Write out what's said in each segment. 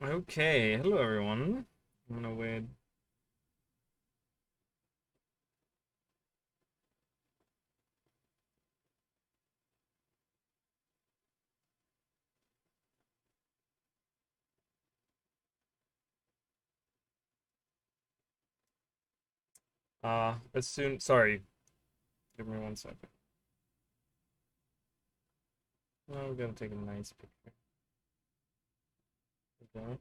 Okay, hello everyone. I'm gonna wait. As soon. Sorry, give me 1 second. Oh, we're gonna take a nice picture. Okay.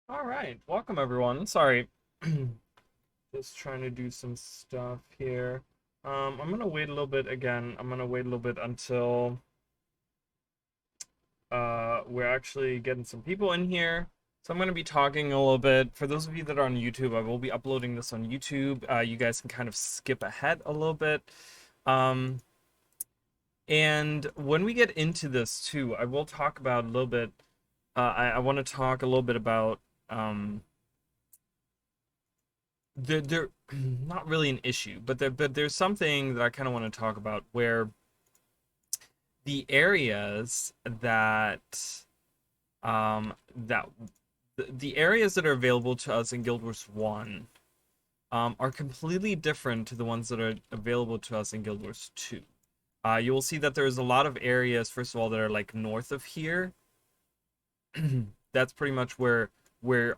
All right, welcome everyone. Sorry, just trying to do some stuff here. I'm gonna wait a little bit again. I'm gonna wait a little bit until we're actually getting some people in here. So I'm gonna be talking a little bit. For those of you that are on YouTube, I will be uploading this on YouTube. You guys can kind of skip ahead a little bit. Um, And when we get into this too, I will talk about a little bit. I want to talk a little bit about there not really an issue, but there's something that I kind of want to talk about where the areas that that the areas that are available to us in Guild Wars 1 are completely different to the ones that are available to us in Guild Wars 2. You will see that there's a lot of areas, first of all, that are like north of here. That's pretty much where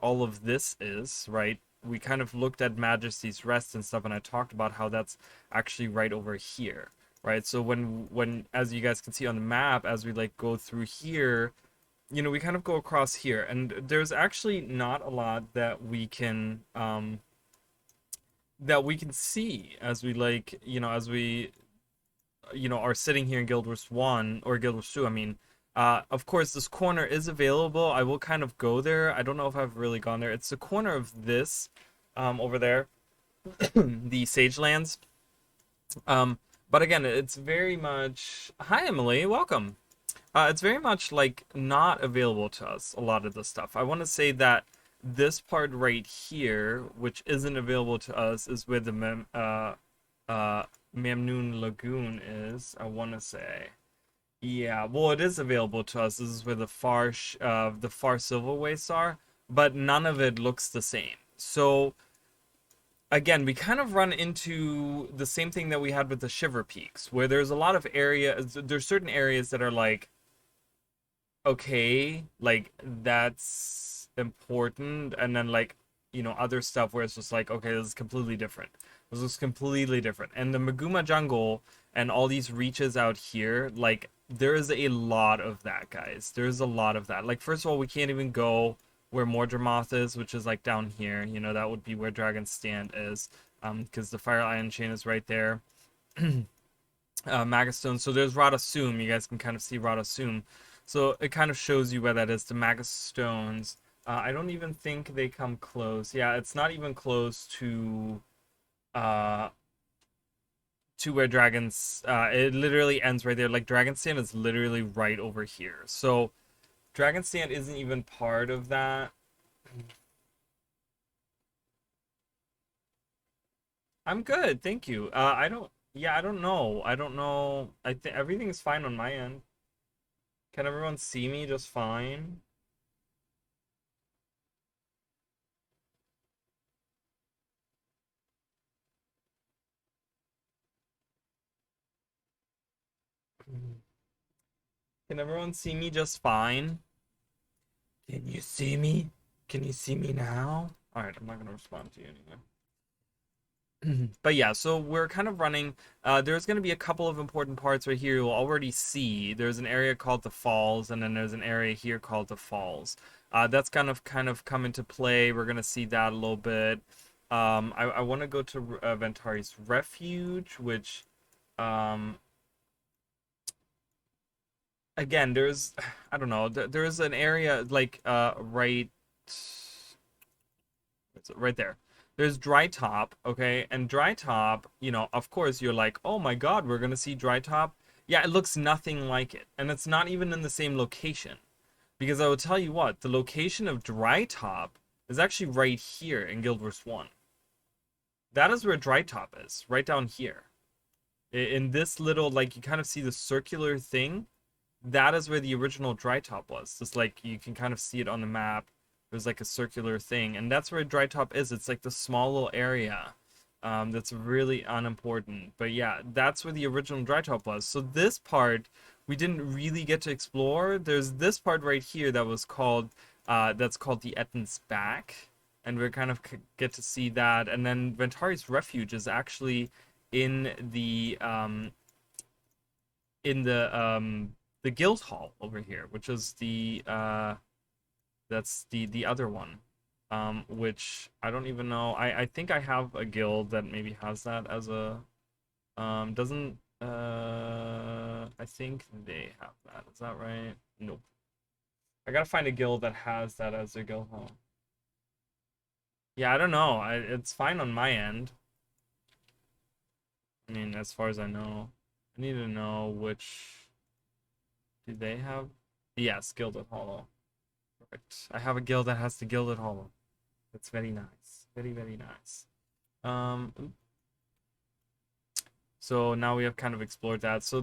all of this is, right? We kind of looked at Majesty's Rest and stuff, and I talked about how that's actually right over here, right? So when as you guys can see on the map, as we like go through here, we kind of go across here, and there's actually not a lot that we can see as we like, as we are sitting here in Guild Wars 1 or Guild Wars 2, I mean, of course, this corner is available. I will kind of go there. I don't know if I've really gone there. It's the corner of this over there, the Sagelands. Um, but again, it's very much. Hi, Emily. Welcome. It's very much like not available to us, a lot of the stuff. I want to say that this part right here, which isn't available to us, is where the Mamnoon Lagoon is, I want to say. Yeah, well, it is available to us. This is where the far silver wastes are, but none of it looks the same. So again, we kind of run into the same thing that we had with the Shiver Peaks, where there's a lot of areas. There's certain areas that are like, okay, like that's important, and then like other stuff where it's just like, okay, this is completely different. This is completely different. And the Maguuma jungle and all these reaches out here, like there is a lot of that, guys. There's a lot of that. Like first of all, we can't even go where Mordramoth is, which is like down here. That would be where Dragon's Stand is, because the Fire Iron Chain is right there. Magastone. So there's Radasum. You guys can kind of see Radasum. So it kind of shows you where that is. The Magastones. I don't even think they come close. Yeah, it's not even close uh to where Dragons. It literally ends right there. Like Dragon's Stand is literally right over here. So Dragon's Stand isn't even part of that. I'm good, thank you. I don't. Yeah, I don't know. I don't know. I think everything's fine on my end. Can everyone see me just fine? Can everyone see me just fine? Can you see me? Can you see me now? Alright, I'm not gonna respond to you anymore. But yeah, so we're kind of running. There's going to be a couple of important parts right here you'll already see. There's an area called the Falls, and then there's an area here called the Falls. That's kind of come into play. We're going to see that a little bit. I want to go to Ventari's Refuge, which, um, again, there's, I don't know, there's an area like right there. There's Dry Top, okay? And Dry Top, of course, you're like, oh my God, we're gonna see Dry Top. Yeah, it looks nothing like it. And it's not even in the same location. Because I will tell you what, the location of Dry Top is actually right here in Guild Wars 1. That is where Dry Top is, right down here. In this little, like, you kind of see the circular thing. That is where the original Dry Top was. Just like, you can kind of see it on the map. There's like a circular thing, and that's where Dry Top is. It's like the small little area that's really unimportant. But yeah, that's where the original Dry Top was. So this part we didn't really get to explore. There's this part right here that was called that's called the Ettin's Back, and we're kind of get to see that. And then Ventari's Refuge is actually in the guild hall over here, which is that's the other one, which I don't even know. I think I have a guild that maybe has that as a doesn't I think they have that. Is that right? Nope. I gotta find a guild that has that as their guild hall. Yeah, I don't know. It's fine on my end. I mean, as far as I know, I need to know which do they have. Yes, Gilded Hollow. Perfect. I have a guild that has the Gilded Hollow. That's very nice. Very, very nice. So now we have kind of explored that. So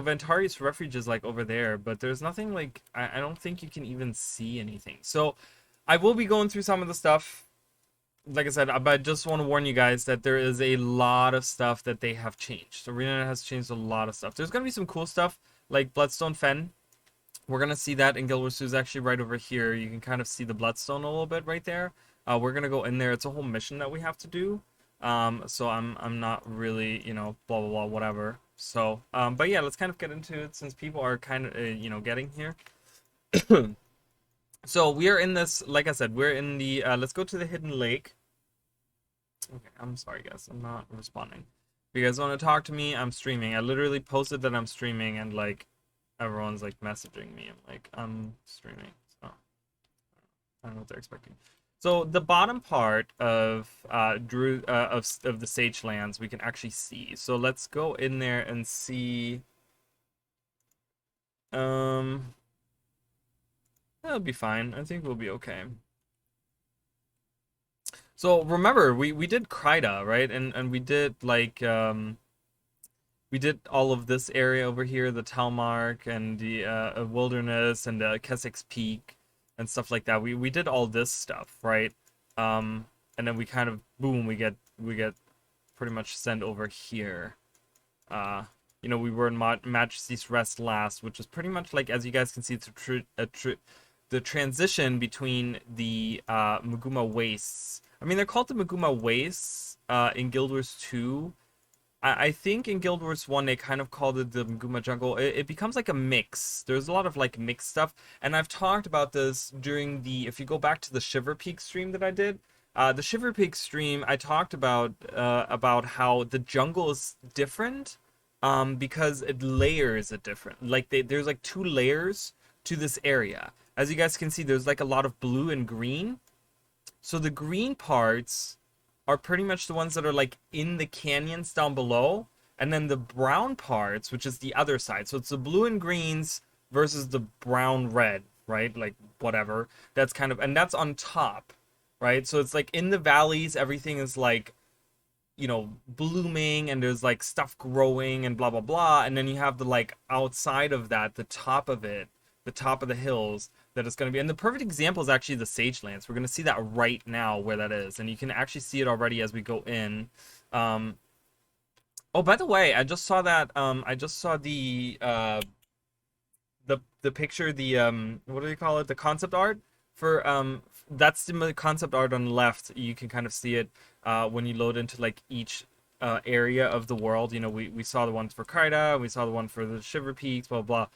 Ventari's Refuge is like over there, but there's nothing like I don't think you can even see anything. So I will be going through some of the stuff. Like I said, but I just want to warn you guys that there is a lot of stuff that they have changed. Arena has changed a lot of stuff. There's gonna be some cool stuff like Bloodstone Fen. We're gonna see that in Guild Wars 2 is actually right over here. You can kind of see the Bloodstone a little bit right there. We're gonna go in there. It's a whole mission that we have to do. So I'm not really, blah blah blah, whatever. So, but yeah, let's kind of get into it since people are kind of, getting here. So we are in this, like I said, we're in the. Let's go to the Hidden Lake. Okay, I'm sorry, guys. I'm not responding. If you guys want to talk to me, I'm streaming. I literally posted that I'm streaming, and like everyone's like messaging me. I'm like, I'm streaming. So I don't know what they're expecting. So the bottom part of Drew of the Sage Lands we can actually see. So let's go in there and see. That'll be fine. I think we'll be okay. So remember, we did Kryda, right? And we did like we did all of this area over here, the Talmark and the wilderness and the Kessex Peak and stuff like that. We did all this stuff, right? And then we kind of boom, we get pretty much sent over here. We were in Majesty's Rest last, which is pretty much like, as you guys can see, it's the transition between the Maguuma Wastes. I mean, they're called the Maguuma Wastes in Guild Wars 2. I think in Guild Wars 1 they kind of called it the Maguuma Jungle. It becomes like a mix. There's a lot of like mixed stuff, and I've talked about this during if you go back to the Shiver Peak stream that I did. The Shiver Peak stream, I talked about how the jungle is different, because it layers it different. Like there's like two layers to this area. As you guys can see, there's like a lot of blue and green. So the green parts are pretty much the ones that are like in the canyons down below, and then the brown parts, which is the other side. So it's the blue and greens versus the brown red, right? Like whatever. That's kind of, and that's on top, right? So it's like in the valleys, everything is like, blooming, and there's like stuff growing and blah blah blah, and then you have the like outside of that, the top of it, the top of the hills that it's going to be. And the perfect example is actually the Sage Lands. We're going to see that right now where that is, and you can actually see it already as we go in. Oh, by the way, I just saw that. I just saw the picture, the what do you call it? The concept art for that's the concept art on the left. You can kind of see it when you load into like each area of the world. You know, we saw the ones for Kaida, we saw the one for the Shiver Peaks, blah blah.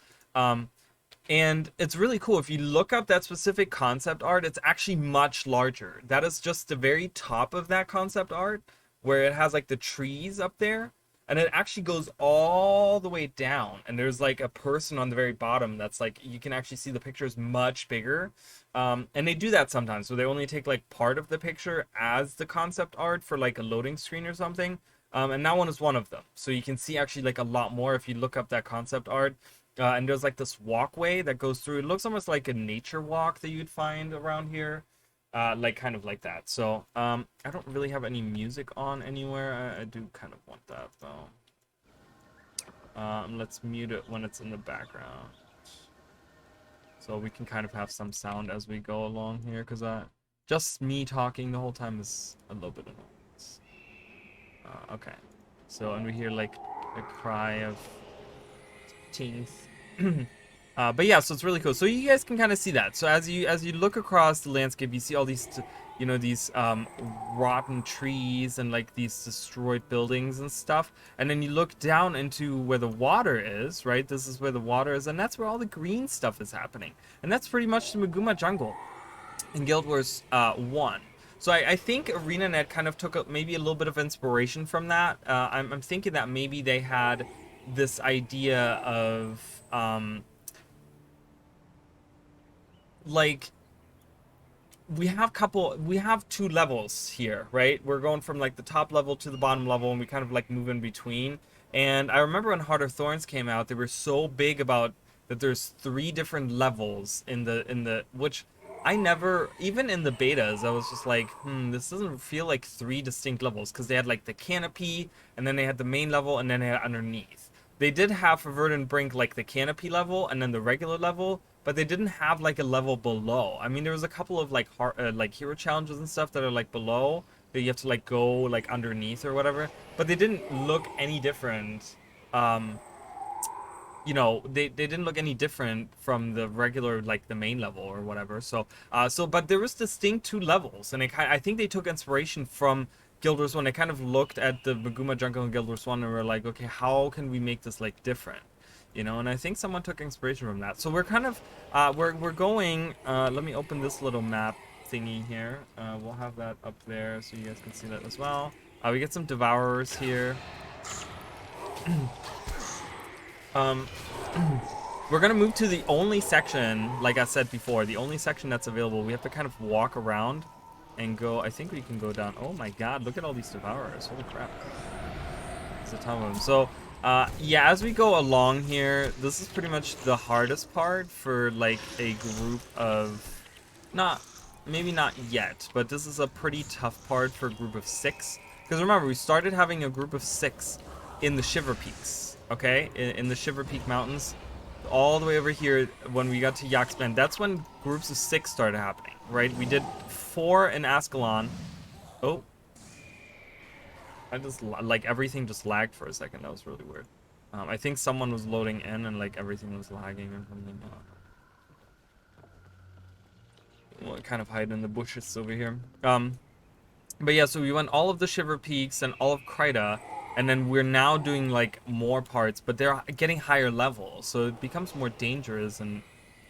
And it's really cool. If you look up that specific concept art, it's actually much larger. That is just the very top of that concept art, where it has like the trees up there. And it actually goes all the way down. And there's like a person on the very bottom that's like, you can actually see the picture is much bigger. And they do that sometimes. So they only take like part of the picture as the concept art for like a loading screen or something. And that one is one of them. So you can see actually like a lot more if you look up that concept art. And there's like this walkway that goes through. It looks almost like a nature walk that you'd find around here. Like kind of like that. So I don't really have any music on anywhere. I do kind of want that though. Let's mute it when it's in the background. So we can kind of have some sound as we go along here, because just me talking the whole time is a little bit annoying. Okay. So, and we hear like a cry of teeth. But yeah, so it's really cool. So you guys can kind of see that. So as you look across the landscape, you see all these, you know, these rotten trees and like these destroyed buildings and stuff. And then you look down into where the water is, right? This is where the water is, and that's where all the green stuff is happening. And that's pretty much the Maguuma jungle in Guild Wars 1. So I think ArenaNet kind of took maybe a little bit of inspiration from that. I'm thinking that maybe they had this idea of like we have two levels here, right? We're going from like the top level to the bottom level, and we kind of like move in between. And I remember when Heart of Thorns came out, they were so big about that there's three different levels in the which I never, even in the betas, I was just like, this doesn't feel like three distinct levels, because they had like the canopy, and then they had the main level, and then they had underneath. They did have for Verdant Brink like the canopy level and then the regular level, but they didn't have like a level below. I mean, there was a couple of like like hero challenges and stuff that are like below that you have to like go like underneath or whatever, but they didn't look any different. Um, you know, they didn't look any different from the regular like the main level or whatever. So but there was distinct two levels, and I think they took inspiration from Guild Wars 1. They kind of looked at the Maguuma jungle in Guild Wars 1 and were like, okay, how can we make this like different? You know, and I think someone took inspiration from that. So we're kind of we're going let me open this little map thingy here. We'll have that up there so you guys can see that as well. We get some devourers here. um We're gonna move to the only section, like I said before, the only section that's available. We have to kind of walk around and go. I think we can go down. Oh my god, look at all these devourers. Holy crap. There's a ton of them. So, yeah, as we go along here, this is pretty much the hardest part for like a group of, maybe not yet, but this is a pretty tough part for a group of 6. Because remember, we started having a group of 6 in the Shiver Peaks, okay? In the Shiver Peak Mountains. All the way over here when we got to Yaxman, that's when groups of 6 started happening, right? We did 4 in Ascalon. Oh. I just, like, everything just lagged for a second. That was really weird. I think someone was loading in and, like, everything was lagging or something. We'll kind of hide in the bushes over here. But yeah, so we went all of the Shiver Peaks and all of Kryta, and then we're now doing like more parts, but they're getting higher levels, so it becomes more dangerous and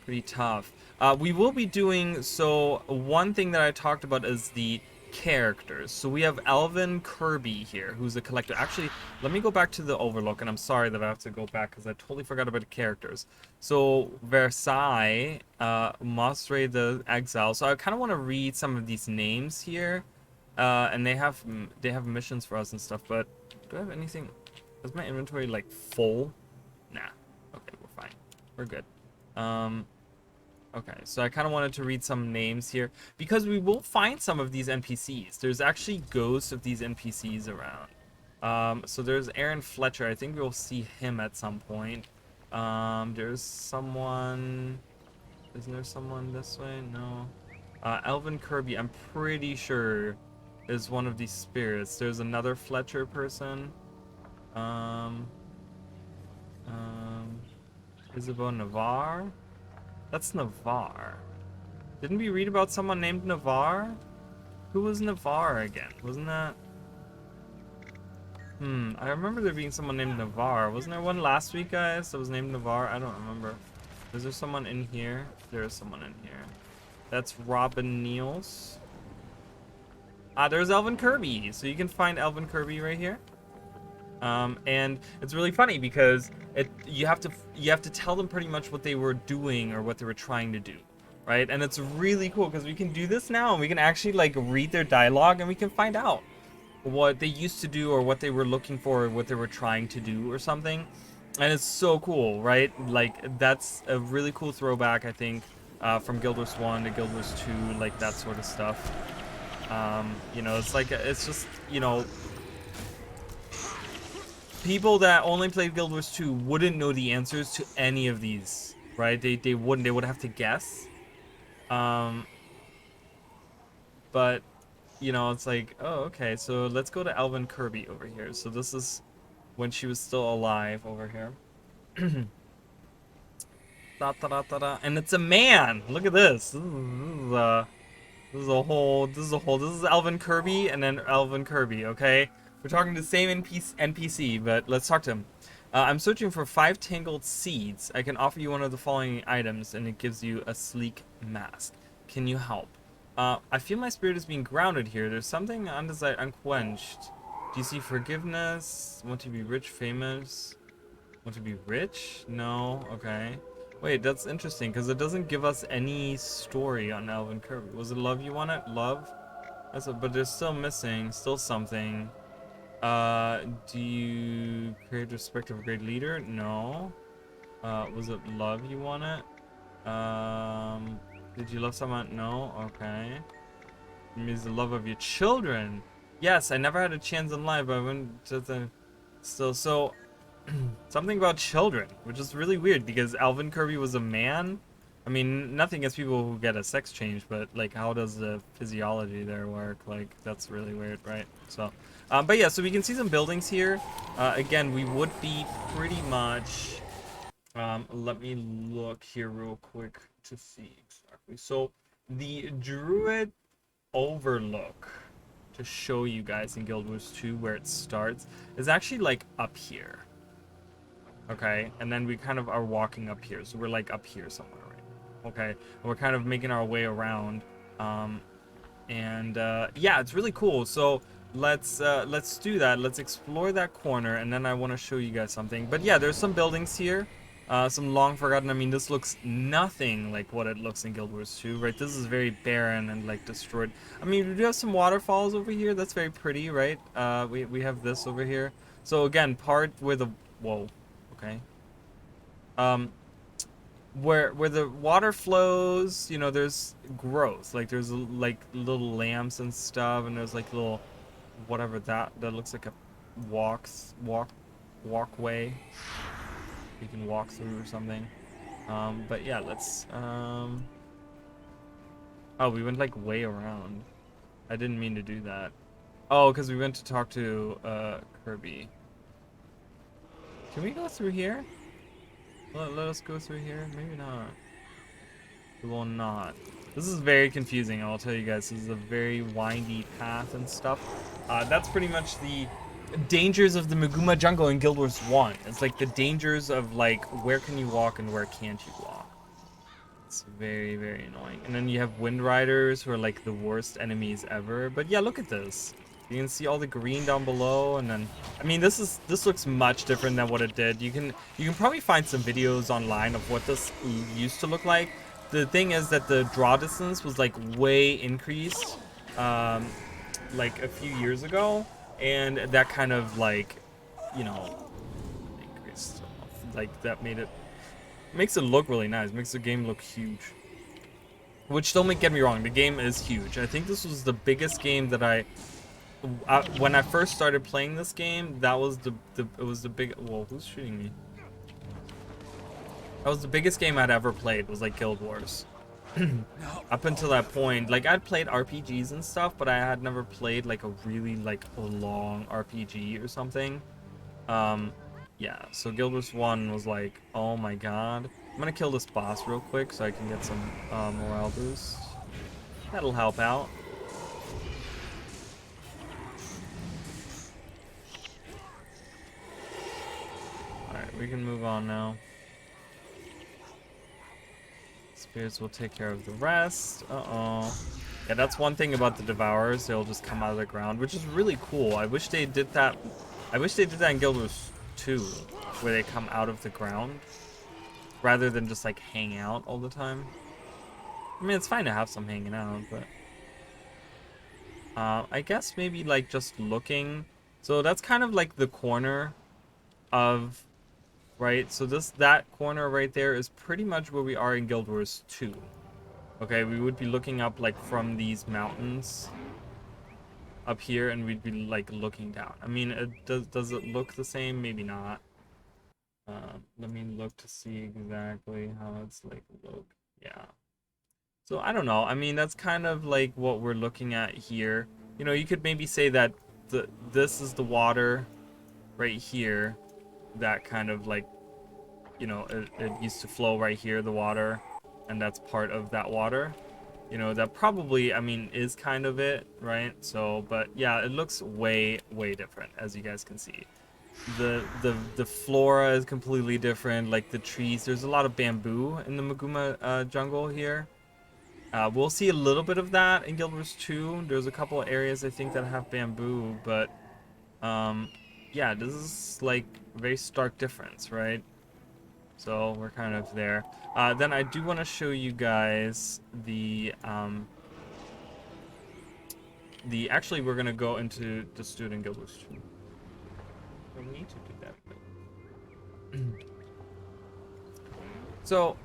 pretty tough. We will be doing, so one thing that I talked about is the characters. So we have Alvin Kirby here, who's a collector. Actually, let me go back to the Overlook, and I'm sorry that I have to go back because I totally forgot about the characters. So Versailles, Mosre the Exile. So I kind of want to read some of these names here. And they have missions for us and stuff, but do I have anything? Is my inventory like full? Nah. Okay, we're fine. We're good. Okay, so I kind of wanted to read some names here because we will find some of these NPCs. There's actually ghosts of these NPCs around. So there's Aaron Fletcher. I think we'll see him at some point. There's someone. Isn't there someone this way? No. Alvin Kirby. I'm pretty sure is one of these spirits. There's another Fletcher person. Isabel Navarre? That's Navarre. Didn't we read about someone named Navarre? Who was Navarre again? Wasn't that... I remember there being someone named Navarre. Wasn't there one last week, guys, that was named Navarre? I don't remember. Is there someone in here? There is someone in here. That's Robin Niels. Ah, there's Elvin Kirby. So you can find Elvin Kirby right here. And it's really funny because you have to tell them pretty much what they were doing or what they were trying to do, right? And it's really cool because we can do this now and we can actually like read their dialogue and we can find out what they used to do or what they were looking for or what they were trying to do or something. And it's so cool, right? Like that's a really cool throwback, I think, from Guild Wars 1 to Guild Wars 2, like that sort of stuff. You know, it's like it's just, you know, people that only played Guild Wars 2 wouldn't know the answers to any of these, right? They wouldn't. They would have to guess. But you know, it's like, oh, okay. So let's go to Elvin Kirby over here. So this is when she was still alive over here. Da, da, da, da, da. And it's a man. Look at this. This is Elvin Kirby and then Elvin Kirby, okay? We're talking to the same NPC, but let's talk to him. I'm searching for 5 tangled seeds. I can offer you one of the following items, and it gives you a sleek mask. Can you help? I feel my spirit is being grounded here. There's something undesired, unquenched. Do you see forgiveness? Want to be rich, famous? Want to be rich? No. Okay. Wait, that's interesting because it doesn't give us any story on Elvin Kirby. Was it love you wanted? Love? But there's still missing, still something. Do you create respect of a great leader? No. Was it love you wanted? Did you love someone? No. Okay. It means the love of your children. Yes, I never had a chance in life, but I went to the still so. Something about children, which is really weird because Alvin Kirby was a man. I mean, nothing against people who get a sex change, but like, how does the physiology there work? Like, that's really weird, right? So, but yeah, so we can see some buildings here. Again, we would be pretty much. Let me look here real quick to see exactly. So, the Druid Overlook, to show you guys in Guild Wars 2 where it starts, is actually like up here. Okay, and then we kind of are walking up here, so we're like up here somewhere, right? Okay, and we're kind of making our way around, yeah, it's really cool. So let's do that. Let's explore that corner, and then I want to show you guys something. But yeah, there's some buildings here, some long forgotten. I mean, this looks nothing like what it looks in Guild Wars 2, right? This is very barren and like destroyed. I mean, we do have some waterfalls over here. That's very pretty, right? We have this over here. So again, part where the whoa. Okay. Where the water flows, you know, there's growth. Like there's like little lamps and stuff, and there's like little whatever that looks like a walkway you can walk through or something. But yeah, let's oh, we went like way around. I didn't mean to do that. Oh, because we went to talk to Kirby. Can we go through here? Let us go through here? Maybe not. We will not. This is very confusing, I'll tell you guys. This is a very windy path and stuff. That's pretty much the dangers of the Maguuma jungle in Guild Wars 1. It's like the dangers of like, where can you walk and where can't you walk. It's very, very annoying. And then you have Wind Riders who are like the worst enemies ever. But yeah, look at this. You can see all the green down below, and then I mean this looks much different than what it did. You can probably find some videos online of what this used to look like. The thing is that the draw distance was like way increased like a few years ago, and that kind of like, you know, increased, like that makes it look really nice, makes the game look huge. Which, don't get me wrong, the game is huge. I think this was the biggest game that when I first started playing this game, that was it was the big. Whoa, who's shooting me? That was the biggest game I'd ever played. Was like Guild Wars. Up until that point, like I'd played RPGs and stuff, but I had never played like a really like a long RPG or something. Yeah. So Guild Wars 1 was like, oh my god. I'm gonna kill this boss real quick so I can get some morale boost. That'll help out. Alright, we can move on now. Spirits will take care of the rest. Uh-oh. Yeah, that's one thing about the Devourers. They'll just come out of the ground, which is really cool. I wish they did that. I wish they did that in Guild Wars 2, where they come out of the ground, rather than just, like, hang out all the time. I mean, it's fine to have some hanging out, but... I guess maybe, like, just looking. So that's kind of like the corner of... Right? So that corner right there is pretty much where we are in Guild Wars 2. Okay, we would be looking up, like, from these mountains up here, and we'd be, like, looking down. I mean, does it look the same? Maybe not. Let me look to see exactly how it's, like, look. Yeah. So, I don't know. I mean, that's kind of, like, what we're looking at here. You know, you could maybe say that this is the water right here that kind of, like, you know, it used to flow right here, the water, and that's part of that water. You know, that probably, I mean, is kind of it, right? So, but yeah, it looks way, way different, as you guys can see. The flora is completely different, like the trees. There's a lot of bamboo in the Maguuma jungle here. We'll see a little bit of that in Guild Wars 2. There's a couple of areas, I think, that have bamboo, but, yeah, this is, like, a very stark difference, right? So we're kind of there. Then I do want to show you guys actually, we're going to go into the student Guild Wars 2. We need to do that. So,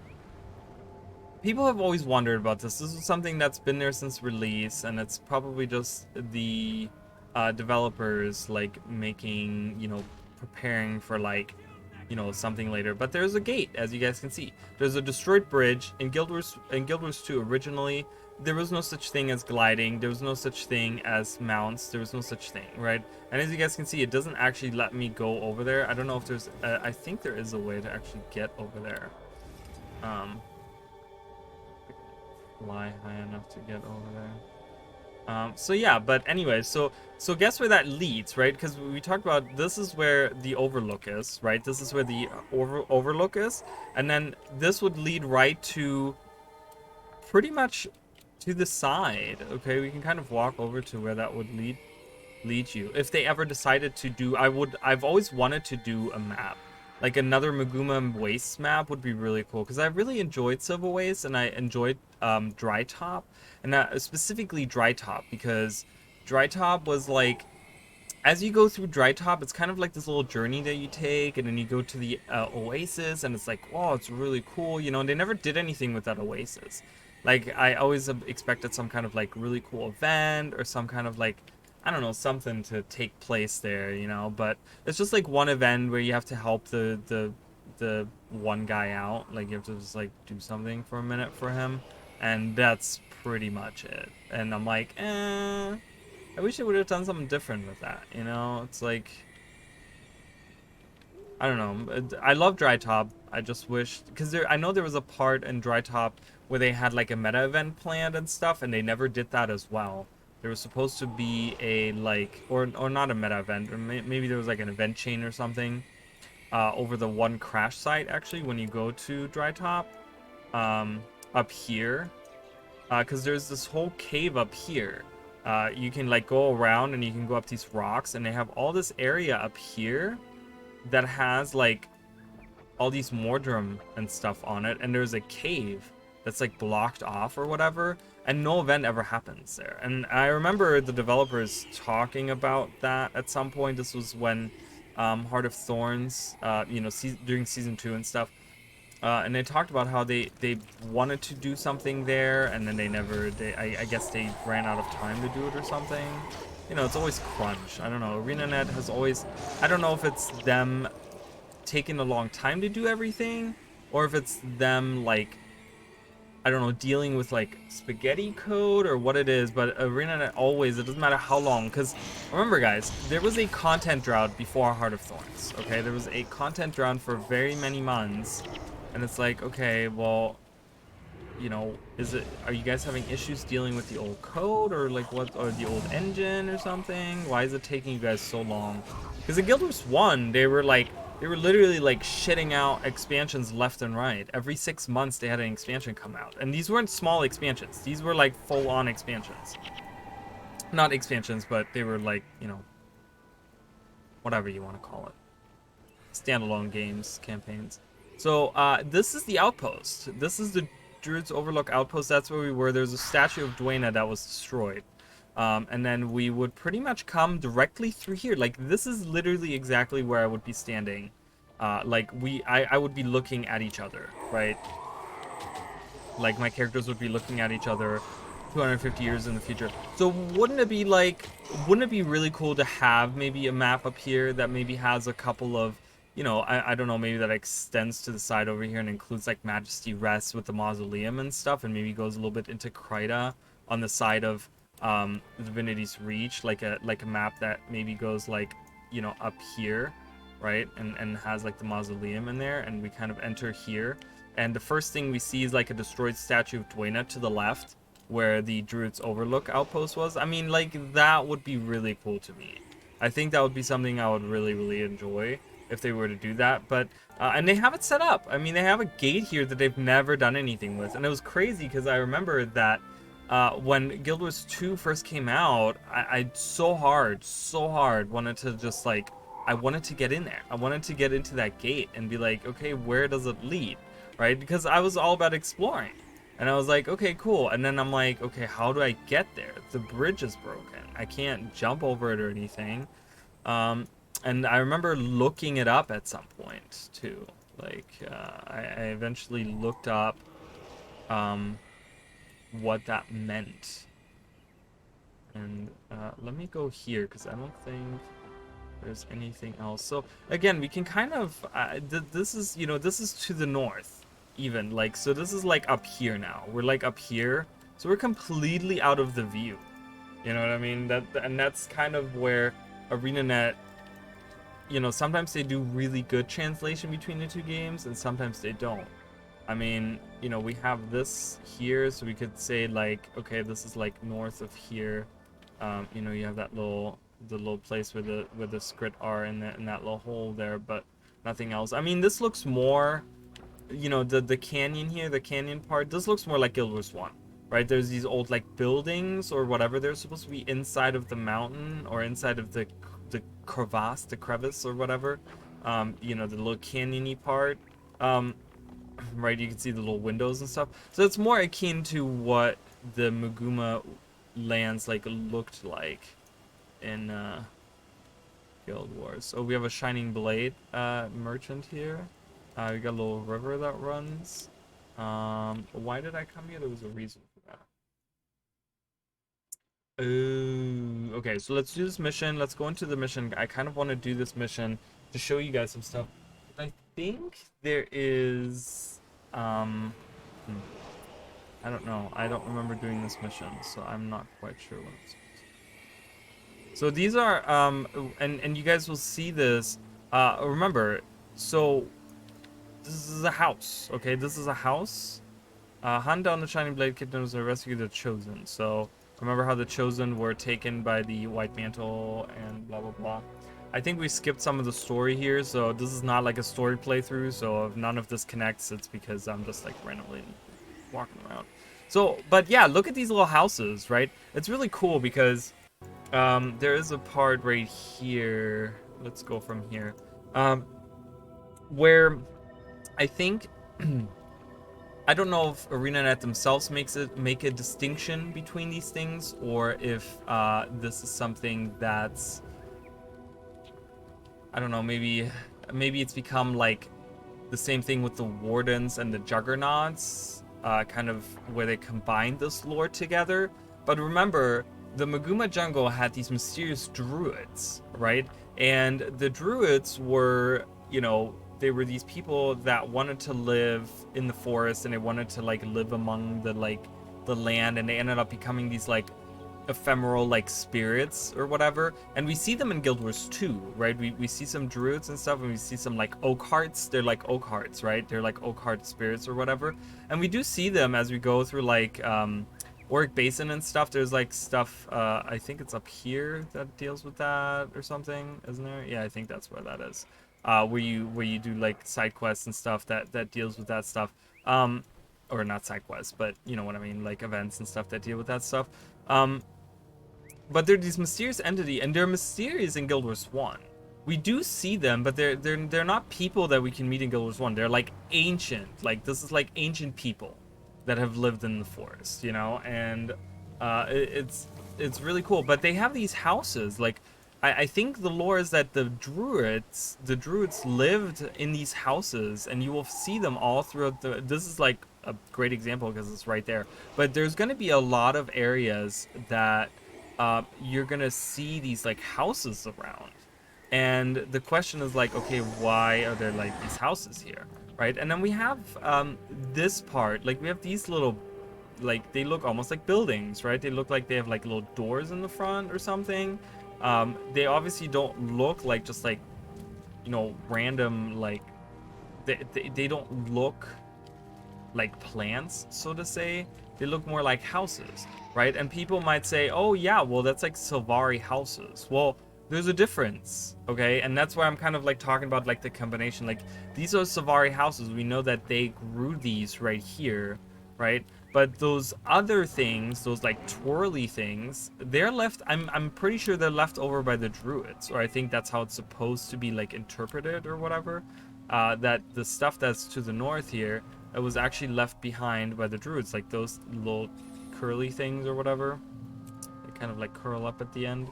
people have always wondered about this. This is something that's been there since release, and it's probably just the developers, like, making, you know, preparing for, like, you know, something later. But there's a gate, as you guys can see. There's a destroyed bridge. In Guild Wars 2 originally, there was no such thing as gliding. There was no such thing as mounts. There was no such thing, right? And as you guys can see, it doesn't actually let me go over there. I don't know if there's... I think there is a way to actually get over there. Fly high enough to get over there. So yeah, but anyway, so guess where that leads, right? Because we talked about this is where the overlook is, right? This is where the overlook is, and then this would lead right to pretty much to the side. Okay, we can kind of walk over to where that would lead you if they ever decided to do. I've always wanted to do a map. Like another Maguuma Wastes map would be really cool, because I really enjoyed Civil Waste, and I enjoyed Dry Top, and specifically Dry Top, because Dry Top was like, as you go through Dry Top, it's kind of like this little journey that you take, and then you go to the Oasis, and it's like, wow, it's really cool, you know, and they never did anything with that Oasis. Like, I always expected some kind of, like, really cool event, or some kind of, like, I don't know, something to take place there, you know, but it's just like one event where you have to help the one guy out, like you have to just like do something for a minute for him, and that's pretty much it. And I'm like, I wish they would have done something different with that, you know? It's like, I don't know. I love Dry Top. I just wish, because I know there was a part in Dry Top where they had like a meta event planned and stuff, and they never did that as well. There was supposed to be a, like, or not a meta event, or maybe there was like an event chain or something over the one crash site, actually, when you go to Dry Top, up here, because there's this whole cave up here. You can, like, go around and you can go up these rocks, and they have all this area up here that has, like, all these Mordrum and stuff on it, and there's a cave that's, like, blocked off or whatever, and no event ever happens there. And I remember the developers talking about that at some point. This was when Heart of Thorns, you know, during Season 2 and stuff. And they talked about how they wanted to do something there, and then they never, I guess they ran out of time to do it or something. You know, it's always crunch. I don't know. ArenaNet has always, I don't know if it's them taking a long time to do everything, or if it's them, like, I don't know, dealing with like spaghetti code or what it is, but ArenaNet always, it doesn't matter how long, because remember guys, there was a content drought before Heart of Thorns, okay? There was a content drought for very many months, and it's like, okay, well, you know, are you guys having issues dealing with the old code, or like what, or the old engine or something? Why is it taking you guys so long? Because in Guild Wars 1, they were literally like shitting out expansions left and right. Every 6 months they had an expansion come out. And these weren't small expansions. These were like full-on expansions. Not expansions, but they were like, you know, whatever you want to call it. Standalone games, campaigns. So this is the outpost. This is the Druid's Overlook outpost. That's where we were. There's a statue of Dwayna that was destroyed. And then we would pretty much come directly through here. Like, this is literally exactly where I would be standing. I would be looking at each other, right? Like, my characters would be looking at each other 250 years in the future. So wouldn't it be really cool to have maybe a map up here that maybe has a couple of, you know, I don't know, maybe that extends to the side over here and includes like Majesty Rest with the mausoleum and stuff, and maybe goes a little bit into Kryta on the side of Divinity's Reach, like a map that maybe goes like, you know, up here, right, and has like the mausoleum in there, and we kind of enter here, and the first thing we see is like a destroyed statue of Dwayna to the left, where the Druid's Overlook outpost was. I mean, like, that would be really cool to me. I think that would be something I would really, really enjoy if they were to do that. But and they have it set up. I mean, they have a gate here that they've never done anything with, and it was crazy because I remember that when Guild Wars 2 first came out, I so hard wanted to just like, I wanted to get in there. I wanted to get into that gate and be like, okay, where does it lead, right? Because I was all about exploring. And I was like, okay, cool. And then I'm like, okay, how do I get there? The bridge is broken. I can't jump over it or anything. And I remember looking it up at some point, too. Like, I eventually looked up what that meant. And let me go here, because I don't think there's anything else. So, again, we can kind of... this is, you know, this is to the north. Even like, so this is like up here now, we're like up here, so we're completely out of the view, you know what I mean? And that's kind of where ArenaNet, you know, sometimes they do really good translation between the two games and sometimes they don't. I mean, you know, we have this here, so we could say like, okay, this is like north of here. You know, you have that the little place where the script are in that little hole there, but nothing else. I mean, this looks more, you know, the canyon here, the canyon part, this looks more like Guild Wars 1, right? There's these old like buildings or whatever, they're supposed to be inside of the mountain or inside of the crevice or whatever, you know, the little canyony part, right? You can see the little windows and stuff, so it's more akin to what the Maguuma lands like looked like in Guild Wars. So we have a Shining Blade merchant here. We got a little river that runs. Why did I come here? There was a reason for that. Ooh, okay, so let's do this mission. Let's go into the mission. I kind of want to do this mission to show you guys some stuff. I think there is... I don't know. I don't remember doing this mission, so I'm not quite sure what it's... So these are... and you guys will see this. Remember, so... this is a house, okay? This is a house. Hunt down the Shining Blade Kidnappers to rescue the Chosen. So, remember how the Chosen were taken by the White Mantle and blah, blah, blah. I think we skipped some of the story here, so this is not like a story playthrough, so if none of this connects, it's because I'm just like randomly walking around. So, but yeah, look at these little houses, right? It's really cool because there is a part right here. Let's go from here. Where... I think, I don't know if ArenaNet themselves make a distinction between these things, or if this is something that's, I don't know, maybe it's become like the same thing with the Wardens and the Juggernauts, kind of where they combine this lore together. But remember, the Maguuma jungle had these mysterious druids, right? And the druids were, you know, they were these people that wanted to live in the forest, and they wanted to like live among the land, and they ended up becoming these like ephemeral like spirits or whatever, and we see them in Guild Wars 2, right? We see some druids and stuff, and we see some like oak hearts. They're like oak hearts, right? They're like oak heart spirits or whatever, and we do see them as we go through like Auric Basin and stuff. There's like stuff, I think it's up here that deals with that or something, isn't there? Yeah, I think that's where that is. Where you do like side quests and stuff that deals with that stuff. Or not side quests, but you know what I mean, like events and stuff that deal with that stuff. Um, but they're these mysterious entity, and they're mysterious in Guild Wars 1. We do see them, but they're not people that we can meet in Guild Wars 1. They're like ancient. Like this is like ancient people that have lived in the forest, you know, and it's really cool. But they have these houses. Like I think the lore is that the druids lived in these houses, and you will see them all throughout the. This is like a great example because it's right there. But there's going to be a lot of areas that you're gonna see these like houses around, and the question is like, okay, why are there like these houses here, right? And then we have this part, like we have these little, like they look almost like buildings, right? They look like they have like little doors in the front or something. They obviously don't look like just like, you know, random like they don't look like plants, so to say. They look more like houses, right? And people might say, oh yeah, well that's like Sylvari houses. Well, there's a difference, okay? And that's why I'm kind of like talking about like the combination. Like these are Sylvari houses. We know that they grew these right here, right? But those other things, those like twirly things, they're left. I'm pretty sure they're left over by the druids, or I think that's how it's supposed to be like interpreted or whatever. That the stuff that's to the north here, it was actually left behind by the druids, like those little curly things or whatever. They kind of like curl up at the end.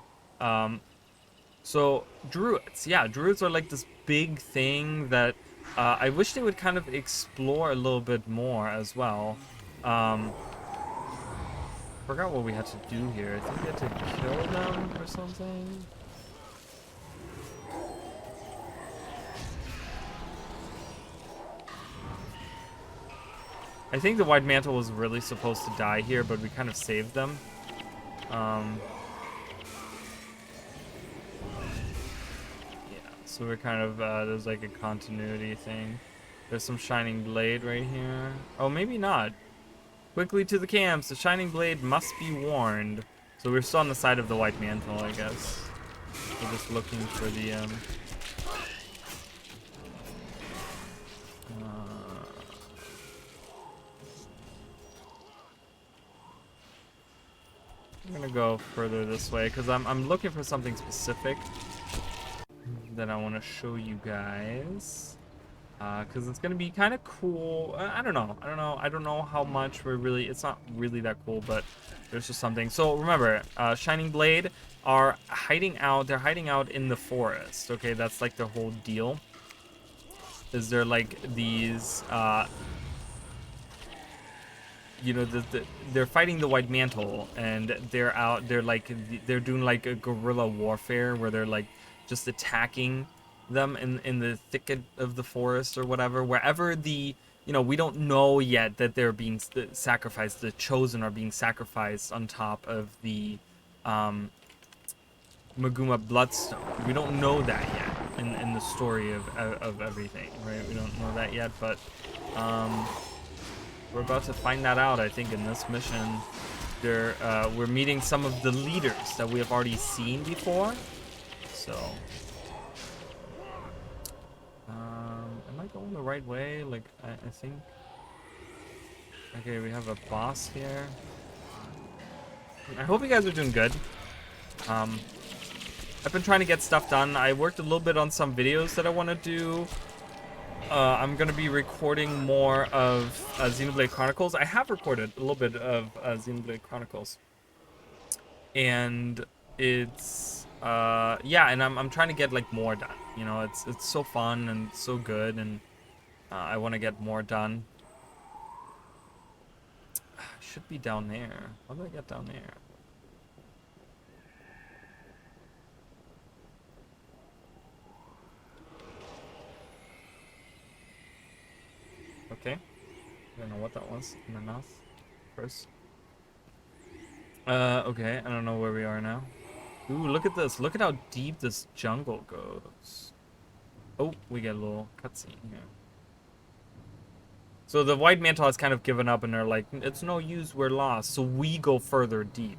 So druids, yeah, druids are like this big thing that I wish they would kind of explore a little bit more as well. Um, Forgot what we had to do here. I think we had to kill them or something. I think the White Mantle was really supposed to die here, but we kind of saved them. Yeah, so we're kind of, there's like a continuity thing. There's some Shining Blade right here. Oh, maybe not. Quickly to the camps. The Shining Blade must be warned. So we're still on the side of the White Mantle, I guess. We're just looking for the, I'm gonna go further this way because I'm looking for something specific that I want to show you guys. Because it's gonna be kind of cool. I don't know. I don't know how much we're really. It's not really that cool, but there's just something. So remember, Shining Blade are hiding out. They're hiding out in the forest. Okay, that's like the whole deal. Is there like these? You know, they're fighting the White Mantle, and they're out. They're doing like a guerrilla warfare where they're like just attacking them in the thicket of the forest or whatever, wherever the, you know, we don't know yet that they're being sacrificed. The chosen are being sacrificed on top of the Maguuma bloodstone. We don't know that yet in the story of everything, right? We don't know that yet, but we're about to find that out, I think, in this mission. We're meeting some of the leaders that we have already seen before. So, am I going the right way? Like, I think. Okay, we have a boss here. I hope you guys are doing good. I've been trying to get stuff done. I worked a little bit on some videos that I want to do. I'm going to be recording more of Xenoblade Chronicles. I have recorded a little bit of Xenoblade Chronicles. And it's, yeah, and I'm trying to get, like, more done. You know, it's so fun and so good, and I want to get more done. Should be down there. How do I get down there? Okay. I don't know what that was in my mouth first. Okay, I don't know where we are now. Ooh, look at this. Look at how deep this jungle goes. Oh, we get a little cutscene here. So the White Mantle has kind of given up and they're like, it's no use, we're lost. So we go further deep.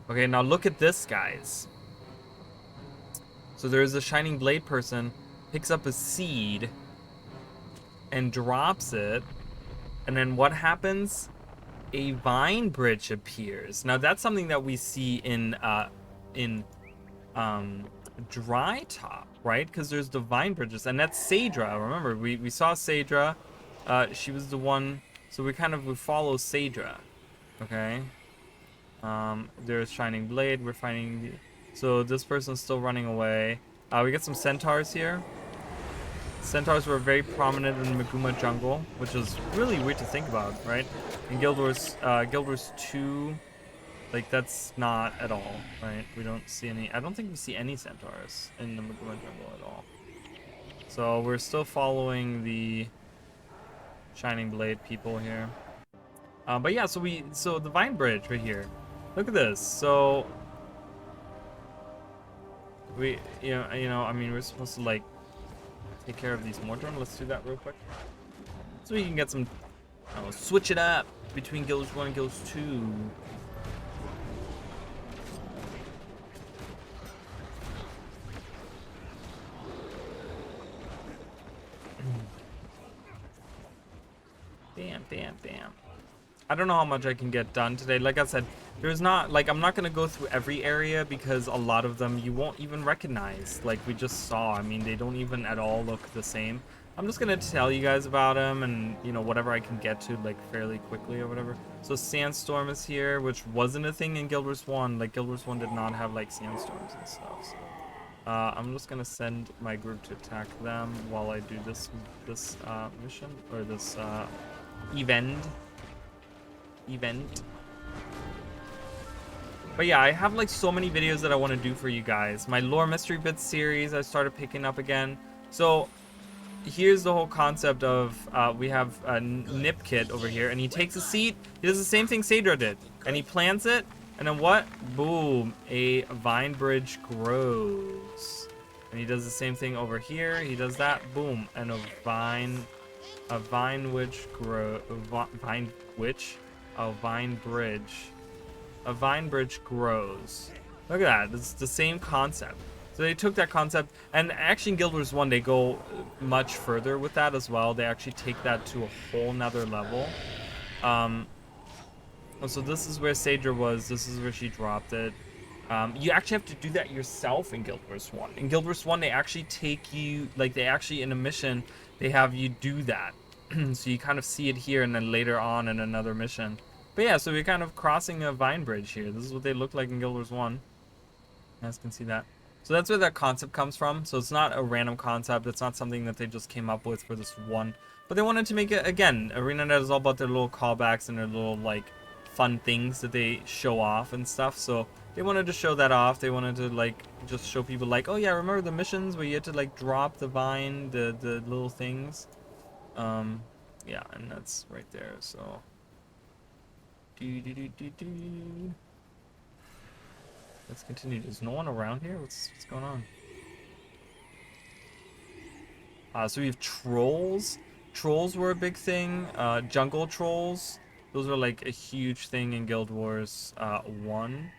Okay, now look at this, guys. So there's a Shining Blade person, picks up a seed and drops it. And then what happens? A vine bridge appears. Now that's something that we see in Dry Top, right? Because there's the vine bridges, and that's Sadra. Remember, we saw Sadra. She was the one. So we follow Sadra. Okay. There's Shining Blade. We're finding the. So this person's still running away. We get some centaurs here. Centaurs were very prominent in the Maguuma jungle, which is really weird to think about, right? In Guild Wars 2, like, that's not at all, right? We don't see any. I don't think we see any centaurs in the Maguuma jungle at all. So we're still following the Shining Blade people here. But yeah, so the Vine Bridge right here. Look at this. So I mean, we're supposed to like take care of these Mordron. Let's do that real quick, so we can get some. Switch it up between Guild Wars 1 and Guild Wars 2. Damn. I don't know how much I can get done today. Like I said, there's not, like, I'm not going to go through every area because a lot of them you won't even recognize. Like we just saw. I mean, they don't even at all look the same. I'm just going to tell you guys about them and, whatever I can get to, like, fairly quickly or whatever. So Sandstorm is here, which wasn't a thing in Guild Wars 1. Like, Guild Wars 1 did not have, like, sandstorms and stuff. So. I'm just gonna send my group to attack them while I do this mission or this event. But yeah, I have like so many videos that I want to do for you guys. My lore mystery bits series I started picking up again. So here's the whole concept of we have a Nip Kit over here, and he takes a seed. He does the same thing Sadra did, and he plants it. And then what? Boom, a vine bridge grows. And he does the same thing over here. He does that, boom, and a vine bridge, a vine bridge grows. Look at that, it's the same concept. So they took that concept, and actually in Guild Wars 1, they go much further with that as well. They actually take that to a whole nother level. So this is where Sadra was. This is where she dropped it. You actually have to do that yourself in Guild Wars 1. In Guild Wars 1, they actually take you, like, they actually, in a mission, they have you do that. So you kind of see it here and then later on in another mission. But yeah, so we're kind of crossing a vine bridge here. This is what they look like in Guild Wars 1. You guys can see that. So that's where that concept comes from. So it's not a random concept. It's not something that they just came up with for this one. But they wanted to make it, again, ArenaNet is all about their little callbacks and their little, like, fun things that they show off and stuff. So they wanted to show that off. They wanted to, like, just show people, like, oh yeah, remember the missions where you had to, like, drop the vine, the little things. Yeah, and that's right there. So let's continue. There's no one around here. What's going on? So we have trolls. Trolls were a big thing. Jungle trolls. Those were like a huge thing in Guild Wars 1.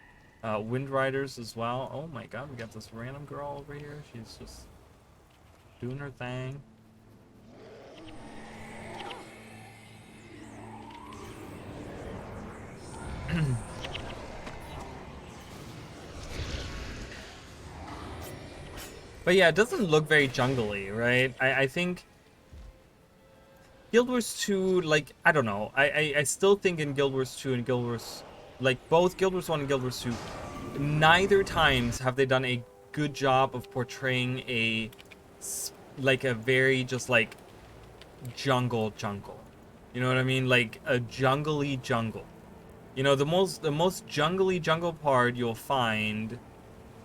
Wind Riders as well. Oh my god, we got this random girl over here. She's just doing her thing. But yeah, it doesn't look very jungly, right? I think Guild Wars 2, like, I don't know. I still think in Guild Wars 2 and Guild Wars, like, both Guild Wars 1 and Guild Wars 2, neither times have they done a good job of portraying a, like, a very just, like, jungle. You know what I mean? Like, a jungly jungle. You know, the most jungly jungle part you'll find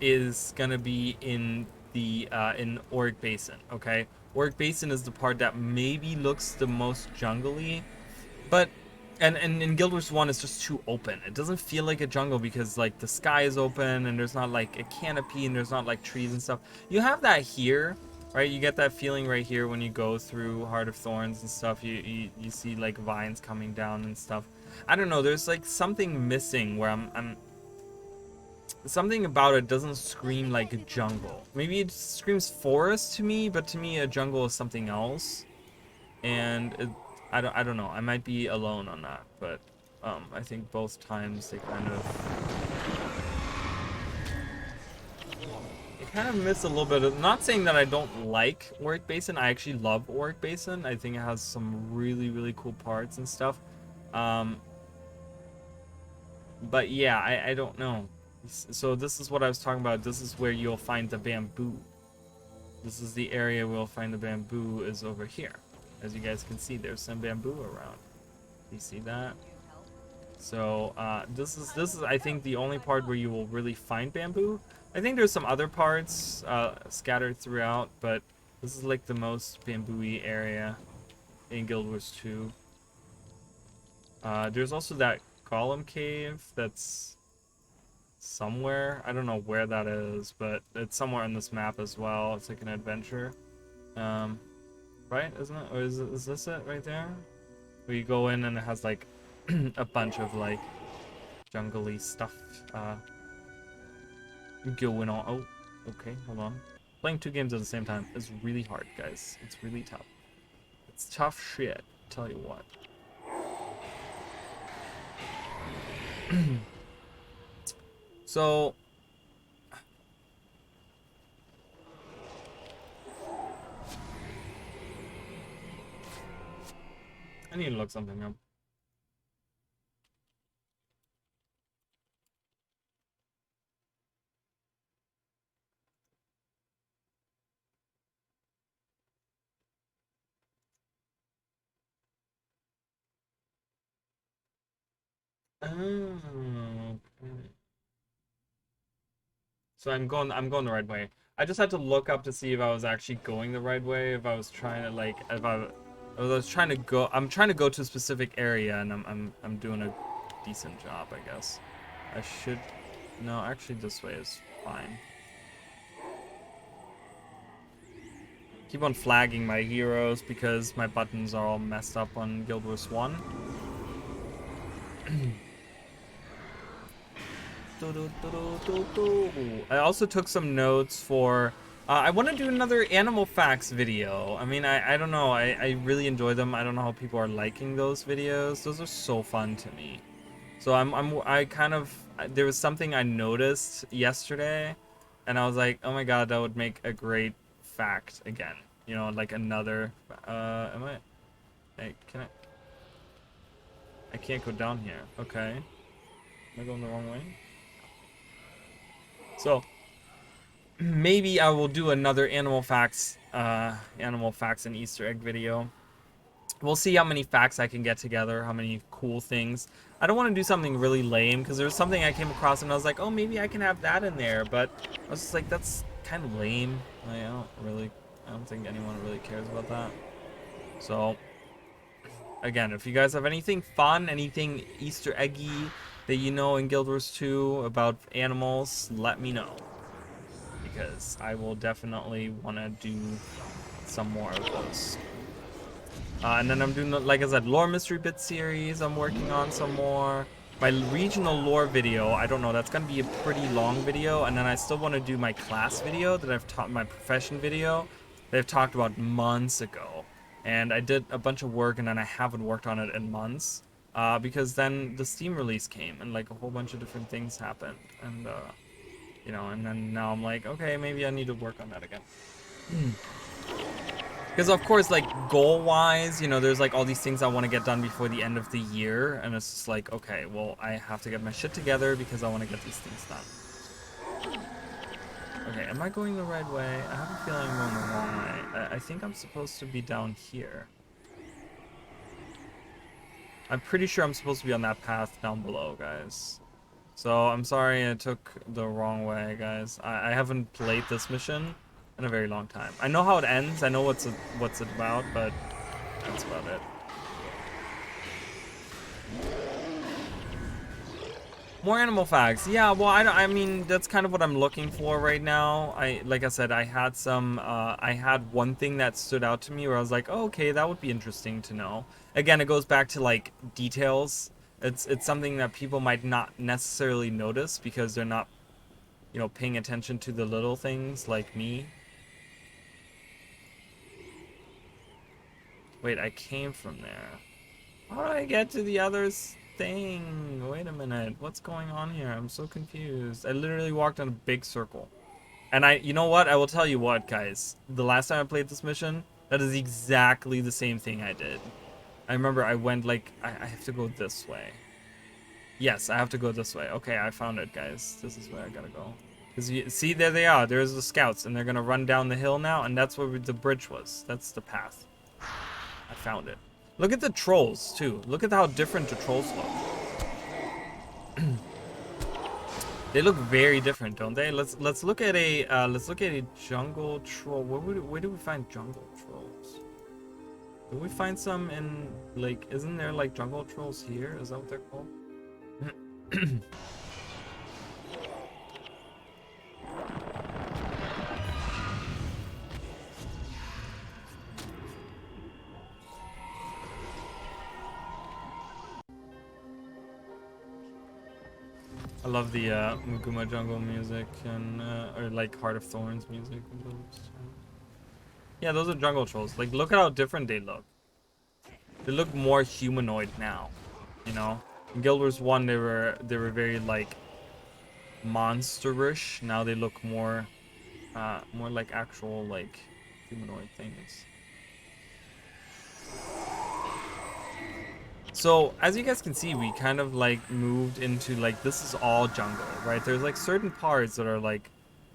is gonna be in the in Auric Basin, okay? Auric Basin is the part that maybe looks the most jungly, but And in Guild Wars 1 it's just too open. It doesn't feel like a jungle because like the sky is open and there's not like a canopy and there's not like trees and stuff. You have that here, right? You get that feeling right here when you go through Heart of Thorns and stuff. You see like vines coming down and stuff. I don't know, there's like something missing where I'm something about it doesn't scream like a jungle. Maybe it screams forest to me, but to me a jungle is something else. And I don't know. I might be alone on that, but I think both times they kind of miss a little bit of. Not saying that I don't like Warwick Basin. I actually love Warwick Basin. I think it has some really cool parts and stuff. Um, but yeah, I don't know. So this is what I was talking about. This is where you'll find the bamboo. This is the area we'll find the bamboo is over here. As you guys can see, there's some bamboo around. You see that? So this is I think the only part where you will really find bamboo. I think there's some other parts scattered throughout, but this is like the most bamboo-y area in Guild Wars 2. There's also that column cave that's somewhere. I don't know where that is, but it's somewhere on this map as well. It's like an adventure. Right? Isn't it? Or is this it right there? Where you go in and it has like a bunch of like jungly stuff going on. Oh, okay, hold on. Playing 2 games at the same time is really hard, guys. It's really tough. It's tough shit, tell you what. So I need to look something up. Oh, okay. So I'm going the right way. I just had to look up to see if I was actually going the right way, if I was trying to like I was trying to go I'm trying to go to a specific area and I'm doing a decent job, I guess. I should no, actually this way is fine. Keep on flagging my heroes because my buttons are all messed up on Guild Wars 1. I also took some notes for I want to do another animal facts video. I mean, I don't know. I really enjoy them. I don't know how people are liking those videos. Those are so fun to me. So I kind of there was something I noticed yesterday and I was like, "Oh my god, that would make a great fact again." You know, like another am I hey, I can't go down here. Okay. Am I going the wrong way? So maybe I will do another animal facts and Easter egg video. We'll see how many facts I can get together, how many cool things. I don't want to do something really lame because there was something I came across and I was like, oh, maybe I can have that in there, but I was just like, that's kind of lame. Like, I don't think anyone really cares about that. So again, if you guys have anything fun, anything Easter eggy that you know in Guild Wars 2 about animals, let me know. Because I will definitely want to do some more of those. And then I'm doing, like I said, lore mystery bit series. I'm working on some more. My regional lore video, I don't know, that's going to be a pretty long video. And then I still want to do my class video that I've taught, my profession video that I've talked about months ago. And I did a bunch of work and then I haven't worked on it in months. Because then the Steam release came and like a whole bunch of different things happened. And, you know, and then now I'm like, okay, maybe I need to work on that again. Because of course, like goal-wise, you know, there's like all these things I want to get done before the end of the year, and it's just like, okay, well, I have to get my shit together because I want to get these things done. Okay, am I going the right way? I have a feeling I'm going the wrong way. I think I'm supposed to be down here. I'm pretty sure I'm supposed to be on that path down below, guys. So I'm sorry I took the wrong way, guys. I haven't played this mission in a very long time. I know how it ends. I know what's it about, but that's about it. More animal facts. Yeah, well, I mean, that's kind of what I'm looking for right now. Like I said, I had one thing that stood out to me where I was like, oh, okay, that would be interesting to know. Again, it goes back to like details. It's something that people might not necessarily notice because they're not, paying attention to the little things like me. Wait, I came from there. How do I get to the other thing? Wait a minute. What's going on here? I'm so confused. I literally walked in a big circle. And you know what? I will tell you what, guys. The last time I played this mission, that is exactly the same thing I did. I remember I went like, I have to go this way. Yes, I have to go this way. Okay, I found it, guys. This is where I gotta go. Because you see, there they are. There's the scouts, and they're gonna run down the hill now, and that's where the bridge was. That's the path. I found it. Look at the trolls, too. Look at how different the trolls look. They look very different, don't they? Let's look at a jungle troll. Where do we find jungle trolls? Do we find some in like? Isn't there like jungle trolls here? Is that what they're called? I love the Maguuma jungle music and or like Heart of Thorns music. Yeah, those are jungle trolls. Like, look at how different they look. They look more humanoid now, you know. In Guild Wars 1, they were very like monsterish. Now they look more like actual like humanoid things. So as you guys can see, we kind of like moved into like, this is all jungle, right? There's like certain parts that are like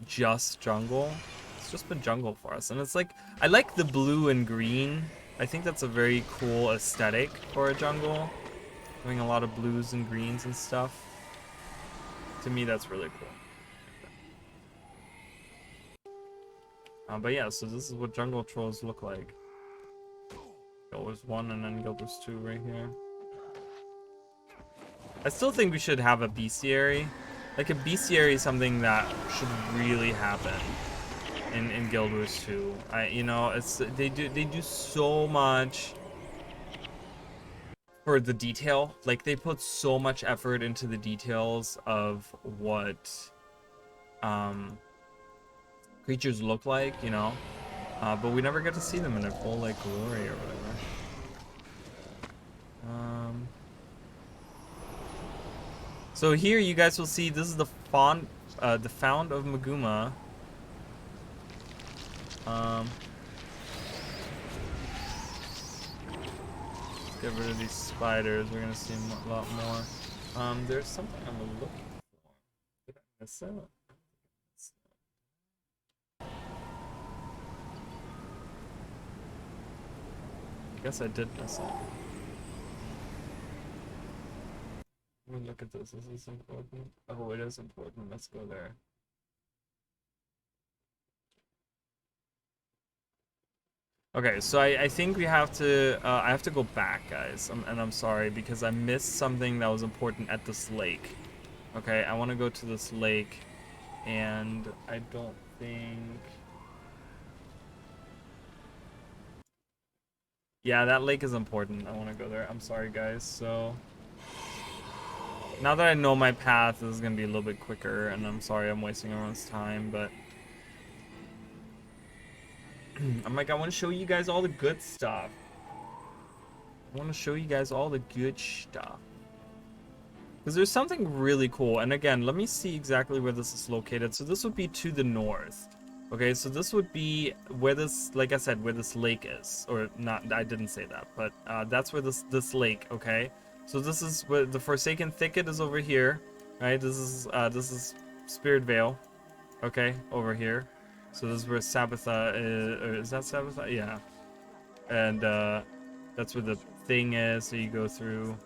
just jungle. It's just been jungle for us, and it's like, I like the blue and green. I think that's a very cool aesthetic for a jungle, having a lot of blues and greens and stuff. To me, that's really cool. But yeah, so this is what jungle trolls look like. Guild Wars 1 and then Guild Wars 2 right here. I still think we should have a bestiary. Like, a bestiary is something that should really happen in Guild Wars 2. They do so much for the detail. Like, they put so much effort into the details of what creatures look like, but we never get to see them in their full like glory or whatever. So here you guys will see, this is the Found of Maguuma. Let's get rid of these spiders. We're gonna see a lot more. There's something I'm looking for. Did I miss it? I guess I did miss it. Let me look at this. Is this important? Oh, it is important. Let's go there. Okay, so I think we have to, I have to go back, guys. And I'm sorry, because I missed something that was important at this lake. Okay, I want to go to this lake, and I don't think... Yeah, that lake is important. I want to go there. I'm sorry, guys. So... now that I know my path, this is going to be a little bit quicker, and I'm sorry I'm wasting everyone's time, but... I'm like, I want to show you guys all the good stuff. I want to show you guys all the good stuff. Because there's something really cool. And again, let me see exactly where this is located. So this would be to the north. Okay, so this would be where this, like I said, where this lake is. Or not, I didn't say that. But that's where this lake, okay? So this is where the Forsaken Thicket is over here. Right, this is Spirit Vale. Okay, over here. So this is where Sabbatha is, or is that Sabbatha? Yeah. And that's where the thing is, so you go through.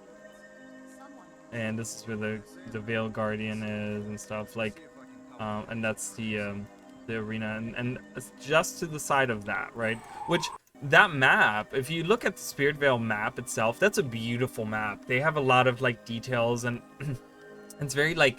And this is where the Veil Guardian is and stuff, like, and that's the arena, and it's just to the side of that, right? Which, that map, if you look at the Spirit Vale map itself, that's a beautiful map. They have a lot of, like, details, and It's very like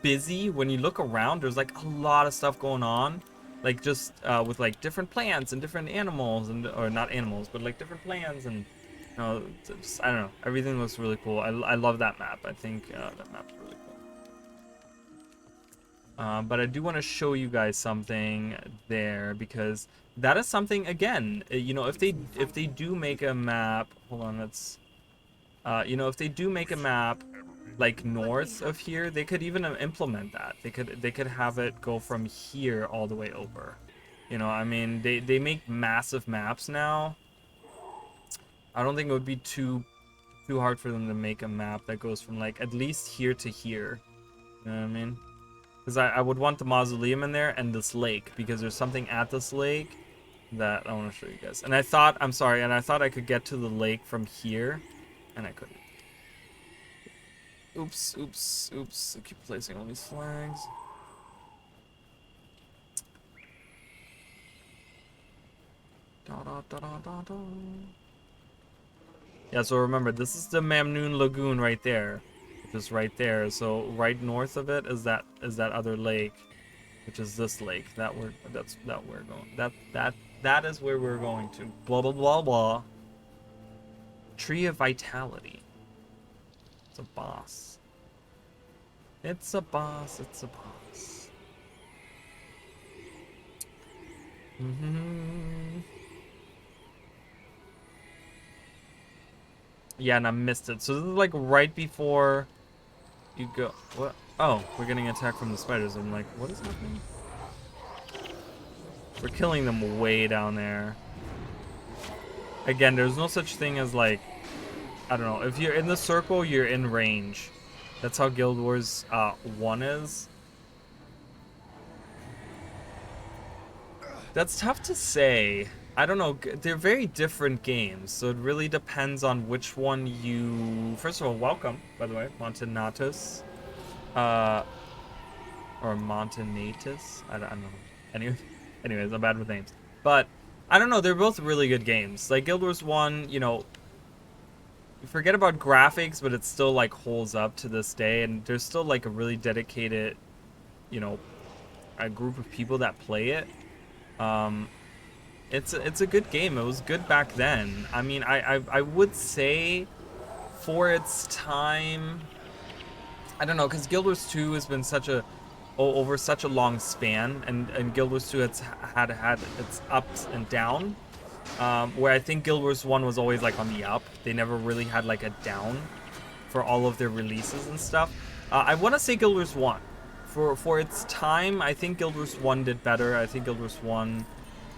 busy. When you look around, there's like a lot of stuff going on, like just with like different plants and different animals, and or not animals, but like different plants, and you know, just, I don't know. Everything looks really cool. I love that map. I think that map's really cool. But I do want to show you guys something there, because that is something again. You know, if they do make a map, hold on, let's. You know, if they do make a map like north of here, they could even implement that. They could have it go from here all the way over. You know, I mean, they make massive maps now. I don't think it would be too hard for them to make a map that goes from like at least here to here. You know what I mean? Because I would want the mausoleum in there and this lake, because there's something at this lake that I want to show you guys. And I thought, I'm sorry, and I thought I could get to the lake from here, and I couldn't. Oops, oops, oops. I keep placing all these flags. Da, da, da, da, da, da. Yeah, so remember, this is the Mamnoon Lagoon right there. Which is right there. So right north of it is that other lake, which is this lake. That we're going. That is where we're going to. Blah blah blah blah. Tree of Vitality. It's a boss. It's a boss. It's a boss. Yeah, and I missed it. So this is like right before you go. What? Oh, we're getting attacked from the spiders. I'm like, what is happening? We're killing them way down there. Again, there's no such thing as like, I don't know. If you're in the circle, you're in range. That's how Guild Wars 1 is. That's tough to say. I don't know. They're very different games, so it really depends on which one you. First of all, welcome, by the way, Montenatus, or Montenatus. I don't know. Anyways, I'm bad with names, but I don't know. They're both really good games. Like Guild Wars 1, you know, you forget about graphics, but it still like holds up to this day, and there's still like a really dedicated, you know, a group of people that play it. Um, it's a good game. It was good back then. I mean, I would say for its time, I don't know, because Guild Wars 2 has been such a over such a long span, and Guild Wars 2 has had its ups and down. Where I think Guild Wars 1 was always like on the up. They never really had like a down for all of their releases and stuff. I want to say Guild Wars 1. For its time, I think Guild Wars 1 did better. I think Guild Wars 1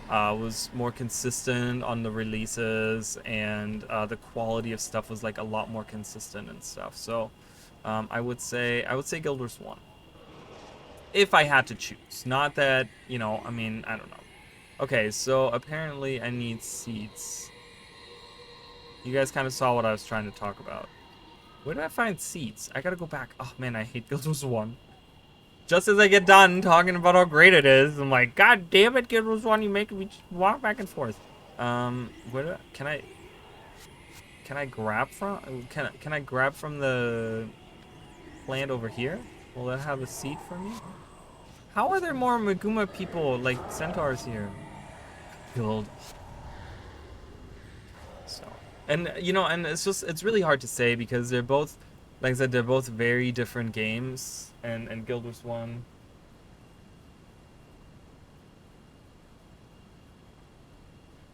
was more consistent on the releases, and the quality of stuff was like a lot more consistent and stuff. So I would say Guild Wars 1. If I had to choose. Not that, you know, I mean, I don't know. Okay, so apparently I need seats. You guys kind of saw what I was trying to talk about. Where did I find seats? I gotta go back. Oh man, I hate Guild Wars 1. Just as I get done talking about how great it is, I'm like, God damn it, Guild Wars 1, you make me walk back and forth. Where can I grab from? Can I grab from the plant over here? Will that have a seat for me? How are there more Maguuma people, like centaurs here? Guild. So, and you know, and it's really hard to say, because they're both, like I said, they're both very different games, and Guild Wars 1.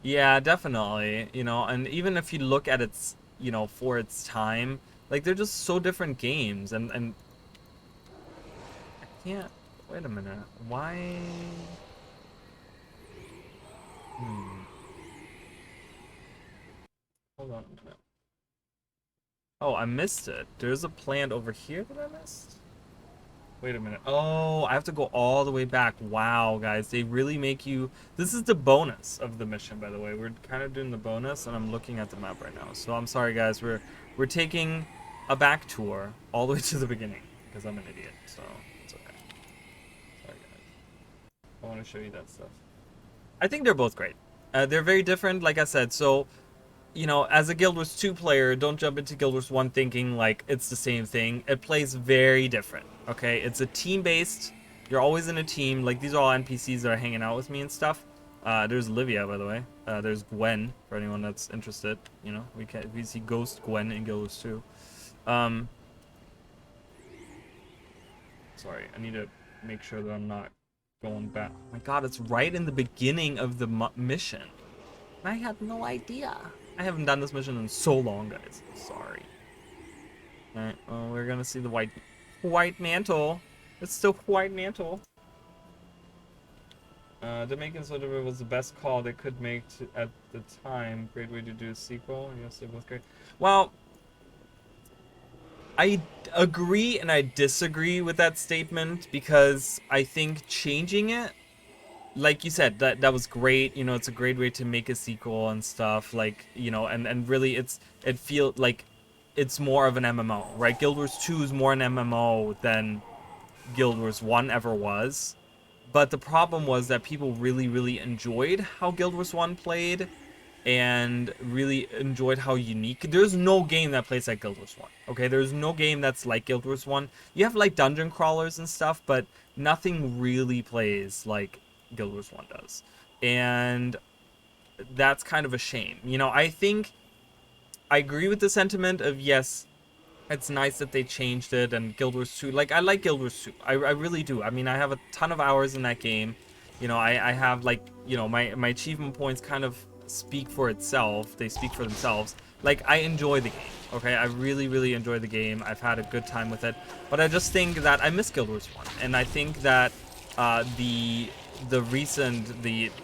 Yeah, definitely. You know, and even if you look at its, you know, for its time, like they're just so different games, and I can't. Wait a minute. Why? Hmm. Hold on a minute. Oh, I missed it. There's a plant over here that I missed. Wait a minute. Oh, I have to go all the way back. Wow, guys, they really make you. This is the bonus of the mission, by the way. We're kind of doing the bonus, and I'm looking at the map right now. So I'm sorry, guys. We're taking a back tour all the way to the beginning, because I'm an idiot. So it's okay. Sorry, guys. I want to show you that stuff. I think they're both great. They're very different, like I said. So you know, as a Guild Wars 2 player, don't jump into Guild Wars 1 thinking like it's the same thing. It plays very different, okay? It's a team-based. You're always in a team. Like, these are all NPCs that are hanging out with me and stuff. There's Livia, by the way. There's Gwen, for anyone that's interested. You know, we see Ghost Gwen in Guild Wars 2. Um, sorry, I need to make sure that I'm not going back. Oh my god, it's right in the beginning of the mission. I had no idea. I haven't done this mission in so long, guys. I'm sorry. Alright, well, we're gonna see the white mantle. It's the white mantle. Jamaican Soda was the best call they could make at the time. Great way to do a sequel. Yes, it was great. Well, I agree and I disagree with that statement because I think changing it, like you said, that was great. You know, it's a great way to make a sequel and stuff. Like, you know, and really, it feels like it's more of an MMO, right? Guild Wars 2 is more an MMO than Guild Wars 1 ever was. But the problem was that people really, really enjoyed how Guild Wars 1 played and really enjoyed how unique. There's no game that plays like Guild Wars 1. Okay, there's no game that's like Guild Wars 1. You have like dungeon crawlers and stuff, but nothing really plays like Guild Wars 1 does. And that's kind of a shame. You know, I think I agree with the sentiment of yes, it's nice that they changed it and Guild Wars 2. Like, I like Guild Wars 2. I really do. I mean, I have a ton of hours in that game. You know, I have, like, you know, my achievement points kind of speak for itself. They speak for themselves. Like, I enjoy the game, okay? I really, really enjoy the game. I've had a good time with it. But I just think that I miss Guild Wars 1. And I think that the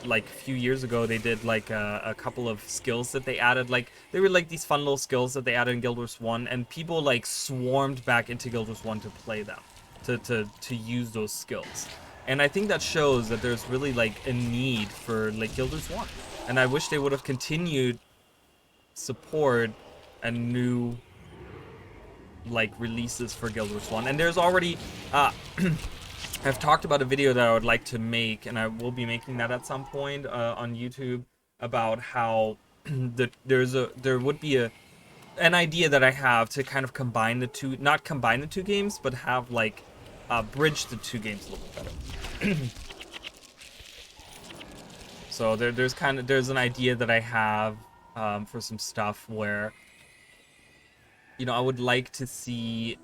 like few years ago they did like a couple of skills that they added, like they were like these fun little skills that they added in Guild Wars 1, and people like swarmed back into Guild Wars 1 to play them, to use those skills. And I think that shows that there's really like a need for like Guild Wars 1, and I wish they would have continued support and new like releases for Guild Wars 1. And there's already I've talked about a video that I would like to make, and I will be making that at some point on YouTube, about how there would be an idea that I have to kind of combine the two, not combine the two games, but have like bridge the two games a little better. So there's an idea that I have for some stuff where, you know, I would like to see,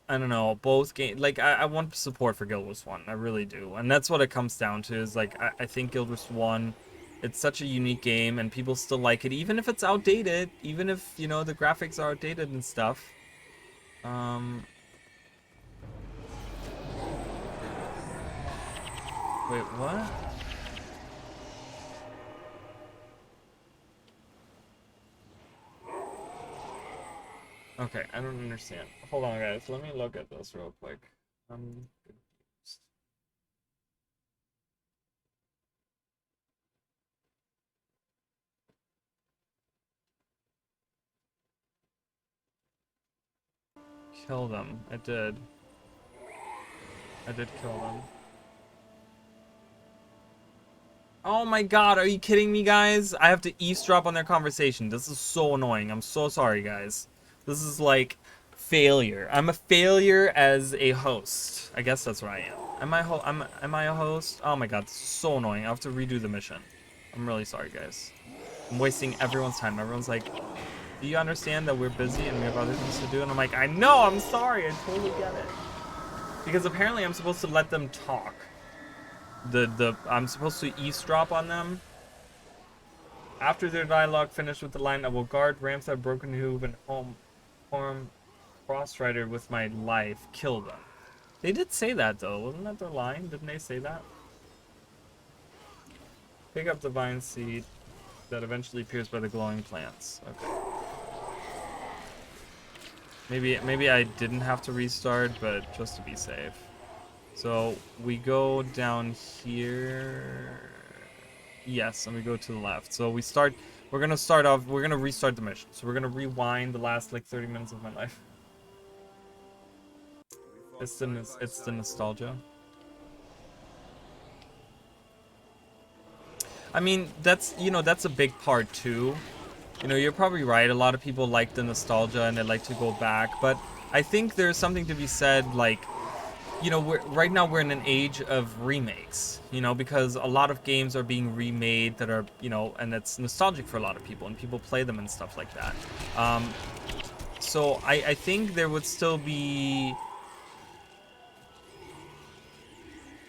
I don't know, both games. Like, I want support for Guild Wars 1. I really do. And that's what it comes down to, is like, I think Guild Wars 1, it's such a unique game, and people still like it, even if it's outdated, even if, you know, the graphics are outdated and stuff. Wait, what? Okay, I don't understand. Hold on, guys. Let me look at this real quick. I'm confused. Kill them. I did. I did kill them. Oh my god, are you kidding me, guys? I have to eavesdrop on their conversation. This is so annoying. I'm so sorry, guys. This is like failure. I'm a failure as a host. I guess that's what I am. Am I a host? Oh my god, this is so annoying. I have to redo the mission. I'm really sorry, guys. I'm wasting everyone's time. Everyone's like, do you understand that we're busy and we have other things to do? And I'm like, I know, I'm sorry. I totally get it. Because apparently I'm supposed to let them talk. I'm supposed to eavesdrop on them. After their dialogue finished with the line, I will guard Ramside, Broken Hoof, and Harm Crossrider with my life. Kill them. They did say that, though. Wasn't that their line? Didn't they say that? Pick up the vine seed that eventually appears by the glowing plants. Okay. Maybe I didn't have to restart, but just to be safe. So we go down here. Yes, and we go to the left. So we're gonna restart the mission. So we're gonna rewind the last like 30 minutes of my life. It's the nostalgia. I mean, that's, that's a big part too. You're probably right. A lot of people like the nostalgia and they like to go back, but I think there's something to be said, like, right now we're in an age of remakes, because a lot of games are being remade that are, and it's nostalgic for a lot of people and people play them and stuff like that. Um, so I think there would still be,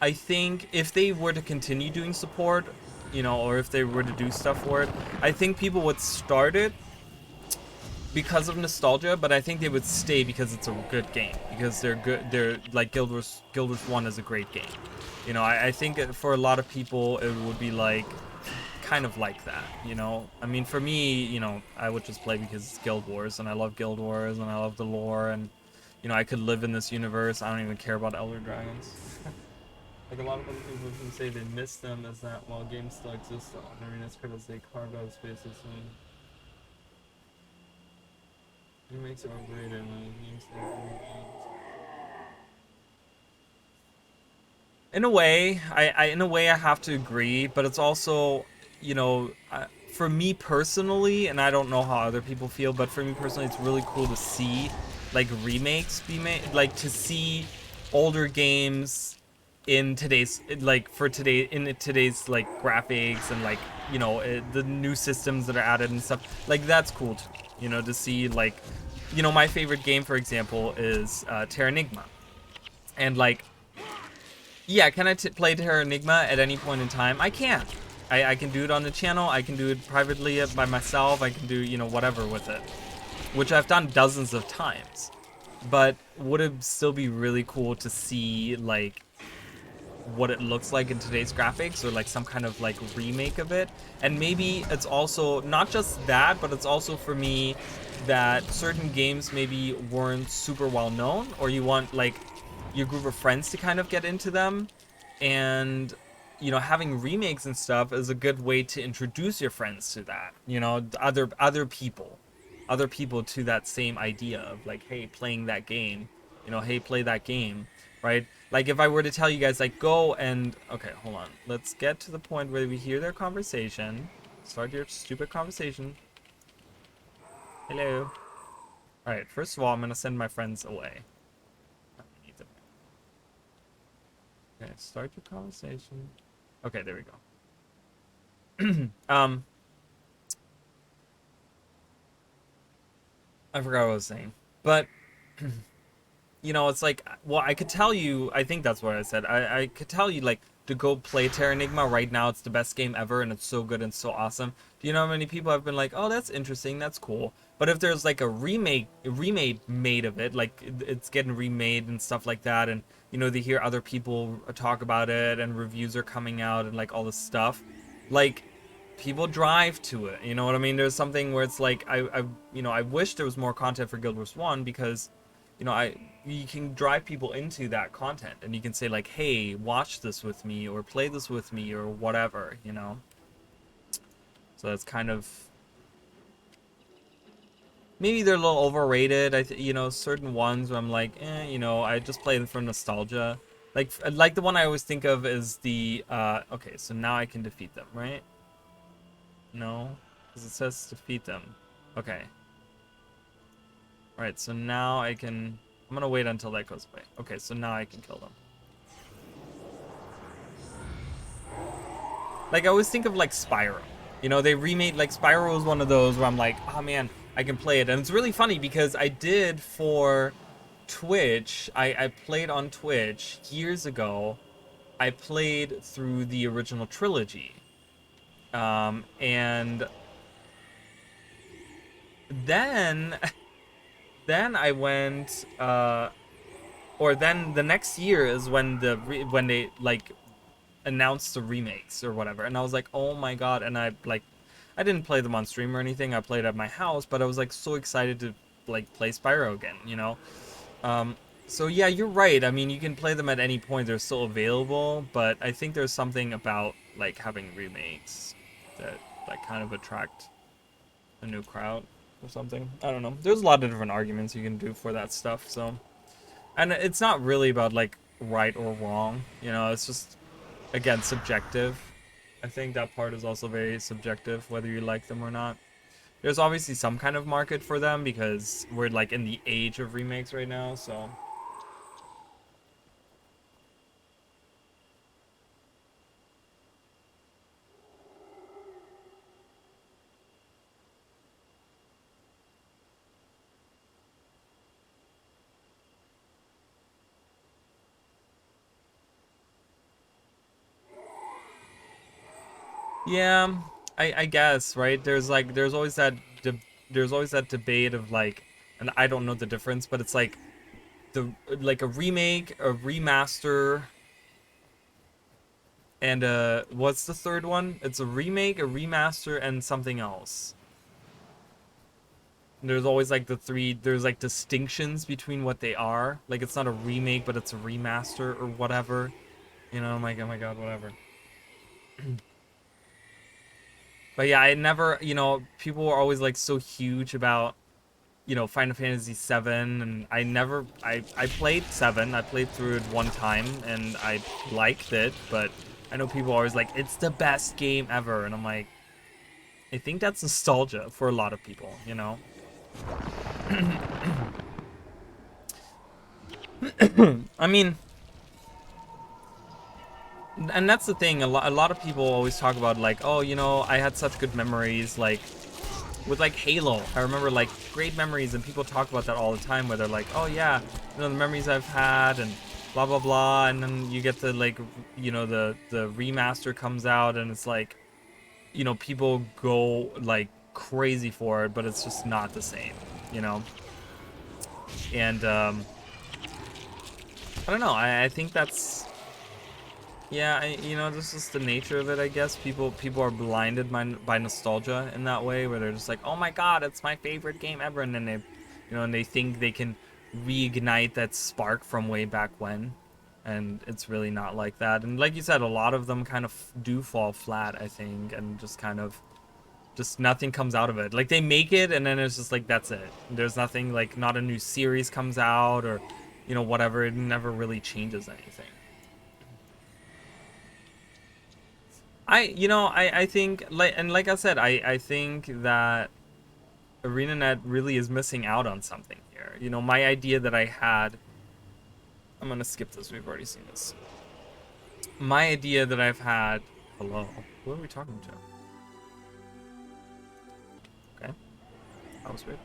I think if they were to continue doing support, or if they were to do stuff for it, I think people would start it because of nostalgia, but I think they would stay because it's a good game. Because they're good. They're like Guild Wars 1 is a great game. I think for a lot of people it would be like kind of like that. I mean, for me, I would just play because it's Guild Wars and I love Guild Wars and I love the lore and I could live in this universe. I don't even care about Elder Dragons. Like a lot of other people can say they miss them as that while games still exist though. I mean, it's because they carved out spaces and it makes it overrated when games in a way, in a way I have to agree, but it's also, for me personally, and I don't know how other people feel, but for me personally, it's really cool to see like remakes be made, like to see older games in today's like for today in today's like graphics and like the new systems that are added and stuff like that's cool to me, to see like my favorite game for example is Terranigma and like yeah, can I play Terranigma at any point in time? I can. I can do it on the channel. I can do it privately by myself. I can do, whatever with it. Which I've done dozens of times. But would it still be really cool to see, like, what it looks like in today's graphics or, like, some kind of, like, remake of it? And maybe it's also, not just that, but it's also for me that certain games maybe weren't super well known or you want, like, your group of friends to kind of get into them and having remakes and stuff is a good way to introduce your friends to that, other people to that same idea of like, hey, playing that game, hey, play that game, right? Like if I were to tell you guys like go and okay, hold on, let's get to the point where we hear their conversation. Start your stupid conversation. Hello. All right, first of all, I'm gonna send my friends away. Okay, start your conversation. Okay, there we go. I forgot what I was saying. But it's like, well, I could tell you, I think that's what I said. I could tell you, like, to go play Terranigma right now. It's the best game ever, and it's so good and so awesome. Do you know how many people have been like, oh, that's interesting, that's cool. But if there's, like, a remake made of it, like, it's getting remade and stuff like that, and, they hear other people talk about it, and reviews are coming out, and, like, all this stuff, like, people drive to it, you know what I mean? There's something where it's like, I wish there was more content for Guild Wars 1, because you can drive people into that content and you can say like, hey, watch this with me or play this with me or whatever, so that's kind of, maybe they're a little overrated. Certain ones where I'm like, I just play them for nostalgia, like the one I always think of is the okay, so now I can defeat them, right? No, because it says defeat them. Okay. Alright, so now I can... I'm gonna wait until that goes away. Okay, so now I can kill them. Like, I always think of, like, Spyro. They remade... Like, Spyro was one of those where I'm like, oh, man, I can play it. And it's really funny because I did for Twitch. I played on Twitch years ago. I played through the original trilogy. And... Then... Then I went, or then the next year is when when they like announced the remakes or whatever, and I was like, oh my god! And I didn't play them on stream or anything. I played at my house, but I was like so excited to like play Spyro again, So yeah, you're right. I mean, you can play them at any point; they're still available. But I think there's something about like having remakes that kind of attract a new crowd or something. I don't know. There's a lot of different arguments you can do for that stuff. So, and it's not really about like right or wrong. It's just again subjective. I think that part is also very subjective, whether you like them or not. There's obviously some kind of market for them because we're like in the age of remakes right now, so. Yeah, I guess, right? There's always that there's always that debate of like, and I don't know the difference, but it's like the like a remake, a remaster, and what's the third one? It's a remake, a remaster, and something else. And there's always like the three. There's like distinctions between what they are. Like it's not a remake, but it's a remaster or whatever. You know, I'm like, oh my god, whatever. But yeah, I never, people were always like so huge about, Final Fantasy 7, and I played 7. I played through it one time and I liked it, but I know people are always like it's the best game ever, and I'm like, I think that's nostalgia for a lot of people, you know. I mean, and that's the thing. A lot of people always talk about like, oh, I had such good memories, like with like Halo. I remember like great memories, and people talk about that all the time, where they're like, oh yeah, the memories I've had, and blah blah blah, and then you get the like, the remaster comes out, and it's like, people go like crazy for it, but it's just not the same, you know. And I don't know. I think that's, yeah, this is the nature of it, I guess. People are blinded by nostalgia in that way, where they're just like, oh my god, it's my favorite game ever, and then and they think they can reignite that spark from way back when, and it's really not like that. And like you said, a lot of them kind of do fall flat, I think, and just kind of just nothing comes out of it. Like they make it, and then it's just like that's it. There's nothing, like not a new series comes out, or whatever. It never really changes anything. I think, like I said, I think that ArenaNet really is missing out on something here. My idea that I had, I'm gonna skip this, we've already seen this. My idea that I've had, hello, who are we talking to? Okay, that was weird.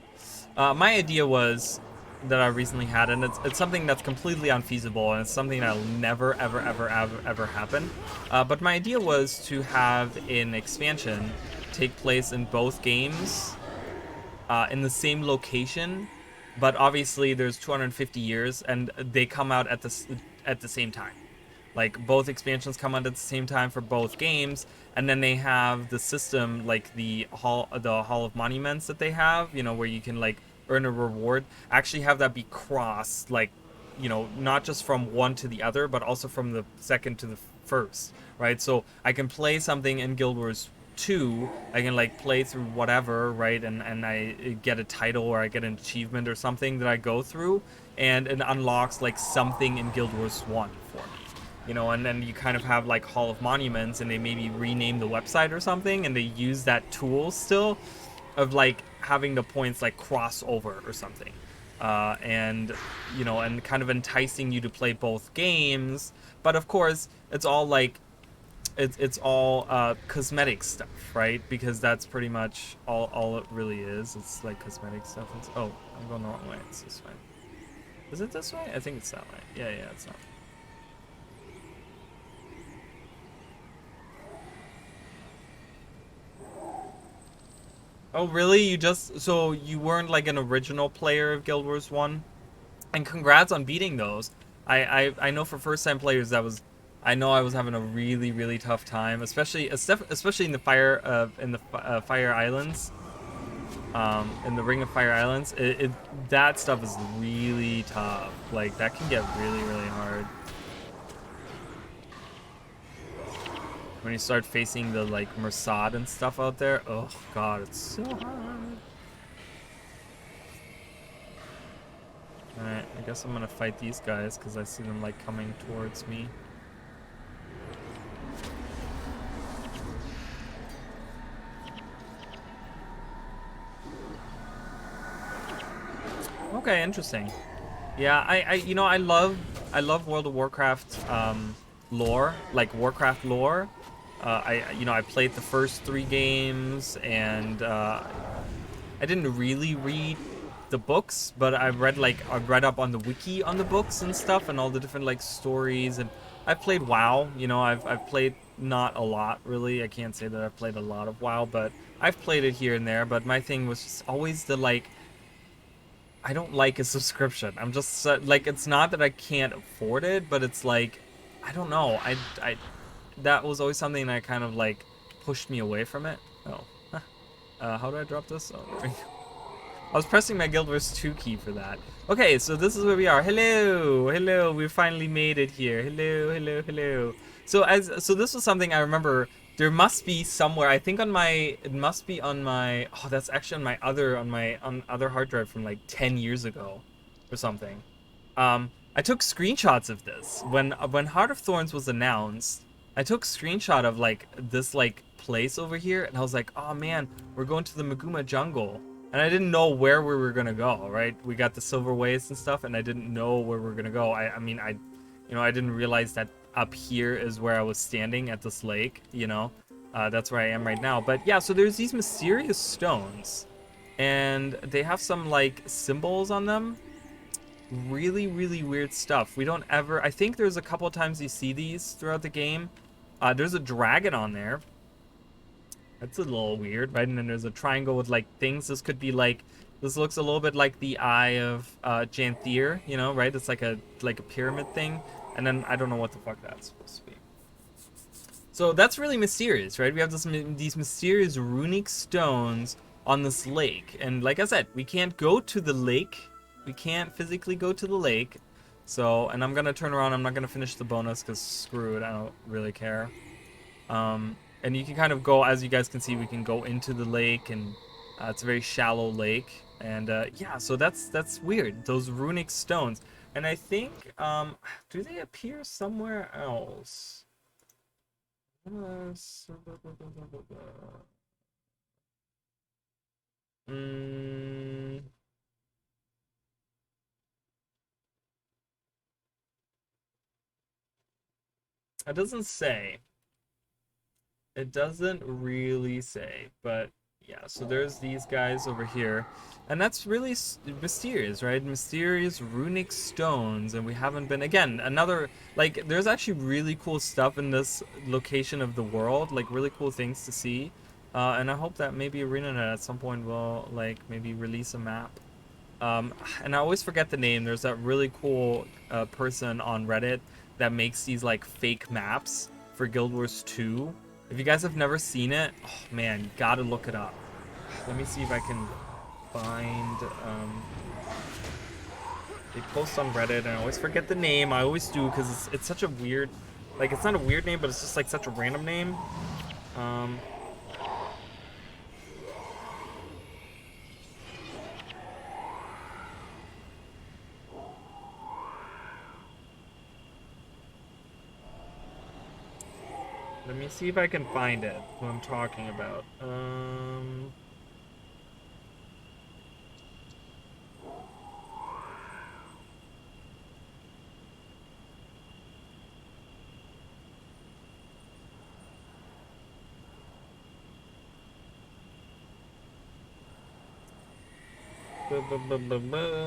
My idea was that I recently had, and it's something that's completely unfeasible, and it's something that'll never, ever, ever, ever, ever happen. But my idea was to have an expansion take place in both games, in the same location, but obviously there's 250 years, and they come out at the same time. Like both expansions come out at the same time for both games, and then they have the system like the Hall of Monuments that they have, where you can like earn a reward. Actually, have that be crossed, like not just from one to the other, but also from the second to the first, right? So I can play something in Guild Wars 2, I can like play through whatever, right? And I get a title, or I get an achievement or something that I go through, and it unlocks like something in Guild Wars 1 for me. And then you kind of have like Hall of Monuments, and they maybe rename the website or something, and they use that tool still of like having the points like cross over or something. And and kind of enticing you to play both games, but of course it's all like it's all cosmetic stuff, right? Because that's pretty much all it really is. It's like cosmetic stuff. Oh, I'm going the wrong way. It's this way. Is it this way? I think it's that way. Yeah, it's not. Oh, really? So you weren't like an original player of Guild Wars 1? And congrats on beating those. I know for first time players I know I was having a really really tough time, especially in the Fire Islands, in the Ring of Fire Islands. That stuff is really tough. Like that can get really really hard when you start facing the like Mersad and stuff out there. Oh god, it's so hard. Alright, I guess I'm gonna fight these guys because I see them like coming towards me. Okay, interesting. Yeah, I love World of Warcraft lore, like Warcraft lore. I played the first three games, and I didn't really read the books, but I've read up on the wiki on the books and stuff, and all the different like stories. And I've played WoW. I've played not a lot really. I can't say that I've played a lot of WoW, but I've played it here and there. But my thing was just always the like I don't like a subscription. I'm just like it's not that I can't afford it, but it's like I don't know. I that was always something that kind of like pushed me away from it. Oh, how do I drop this? Oh, there we go. I was pressing my Guild Wars 2 key for that. Okay, so this is where we are. Hello, hello. We finally made it here. Hello, hello, hello. So this was something I remember. There must be somewhere. I think on my it must be on my. Oh, that's actually on my other hard drive from like 10 years ago, or something. I took screenshots of this when Heart of Thorns was announced. I took screenshot of like this like place over here, and I was like, oh man, we're going to the Maguuma jungle, and I didn't know where we were gonna go. Right, we got the silver waste and stuff, and I didn't know where we were gonna go. I mean, I didn't realize that up here is where I was standing at this lake. That's where I am right now. But yeah, so there's these mysterious stones, and they have some like symbols on them. Really, really weird stuff. We don't ever. I think there's a couple of times you see these throughout the game. There's a dragon on there. That's a little weird, right? And then there's a triangle with like things. This could be like. This looks a little bit like the eye of Janthier, right? It's like a pyramid thing. And then I don't know what the fuck that's supposed to be. So that's really mysterious, right? We have these mysterious runic stones on this lake. And like I said, we can't go to the lake. We can't physically go to the lake. So, and I'm going to turn around. I'm not going to finish the bonus because screw it. I don't really care. And you can kind of go, as you guys can see, we can go into the lake. And it's a very shallow lake. And yeah, so that's weird. Those runic stones. And I think, do they appear somewhere else? Mm, it doesn't say. It doesn't really say, but yeah, so there's these guys over here. And that's really mysterious, right? Mysterious runic stones, and we haven't been again, another like there's actually really cool stuff in this location of the world, like really cool things to see. And I hope that maybe ArenaNet at some point will like maybe release a map. And I always forget the name. There's that really cool person on Reddit that makes these like fake maps for Guild Wars 2. If you guys have never seen it, oh man, you gotta look it up. Let me see if I can find. They post on Reddit, and I always forget the name. I always do because it's such a weird, like it's not a weird name, but it's just like such a random name. Um, Let me see if I can find it. Who I'm talking about.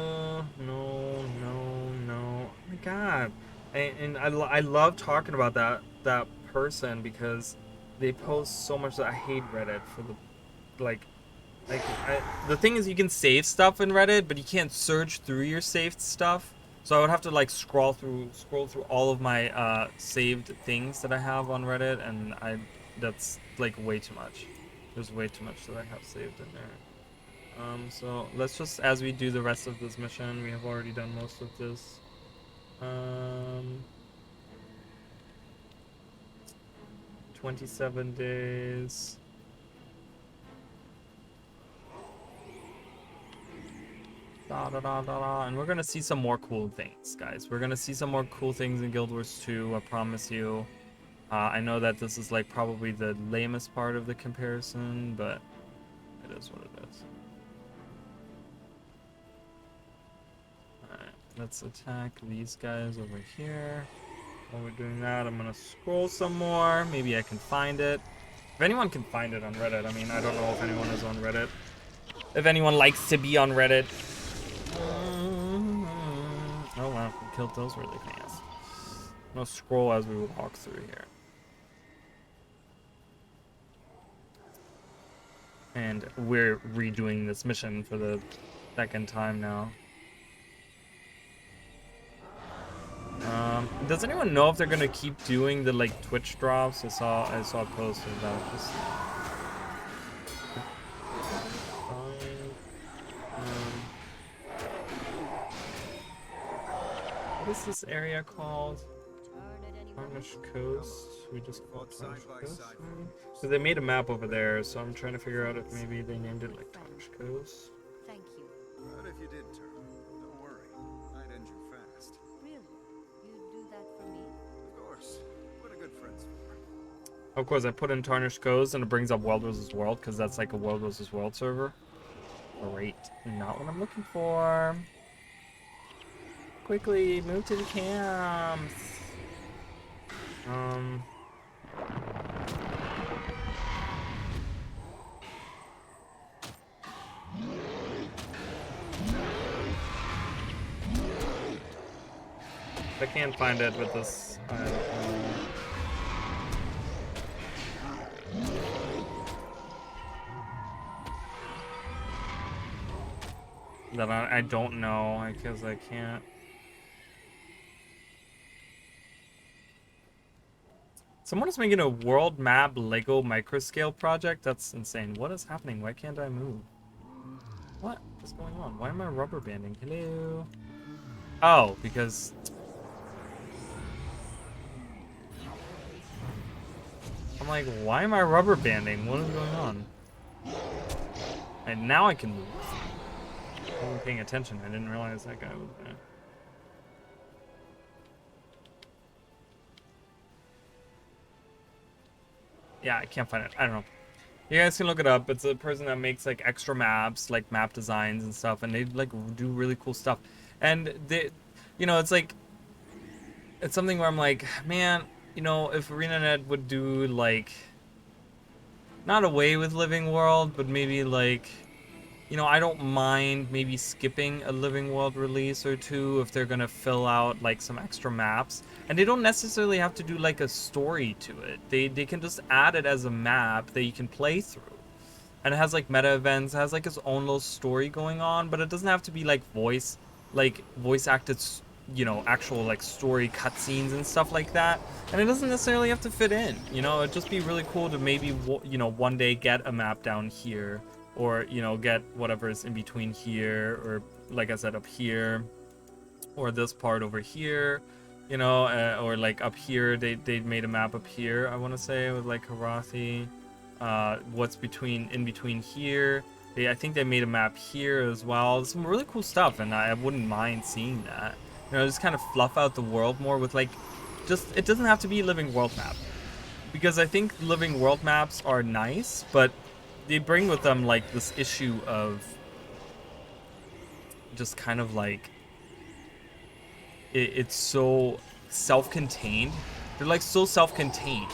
No, no, no. Oh my god. And I love talking about that person because they post so much that I hate Reddit for the like the thing is you can save stuff in Reddit, but you can't search through your saved stuff. So I would have to like scroll through all of my saved things that I have on Reddit, and that's like way too much. There's way too much that I have saved in there. So let's just, as we do the rest of this mission, we have already done most of this. 27 days. Da, da, da, da, da. And we're gonna see some more cool things, guys. We're gonna see some more cool things in Guild Wars 2, I promise you. I know that this is like probably the lamest part of the comparison, but it is what it is. let's attack these guys over here. While we're doing that, I'm gonna scroll some more. Maybe I can find it. If anyone can find it on Reddit, I mean, I don't know if anyone is on Reddit. If anyone likes to be on Reddit. Oh wow, we killed those really fast. I'm gonna scroll as we walk through here. And we're redoing this mission for the second time now. Does anyone know if they're gonna keep doing the like Twitch drops? I saw a post of that. Just what is this area called? Tarnish Coast. We just called Tarnish Coast. So they made a map over there, so I'm trying to figure out if maybe they named it like Tarnish Coast. Thank you. But if you did turn, don't worry. I'd end you fast. Really? You'd do that for me? Of course. What are good friends for? Of course, I put in Tarnish Coast and it brings up World vs. World because that's like a World vs. World server. Great. Not what I'm looking for. Quickly, move to the camps. I can't find it with this. That I don't know because I can't. Someone is making a world map Lego microscale project? That's insane. What is happening? Why can't I move? What is going on? Why am I rubber banding? Hello? Oh, because... I'm like, why am I rubber banding? What is going on? And now I can move. I wasn't paying attention. I didn't realize that guy was there. Yeah, I can't find it. I don't know. You guys can look it up. It's a person that makes like extra maps, like map designs and stuff, and they like do really cool stuff. And they, you know, it's like, it's something where I'm like, man, you know, if ArenaNet would do like, not away with Living World, but maybe like, you know, I don't mind maybe skipping a Living World release or two if they're gonna fill out like some extra maps. And they don't necessarily have to do like a story to it. They can just add it as a map that you can play through. And it has like meta events, it has like its own little story going on, but it doesn't have to be like voice acted, you know, actual like story cutscenes and stuff like that. And it doesn't necessarily have to fit in, you know. It'd just be really cool to maybe, you know, one day get a map down here, or, you know, get whatever is in between here, or like I said, up here, or this part over here, you know, or like up here, they made a map up here, I want to say, with like Harathi. What's in between here. I think they made a map here as well. Some really cool stuff, and I wouldn't mind seeing that. You know, just kind of fluff out the world more with like, just, it doesn't have to be a Living World map. Because I think Living World maps are nice, but they bring with them like this issue of just kind of like, it's so self-contained. They're like so self-contained,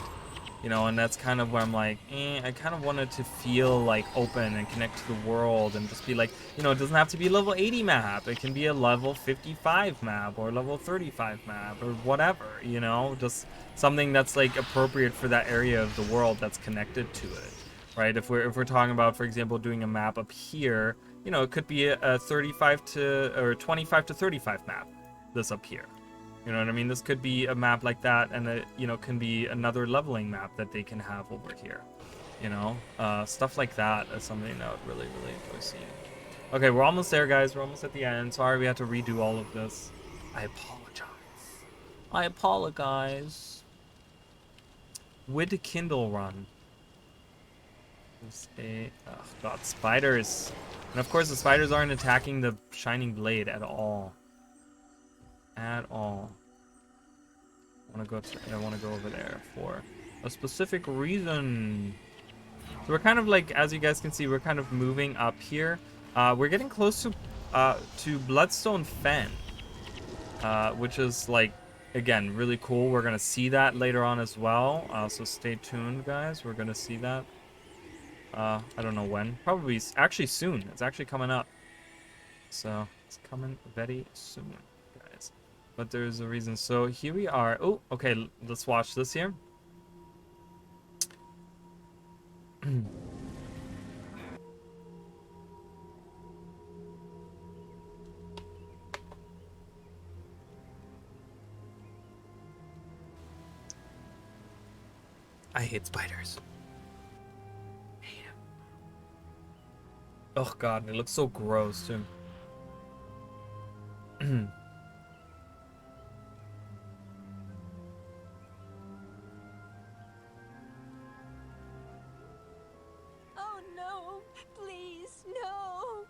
you know, and that's kind of where I'm like, I kind of wanted to feel like open and connect to the world and just be like, you know, it doesn't have to be a level 80 map. It can be a level 55 map or level 35 map or whatever, you know, just something that's like appropriate for that area of the world that's connected to it, right? If we're talking about, for example, doing a map up here, you know, it could be a 35 to or 25 to 35 map. This up here, you know what I mean? This could be a map like that, and it, you know, can be another leveling map that they can have over here, you know. Stuff like that is something that I would really enjoy seeing. Okay, we're almost there, guys. We're almost at the end. Sorry we had to redo all of this. I apologize. With Kindle Run. Oh god, spiders. And of course the spiders aren't attacking the shining blade at all. I want to go over there for a specific reason. So we're kind of like, as you guys can see, we're kind of moving up here. We're getting close to Bloodstone Fen. which is like, again, really cool. We're gonna see that later on as well. So stay tuned, guys. We're gonna see that. I don't know when. Probably actually soon. It's actually coming up. So it's coming very soon, guys. But there's a reason. So here we are. Oh, okay. Let's watch this here. I hate spiders. Hate 'em. Oh god, it looks so gross too. Oh no! Please, no!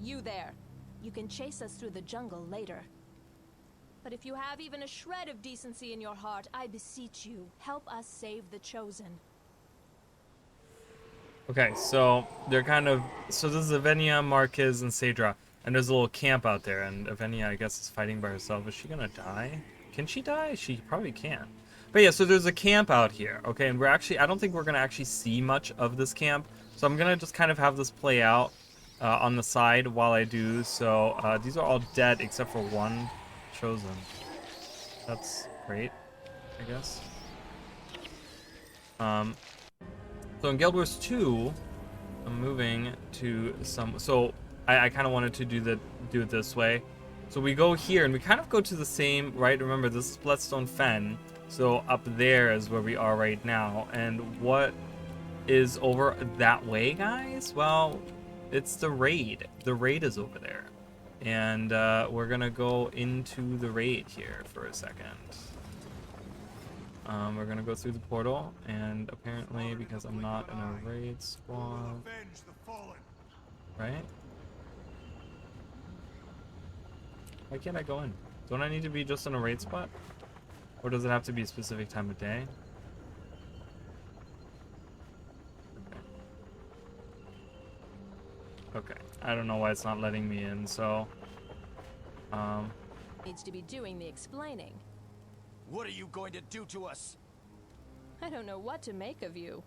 You there. You can chase us through the jungle later. But if you have even a shred of decency in your heart, I beseech you, help us save the Chosen. Okay, so they're kind of so this is Avenia, Marquez, and Cedra, and there's a little camp out there, and Avenia, I guess, is fighting by herself. Is she gonna die? Can she die? She probably can. But yeah, so there's a camp out here, okay, and I don't think we're gonna actually see much of this camp, so I'm gonna just kind of have this play out on the side while I do. So these are all dead except for one chosen. That's great, I guess. So in Guild Wars 2, I'm moving to some. So I kind of wanted to do it this way. So we go here and we kind of go to the same, right? Remember, this is Bloodstone Fen. So up there is where we are right now. And what is over that way, guys? Well, it's the raid. The raid is over there. And we're gonna go into the raid here for a second. We're gonna go through the portal, and apparently because I'm not in a raid squad, right? Why can't I go in? Don't I need to be just in a raid spot? Or does it have to be a specific time of day? Okay. I don't know why it's not letting me in, so Needs to be doing the explaining. What are you going to do to us? I don't know what to make of you.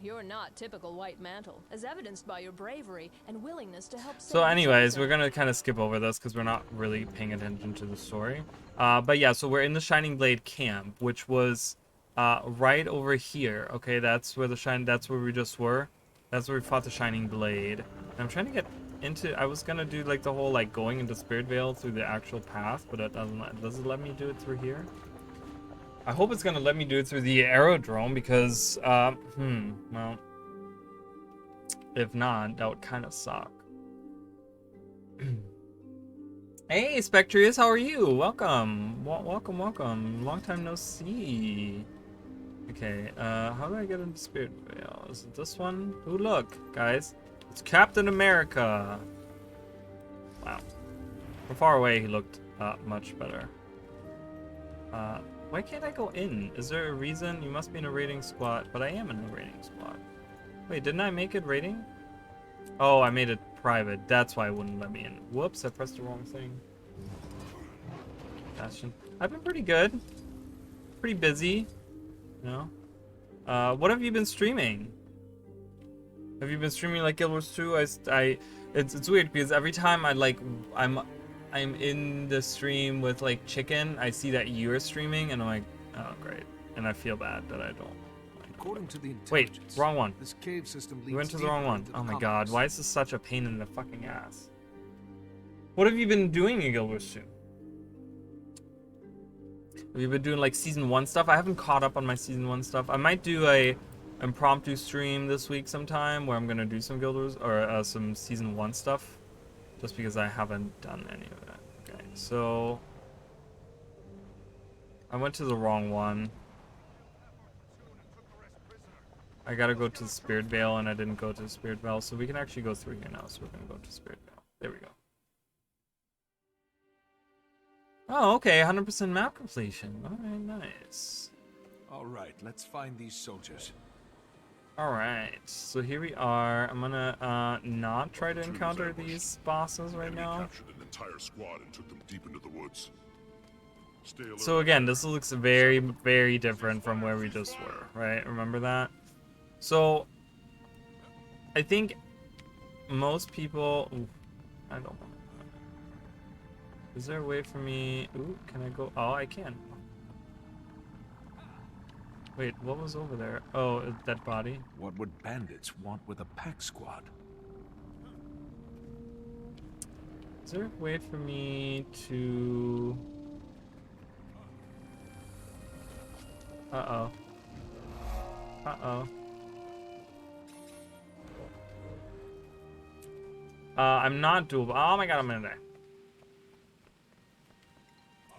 You're not typical White Mantle, as evidenced by your bravery and willingness to help save so the anyways, Chosen. we're gonna kind of skip over this because we're not really paying attention to the story. But yeah, so we're in the Shining Blade camp, which was right over here. Okay, that's where that's where we just were. That's where we fought the Shining Blade. And I'm trying to get into. I was gonna do like the whole like going into Spirit Vale through the actual path, but it doesn't. Does it let me do it through here? I hope it's gonna let me do it through the aerodrome because well, if not, that would kind of suck. Hey, Spectrius, how are you? Welcome, welcome. Long time no see. Okay, how do I get into Spirit Vale? Is it this one? Ooh, look, guys, it's Captain America. Wow, from far away he looked much better. Why can't I go in? Is there a reason? You must be in a raiding squad, but I am in a raiding squad. Wait, didn't I make it raiding? Oh, I made it private. That's why it wouldn't let me in. Whoops, I pressed the wrong thing. Bastion. I've been pretty good. Pretty busy. You know? What have you been streaming? Have you been streaming like Guild Wars 2? It's weird because every time I'm in the stream with like Chicken, I see that you're streaming and I'm like, oh great. And I feel bad that I don't. According to the Wait, intelligence, wrong one. this cave system leads We went to the deeper wrong one. into the Oh my god, complex. why is this such a pain in the fucking ass? What have you been doing in Guild Wars 2? Have you been doing like season 1 stuff? I haven't caught up on my season 1 stuff. I might do a impromptu stream this week sometime where I'm gonna do some Guild Wars or some season 1 stuff. Just because I haven't done any of that. Okay, so I went to the wrong one. I gotta go to the Spirit Vale, and I didn't go to the Spirit Vale, so we can actually go through here now. So we're gonna go to Spirit Vale. There we go. Oh, okay, 100% map completion. All right, nice. All right, let's find these soldiers. All right, so here we are. I'm gonna not try to encounter these bosses right now. Captured an entire squad and took them deep into the woods. Stay alert. So again, this looks very, very different from where we just were, right? Remember that? So I think most people. Ooh, I don't want to. Is there a way for me? Ooh, can I go? Oh, I can. Wait, what was over there? Oh, a dead body. What would bandits want with a pack squad? Is there a way for me to? Uh-oh. Uh-oh. I'm not doable. Oh my god, I'm gonna die.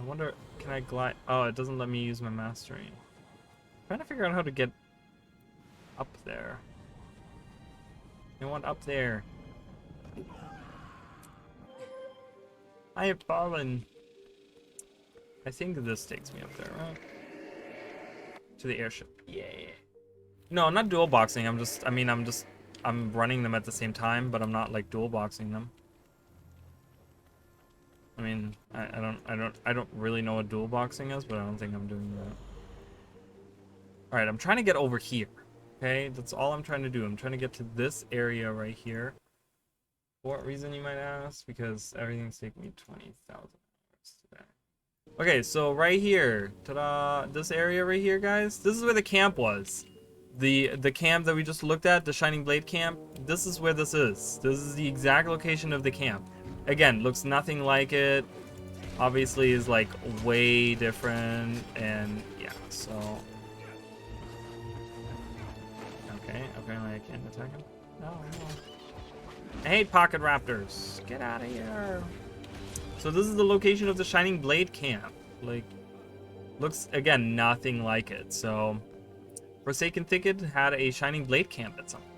I wonder, can I glide? Oh, it doesn't let me use my mastery. I'm trying to figure out how to get up there. I want up there. I have fallen. I think this takes me up there, right? To the airship. Yeah. No, I'm not dual boxing. I'm running them at the same time, but I'm not like dual boxing them. I mean, I don't really know what dual boxing is, but I don't think I'm doing that. All right, I'm trying to get over here. Okay, that's all I'm trying to do. I'm trying to get to this area right here. For what reason, you might ask? Because everything's taking me 20,000 hours today. Okay, so right here, ta-da! This area right here, guys. This is where the camp was. The camp that we just looked at, the Shining Blade camp. This is where this is. This is the exact location of the camp. Again, looks nothing like it. Obviously is like way different, and yeah, so okay, apparently I can't attack him. No. I hate pocket raptors. Get out of here. So this is the location of the Shining Blade camp. Like, looks again nothing like it. So Forsaken Thicket had a Shining Blade camp at some point.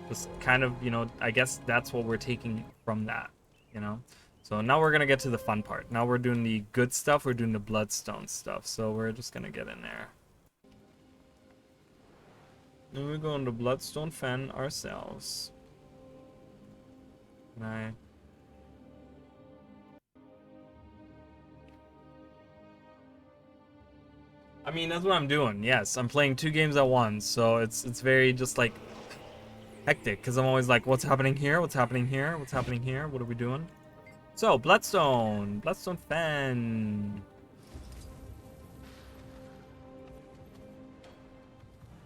Just kind of, you know, I guess that's what we're taking from that, you know. So now we're gonna get to the fun part. Now we're doing the good stuff. We're doing the bloodstone stuff. So we're just gonna get in there. And we're going to Bloodstone Fen ourselves. And I mean, that's what I'm doing. Yes, I'm playing 2 games at once. So it's very just like hectic, because I'm always like, what's happening here? What's happening here? What's happening here? What are we doing? So, Bloodstone Fen.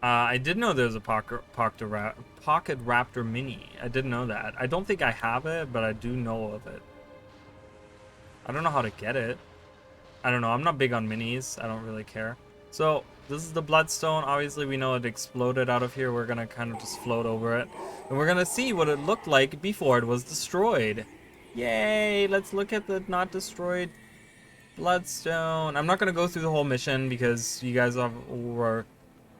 I did know there's a Pocket Raptor Mini. I didn't know that. I don't think I have it, but I do know of it. I don't know how to get it. I don't know. I'm not big on minis. I don't really care. So, this is the Bloodstone. Obviously, we know it exploded out of here. We're going to kind of just float over it. And we're going to see what it looked like before it was destroyed. Yay! Let's look at the not destroyed Bloodstone. I'm not going to go through the whole mission because you guys were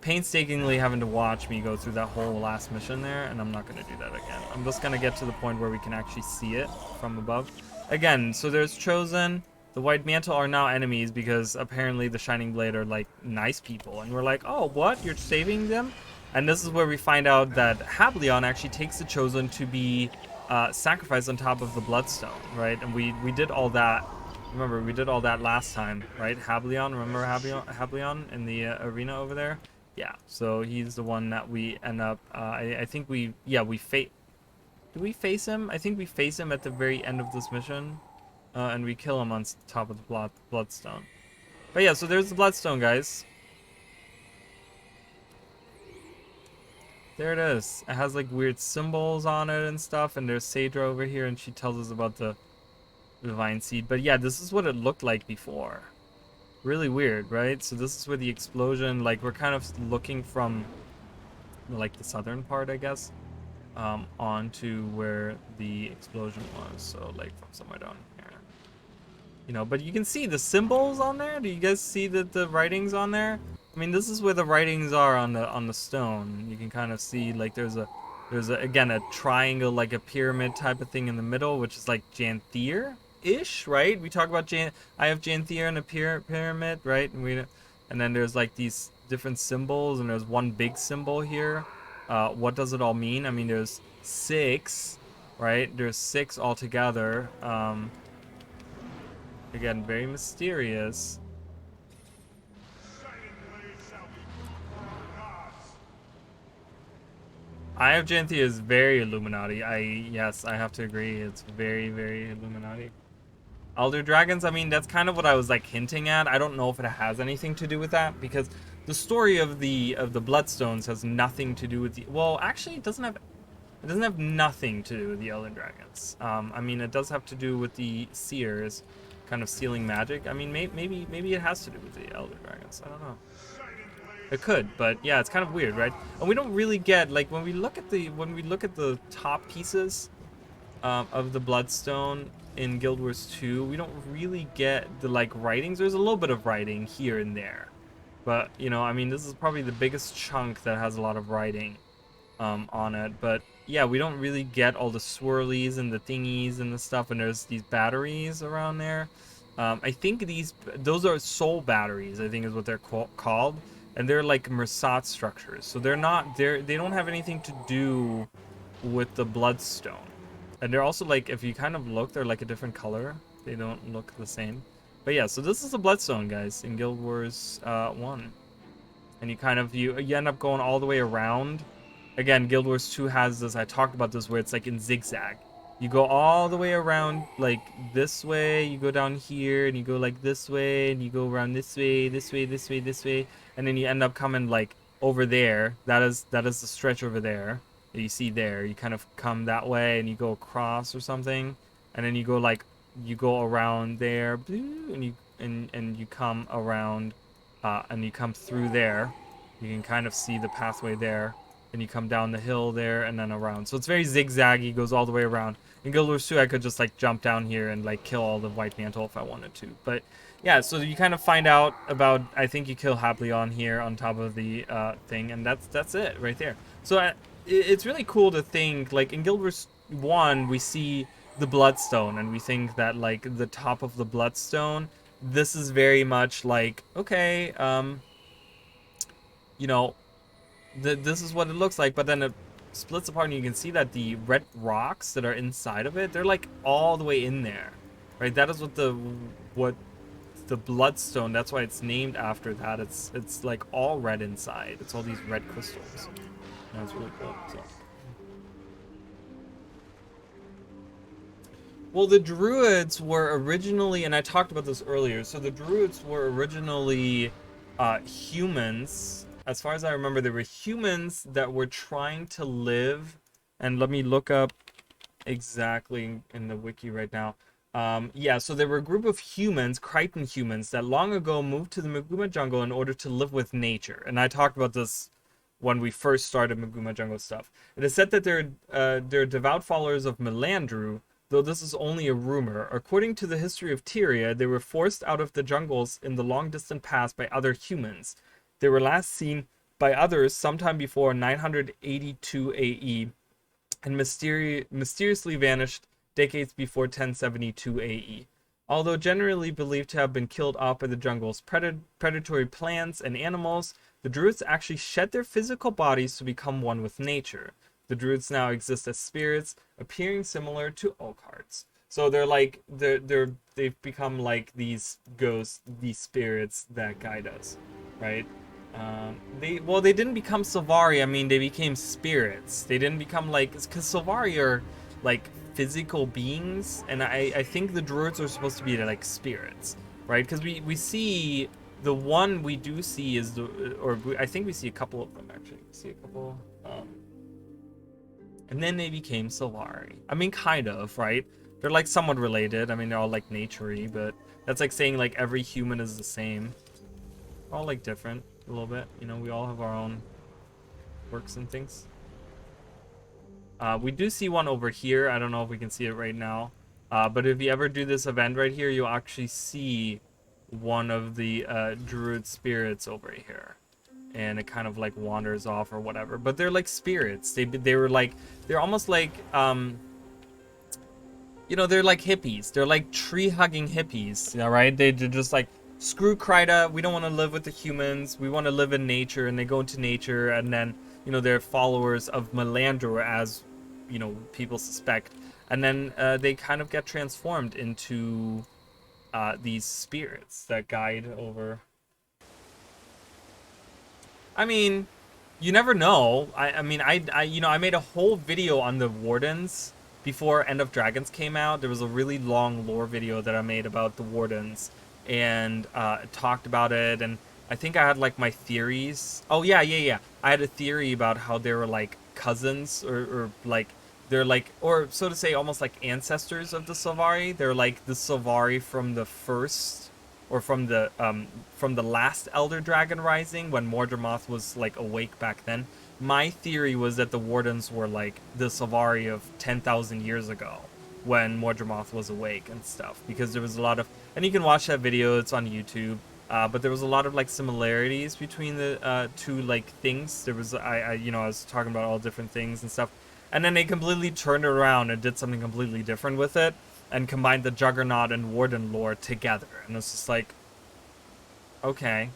painstakingly having to watch me go through that whole last mission there, and I'm not going to do that again. I'm just going to get to the point where we can actually see it from above. Again, so there's Chosen. The White Mantle are now enemies because apparently the Shining Blade are like nice people, and we're like, oh, what? You're saving them? And this is where we find out that Hableon actually takes the Chosen to be sacrificed on top of the Bloodstone, right? And we did all that. Remember, we did all that last time, right? Hableon, remember Hableon in the arena over there? Yeah, so he's the one that we end up, I think we face... Do we face him? I think we face him at the very end of this mission. And we kill him on top of the Bloodstone. But yeah, so there's the Bloodstone, guys. There it is. It has like weird symbols on it and stuff. And there's Sadra over here, and she tells us about the Divine Seed. But yeah, this is what it looked like before. Really weird, right? So this is where the explosion, like we're kind of looking from like the southern part, I guess, onto where the explosion was. So like from somewhere down here, you know, but you can see the symbols on there. Do you guys see the writings on there? I mean, this is where the writings are on the stone. You can kind of see like there's again a triangle, like a pyramid type of thing in the middle, which is like Janthier-ish, right? We talk about I have Janthier in a pyramid, right? And then there's like these different symbols, and there's one big symbol here. What does it all mean? I mean, there's 6, right? There's 6 altogether. Again, very mysterious. Eye of Janthia is very Illuminati. Yes, I have to agree. It's very, very Illuminati. Elder Dragons, I mean, that's kind of what I was like hinting at. I don't know if it has anything to do with that, because the story of the Bloodstones has nothing to do with the, well, actually it doesn't have nothing to do with the Elder Dragons. I mean, it does have to do with the Seers kind of stealing magic. I mean, maybe it has to do with the Elder Dragons. I don't know. It could, but yeah, it's kind of weird, right? And we don't really get, like, when we look at the top pieces of the Bloodstone in Guild Wars 2, we don't really get the like writings. There's a little bit of writing here and there, but you know, I mean, this is probably the biggest chunk that has a lot of writing on it. But yeah, we don't really get all the swirlies and the thingies and the stuff. And there's these batteries around there. I think those are soul batteries, I think is what they're called, and they're like Mersat structures. So they don't have anything to do with the Bloodstone. And they're also like, if you kind of look, they're like a different color. They don't look the same. But yeah, so this is the Bloodstone, guys, in Guild Wars 1. And you kind of, you end up going all the way around. Again, Guild Wars 2 has this, I talked about this, where it's like in zigzag. You go all the way around, like this way, you go down here, and you go like this way, and you go around this way, this way, this way, this way, and then you end up coming like over there. That is the stretch over there that you see there. You kind of come that way, and you go across or something, and then you go around there, and you come around, and you come through there. You can kind of see the pathway there. And you come down the hill there and then around. So it's very zigzaggy, goes all the way around. In Guild Wars 2, I could just like jump down here and like kill all the White Mantle if I wanted to. But yeah, so you kind of find out about, I think you kill Haplion here on top of the thing, and that's it right there. So it's really cool to think, like in Guild Wars 1, we see the Bloodstone, and we think that like the top of the Bloodstone, this is very much like, okay, you know, this is what it looks like, but then it splits apart, and you can see that the red rocks that are inside of it, they're like all the way in there, right? That is what the Bloodstone, that's why it's named after that. It's like all red inside. It's all these red crystals. That's really cool. So. Well, the Druids were originally, and I talked about this earlier, so the Druids were originally humans. As far as I remember, they were humans that were trying to live, and let me look up exactly in the wiki right now. Yeah, so there were a group of humans, Crichton humans, that long ago moved to the Maguuma jungle in order to live with nature. And I talked about this when we first started Maguuma jungle stuff. It is said that they're devout followers of Melandru, though this is only a rumor. According to the history of Tyria, they were forced out of the jungles in the long distant past by other humans. They were last seen by others sometime before 982 AE and mysteriously vanished decades before 1072 AE. Although generally believed to have been killed off by the jungle's predatory plants and animals, the Druids actually shed their physical bodies to become one with nature. The Druids now exist as spirits, appearing similar to Oakhearts. So they've become like these ghosts, these spirits that guide us, right? They didn't become Sylvari. I mean, they became spirits. They didn't become like, because Sylvari are like physical beings, and I think the Druids are supposed to be like spirits, right? Because we see the one we do see is I think we see a couple of them actually. We see a couple, and then they became Sylvari. I mean, kind of, right? They're like somewhat related. I mean, they're all like nature-y, but that's like saying like every human is the same. We're all like different a little bit, you know. We all have our own quirks and things. We do see one over here. I don't know if we can see it right now, but if you ever do this event right here, you'll actually see one of the druid spirits over here. and it kind of like wanders off or whatever. But they're like spirits. They were like, they're almost like you know, they're like hippies. They're like tree-hugging hippies, all right? They're just like, screw Kryta, we don't want to live with the humans. We want to live in nature, and they go into nature, and then, you know, they're followers of Melandra, as, you know, people suspect. And then they kind of get transformed into these spirits that guide over. I mean, you never know. I mean, you know, I made a whole video on the Wardens before End of Dragons came out. There was a really long lore video that I made about the Wardens, and talked about it, and I think I had like my theories. Oh yeah. I had a theory about how they were like cousins, or like they're like, or so to say, almost like ancestors of the Sylvari. They're like the Sylvari from the first, or from the last Elder Dragon Rising, when Mordramoth was like awake back then. My theory was that the Wardens were like the Sylvari of 10,000 years ago, when Mordramoth was awake and stuff, because there was a lot of, and you can watch that video, it's on YouTube, but there was a lot of like similarities between the two like things. There was, you know, I was talking about all different things and stuff, and then they completely turned it around and did something completely different with it, and combined the Juggernaut and Warden lore together, and it's just like, okay,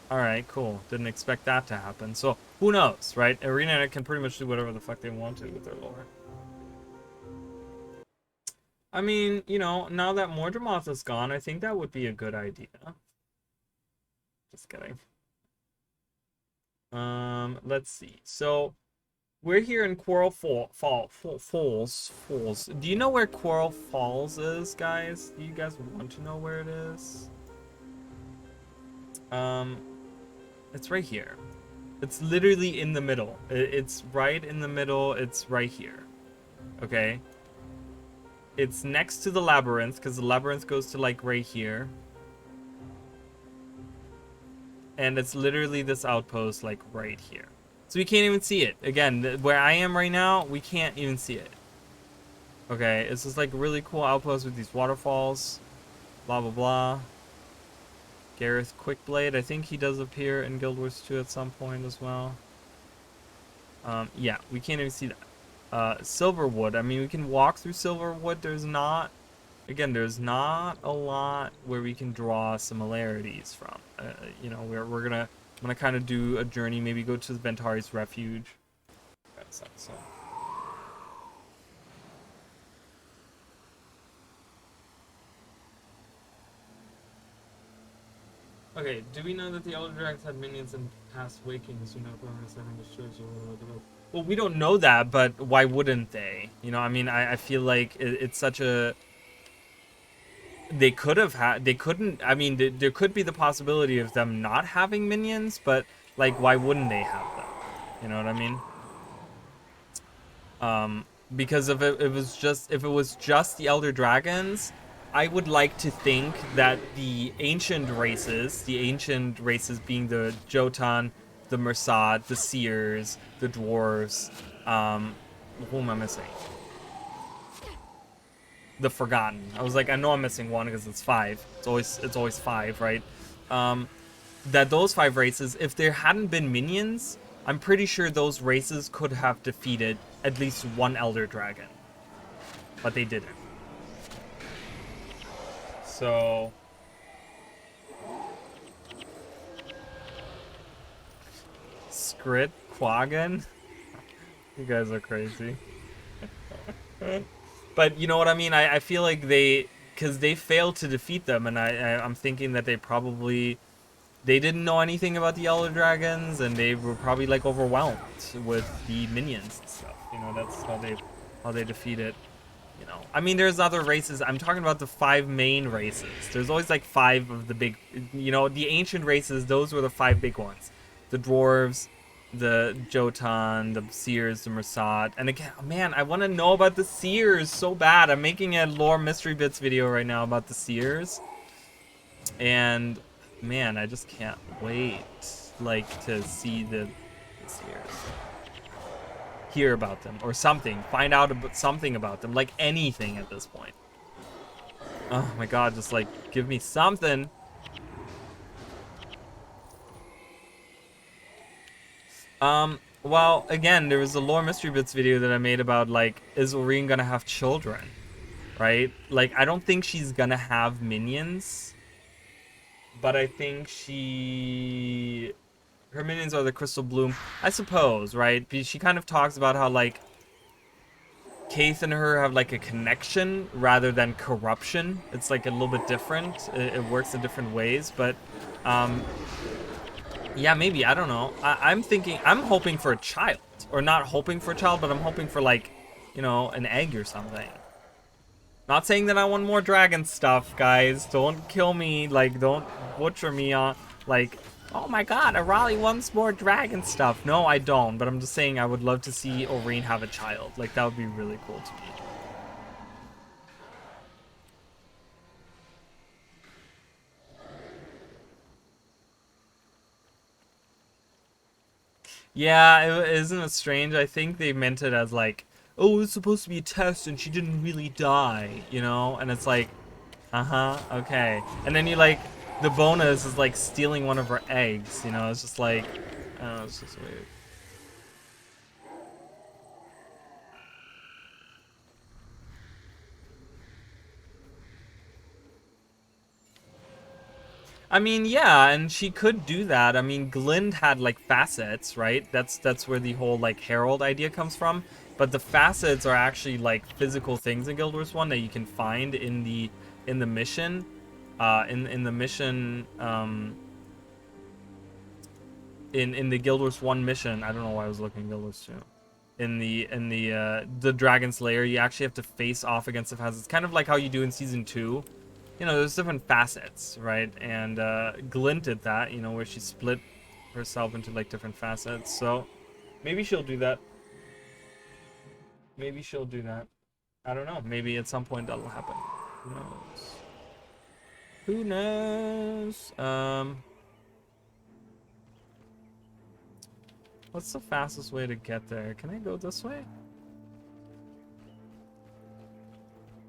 alright, cool, didn't expect that to happen. So who knows, right? ArenaNet can pretty much do whatever the fuck they want to with their lore. I mean, you know, now that Mordramoth is gone, I think that would be a good idea. Just kidding. Let's see. So, we're here in Quarrel Falls. Do you know where Quarrel Falls is, guys? Do you guys want to know where it is? It's right here. It's literally in the middle. It's right in the middle. It's right here. Okay? It's next to the labyrinth, because the labyrinth goes to like right here. And it's literally this outpost like right here. So we can't even see it. Again, where I am right now, we can't even see it. Okay, it's just like really cool outpost with these waterfalls. Blah, blah, blah. Gareth Quickblade, I think he does appear in Guild Wars 2 at some point as well. Yeah, we can't even see that. Silverwood, I mean, we can walk through Silverwood. There's not, again, there's not a lot where we can draw similarities from. You know, I'm gonna kind of do a journey, maybe go to the Ventari's Refuge. That sucks, so. Okay, do we know that the Elder Dragons had minions in past Wakings? You know, well, we don't know that, but why wouldn't they? You know, I mean, I feel like it's such a... They could have had... They couldn't... I mean, there could be the possibility of them not having minions, but, like, why wouldn't they have them? You know what I mean? Because if it was just the Elder Dragons, I would like to think that the ancient races being the Jotun, the Mersad, the Seers, the Dwarves, who am I missing? The Forgotten. I was like, I know I'm missing one because it's 5. It's always 5, right? That those 5 races, if there hadn't been minions, I'm pretty sure those races could have defeated at least one Elder Dragon. But they didn't. So... Skrit Quaggan? You guys are crazy. But you know what I mean? I feel like because they failed to defeat them, and I'm thinking that they didn't know anything about the Elder Dragons, and they were probably like overwhelmed with the minions and stuff. You know, that's how they defeat it. You know, I mean, there's other races. I'm talking about the 5 main races. There's always like 5 of the big, you know, the ancient races. Those were the 5 big ones: the dwarves, the Jotun, the Seers, the Mersad. And again, man, I want to know about the Seers so bad. I'm making a lore mystery bits video right now about the Seers, and man, I just can't wait, like, to see the Seers. Hear about them or something, find out about something about them, like anything at this point. Oh my god, just like give me something. Well, again, there was a lore mystery bits video that I made about like, is Oreen gonna have children, right? Like, I don't think she's gonna have minions, but I think her minions are the Crystal Bloom, I suppose, right? She kind of talks about how like Kaith and her have like a connection rather than corruption. It's like a little bit different. It works in different ways, but um, yeah, maybe. I don't know. I'm hoping for a child. Or not hoping for a child, but I'm hoping for like, an egg or something. Not saying that I want more dragon stuff, guys. Don't kill me. Like, don't butcher me on, like, oh my god, Arali wants more dragon stuff. No, I don't. But I'm just saying I would love to see Oreen have a child. Like, that would be really cool to me. Yeah, isn't it strange? I think they meant it as like, oh, it's supposed to be a test and she didn't really die, And it's like, uh-huh, okay. And then the bonus is like stealing one of her eggs, It's just like, oh, it's just weird. I mean, yeah, and she could do that. I mean, Glint had like facets, right? That's where the whole like Herald idea comes from. But the facets are actually like physical things in Guild Wars 1 that you can find in the mission. In the mission in the Guild Wars 1 mission. I don't know why I was looking at Guild Wars 2. The Dragon Slayer, you actually have to face off against the facets. It's kind of like how you do in season 2. There's different facets, right? And Glint did that, where she split herself into like different facets. So maybe she'll do that. Maybe she'll do that. I don't know. Maybe at some point that'll happen. Who knows? Who knows? What's the fastest way to get there? Can I go this way?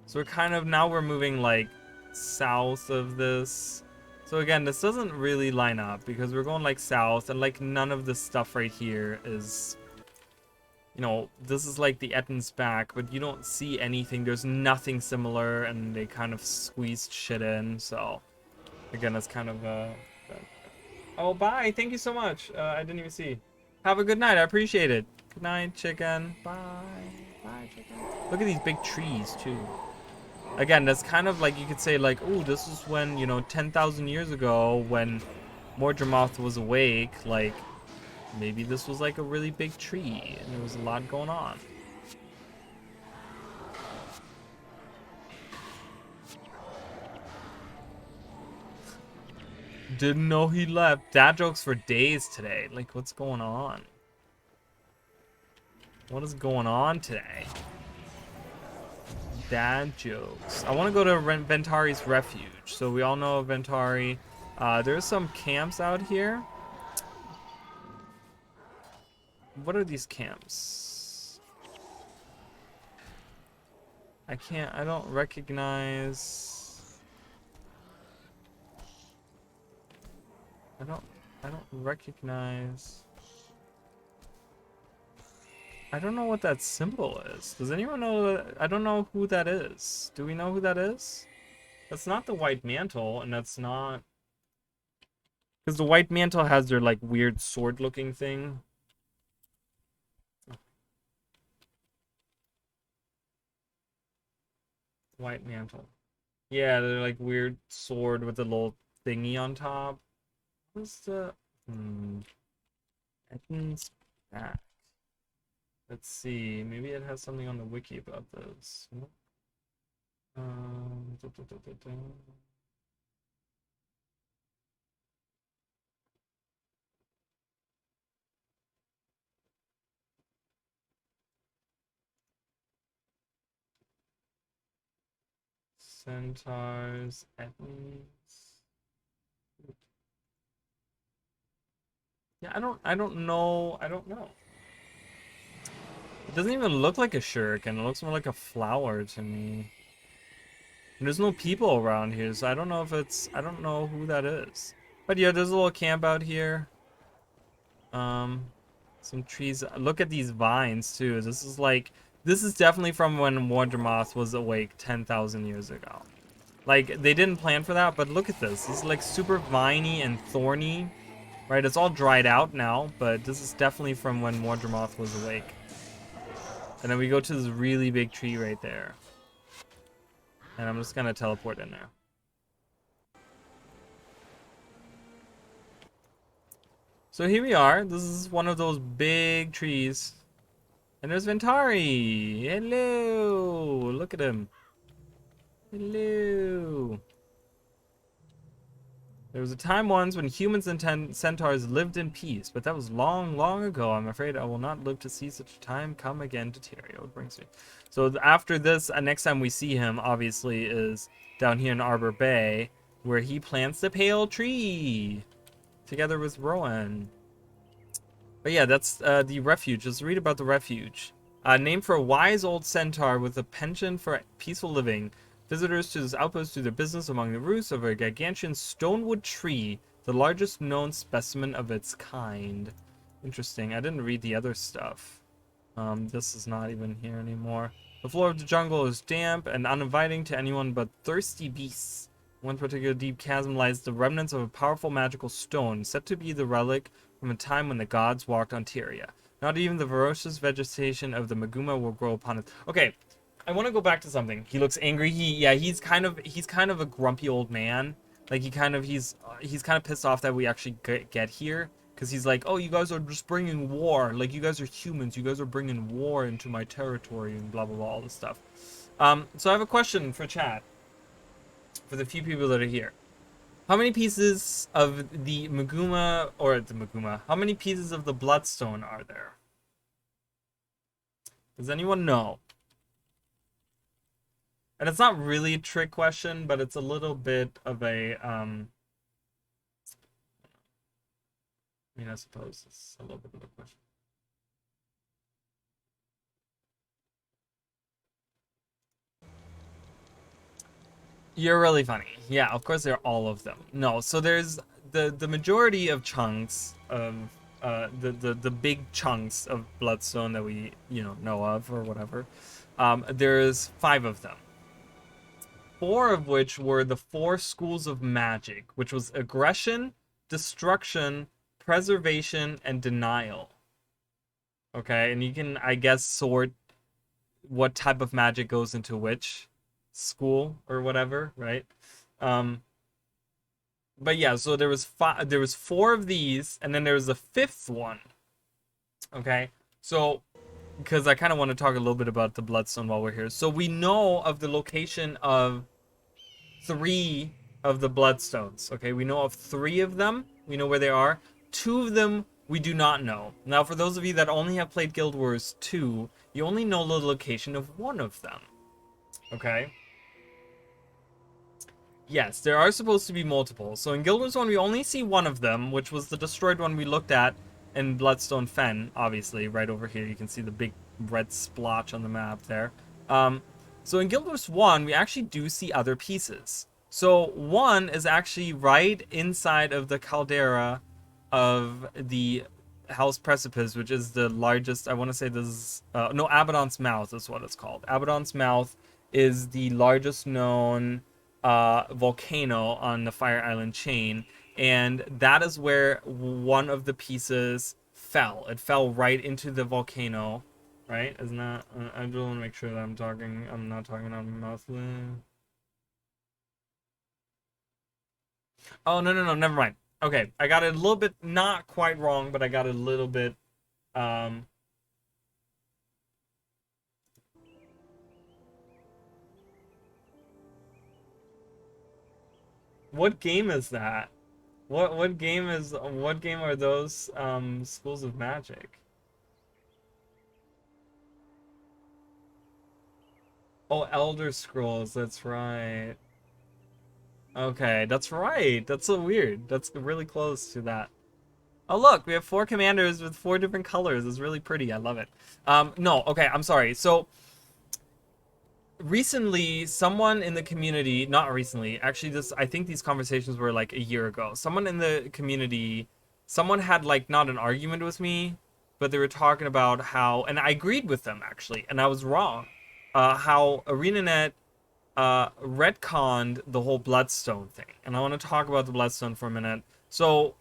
So we're moving like south of this. So again, this doesn't really line up because we're going like south and like none of this stuff right here is, this is like the Ettin's back, but you don't see anything. There's nothing similar and they kind of squeezed shit in. So again, it's kind of oh, bye. Thank you so much. I didn't even see. Have a good night. I appreciate it. Good night, chicken. Bye. Bye, chicken. Look at these big trees too. Again, that's kind of like you could say like, oh, this is when, 10,000 years ago when Mordramoth was awake, like maybe this was like a really big tree and there was a lot going on. Didn't know he left. Dad jokes for days today. Like, what's going on? What is going on today? Dad jokes. I want to go to Ventari's Refuge. So we all know Ventari. There's some camps out here. What are these camps? I don't recognize. I don't recognize. I don't know what that symbol is. Does anyone know that? I don't know who that is. Do we know who that is? That's not the White Mantle, and that's not... Because the White Mantle has their, like, weird sword-looking thing. White Mantle. Yeah, they're, like, weird sword with a little thingy on top. What's the... Ettin's back. Let's see. Maybe it has something on the wiki about this. Da, da, da, da, da. Centaurs, Ettins. Yeah, I don't know. It doesn't even look like a shuriken. It looks more like a flower to me. And there's no people around here, so I don't know if it's... I don't know who that is. But yeah, there's a little camp out here. Some trees. Look at these vines too. This is definitely from when Mordramoth was awake 10,000 years ago. Like, they didn't plan for that, but look at this. This is like super viney and thorny, right? It's all dried out now, but this is definitely from when Mordramoth was awake. And then we go to this really big tree right there. And I'm just gonna teleport in there. So here we are. This is one of those big trees. And there's Ventari. Hello. Look at him. Hello. There was a time once when humans and centaurs lived in peace, but that was long, long ago. I'm afraid I will not live to see such a time come again to Tyrio. It brings me. So after this, next time we see him, obviously, is down here in Arbor Bay, where he plants the pale tree together with Rowan. But yeah, that's the refuge. Let's read about the refuge. Named for a wise old centaur with a penchant for peaceful living. Visitors to this outpost do their business among the roots of a gargantuan stonewood tree, the largest known specimen of its kind. Interesting. I didn't read the other stuff. This is not even here anymore. The floor of the jungle is damp and uninviting to anyone but thirsty beasts. In one particular deep chasm lies the remnants of a powerful magical stone, said to be the relic from a time when the gods walked on Tyria. Not even the ferocious vegetation of the Maguuma will grow upon it. Okay, I want to go back to something. He looks angry. He's kind of a grumpy old man. Like he's kind of pissed off that we actually get here, because he's like, oh, you guys are just bringing war. Like, you guys are humans. You guys are bringing war into my territory and blah blah blah, all this stuff. So I have a question for chat, for the few people that are here. How many pieces of the Maguuma, how many pieces of the Bloodstone are there? Does anyone know? And it's not really a trick question, but it's a little bit of a, I mean, I suppose it's a little bit of a question. You're really funny. Yeah, of course there are all of them. No, so there's the majority of chunks of the big chunks of Bloodstone that we know of or whatever. There's 5 of them. 4 of which were the 4 schools of magic, which was aggression, destruction, preservation, and denial. Okay, and you can, I guess, sort what type of magic goes into which school or whatever, right? But yeah, so there was 4 of these, and then there was a 5th one. Okay, so because I kind of want to talk a little bit about the Bloodstone while we're here. So we know of the location of 3 of the Bloodstones. Okay, we know of 3 of them. We know where they are. 2 of them we do not know. Now, for those of you that only have played Guild Wars 2, you only know the location of 1 of them. Okay? Yes, there are supposed to be multiple. So in Guild Wars 1, we only see 1 of them, which was the destroyed one we looked at in Bloodstone Fen, obviously. Right over here, you can see the big red splotch on the map there. So in Guild Wars 1, we actually do see other pieces. So 1 is actually right inside of the caldera of the Hell's Precipice, which is the largest, I want to say this is, no, Abaddon's Mouth is what it's called. Abaddon's Mouth is the largest known volcano on the Fire Island chain, and that is where one of the pieces fell. It fell right into the volcano, right? Isn't that? I just want to make sure that I'm not talking out of my mouth. Oh, no, never mind. Okay, I got it a little bit, not quite wrong, but I got it a little bit, what game is that? What game are those schools of magic? Oh, Elder Scrolls, that's right. Okay, that's right. That's so weird. That's really close to that. Oh, look, we have 4 commanders with 4 different colors. It's really pretty. I love it. No, okay, I'm sorry. So, recently, someone in the community, not recently, actually I think these conversations were like a year ago. Someone in the community, someone had like not an argument with me, but they were talking about how, and I agreed with them actually, and I was wrong. How ArenaNet retconned the whole Bloodstone thing, and I want to talk about the Bloodstone for a minute. So,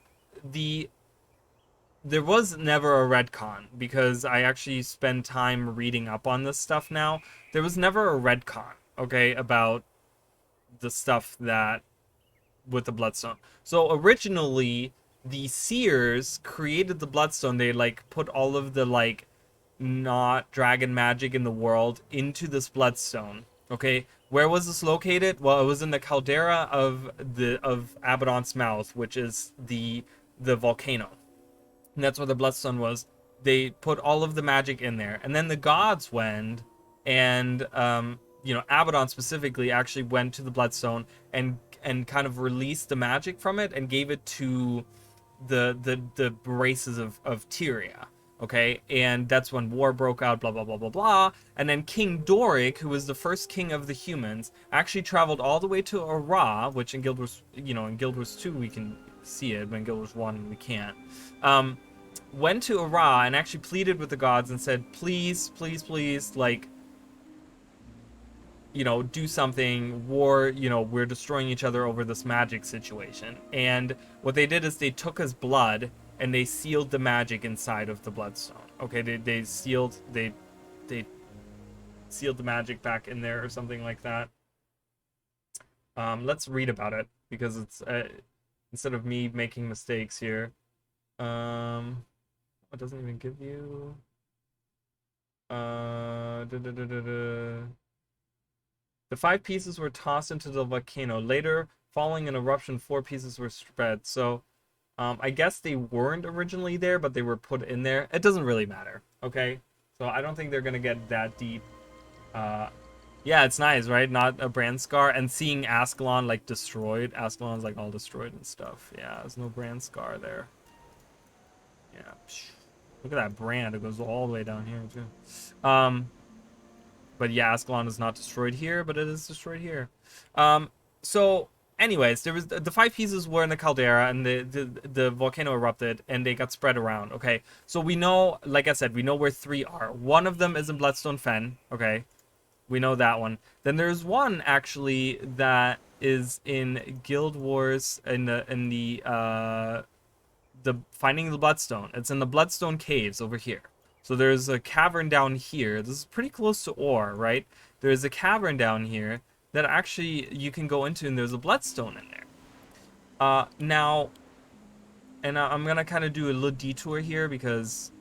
there was never a retcon because I actually spend time reading up on this stuff now. There was never a retcon, okay, about the stuff that with the Bloodstone. So originally, the Seers created the Bloodstone. They like put all of the like not dragon magic in the world into this Bloodstone. Okay, where was this located? Well, it was in the caldera of Abaddon's Mouth, which is the volcano. And that's where the Bloodstone was. They put all of the magic in there, and then the gods went, and Abaddon specifically actually went to the Bloodstone and kind of released the magic from it and gave it to the races of Tyria. Okay, and that's when war broke out, blah blah blah blah blah. And then King Doric, who was the first king of the humans, actually traveled all the way to Ara, which in Guild Wars, in Guild Wars 2 we can see it, but in Guild Wars 1 we can't. Went to Ara and actually pleaded with the gods and said, please, please, please, like, do something. War, we're destroying each other over this magic situation. And what they did is they took his blood and they sealed the magic inside of the Bloodstone. Okay, they sealed the magic back in there or something like that. Let's read about it because it's instead of me making mistakes here. It doesn't even give you. The 5 pieces were tossed into the volcano. Later, following an eruption, 4 pieces were spread. So, I guess they weren't originally there, but they were put in there. It doesn't really matter, okay? So I don't think they're gonna get that deep. Yeah, it's nice, right? Not a brand scar. And seeing Ascalon, like, destroyed. Ascalon's, like, all destroyed and stuff. Yeah, there's no brand scar there. Yeah. Look at that brand. It goes all the way down here, too. But yeah, Ascalon is not destroyed here, but it is destroyed here. So, anyways, there was the 5 pieces were in the caldera, and the volcano erupted, and they got spread around. Okay, so we know, like I said, we know where 3 are. One of them is in Bloodstone Fen. Okay, we know that one. Then there's one actually that is in Guild Wars in the Finding the Bloodstone. It's in the Bloodstone Caves over here. So there's a cavern down here. This is pretty close to ore, right? There's a cavern down here that actually you can go into, and there's a bloodstone in there. Now, and I'm gonna kind of do a little detour here because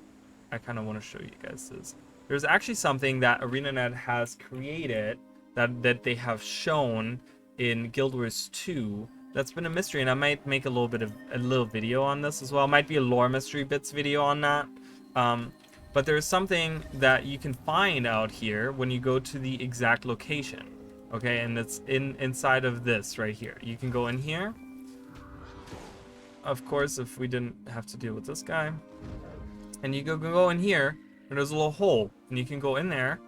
I kind of want to show you guys this. There's actually something that ArenaNet has created that they have shown in Guild Wars 2 that's been a mystery, and I might make a little video on this as well. It might be a lore mystery bits video on that. But there's something that you can find out here when you go to the exact location. Okay, and it's inside of this right here. You can go in here. Of course, if we didn't have to deal with this guy. And you go in here, and there's a little hole. And you can go in there,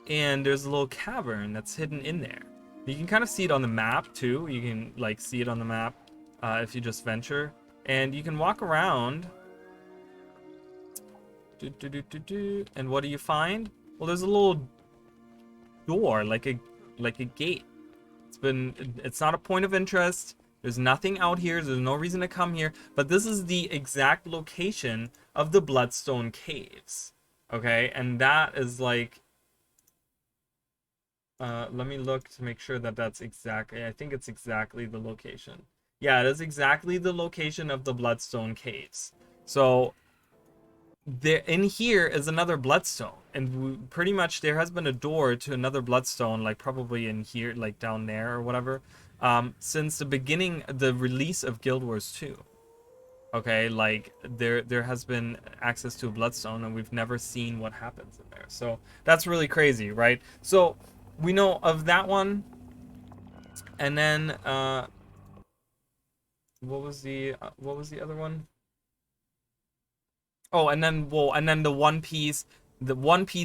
and there's a little cavern that's hidden in there. You can kind of see it on the map, too. You can, like, see it on the map if you just venture. And you can walk around. And what do you find? Well, there's a little door, like a gate. It's not a point of interest. There's nothing out here. There's no reason to come here. But this is the exact location of the Bloodstone Caves. Okay, and that is like. Let me look to make sure that that's exactly. I think it's exactly the location. Yeah, it is exactly the location of the Bloodstone Caves. So. There in here is another bloodstone, and pretty much there has been a door to another bloodstone, like probably in here, like down there or whatever, since the beginning, the release of Guild Wars 2. Okay, like there has been access to a bloodstone, and we've never seen what happens in there. So that's really crazy, right? So we know of that one, and then what was the other one? Oh, and then the One Piece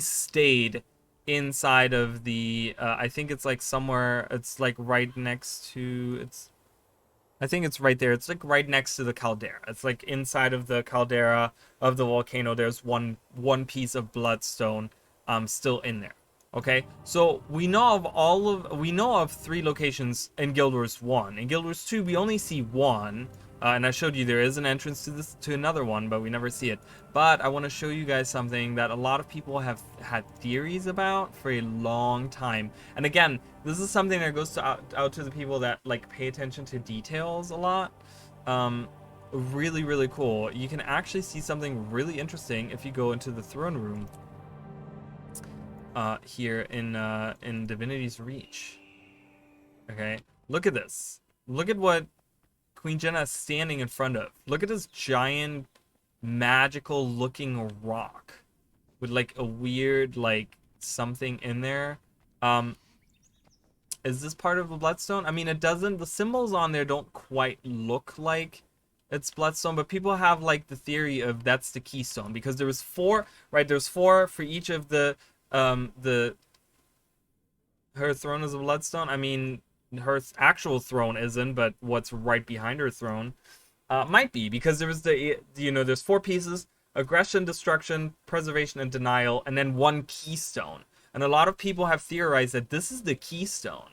stayed inside of the I think it's like somewhere, it's like right next to, I think it's right there. It's like right next to the caldera. It's like inside of the caldera of the volcano. There's one piece of bloodstone still in there. Okay, so we know of 3 locations in Guild Wars 1. In Guild Wars 2, we only see one, and I showed you there is an entrance to another one, but we never see it. But I want to show you guys something that a lot of people have had theories about for a long time. And again, this is something that goes out to the people that like pay attention to details a lot. Really, really cool. You can actually see something really interesting if you go into the throne room. Here in Divinity's Reach. Okay, look at this. Look at what Queen Jenna is standing in front of. Look at this giant, magical looking rock with like a weird like something in there. Is this part of the bloodstone? I mean, it doesn't. The symbols on there don't quite look like it's bloodstone, but people have like the theory of that's the keystone because there was 4, right? There's 4 for each of the her throne is a bloodstone. I mean, her actual throne isn't, but what's right behind her throne might be, because there was there's 4 pieces: aggression, destruction, preservation, and denial, and then 1 keystone. And a lot of people have theorized that this is the keystone,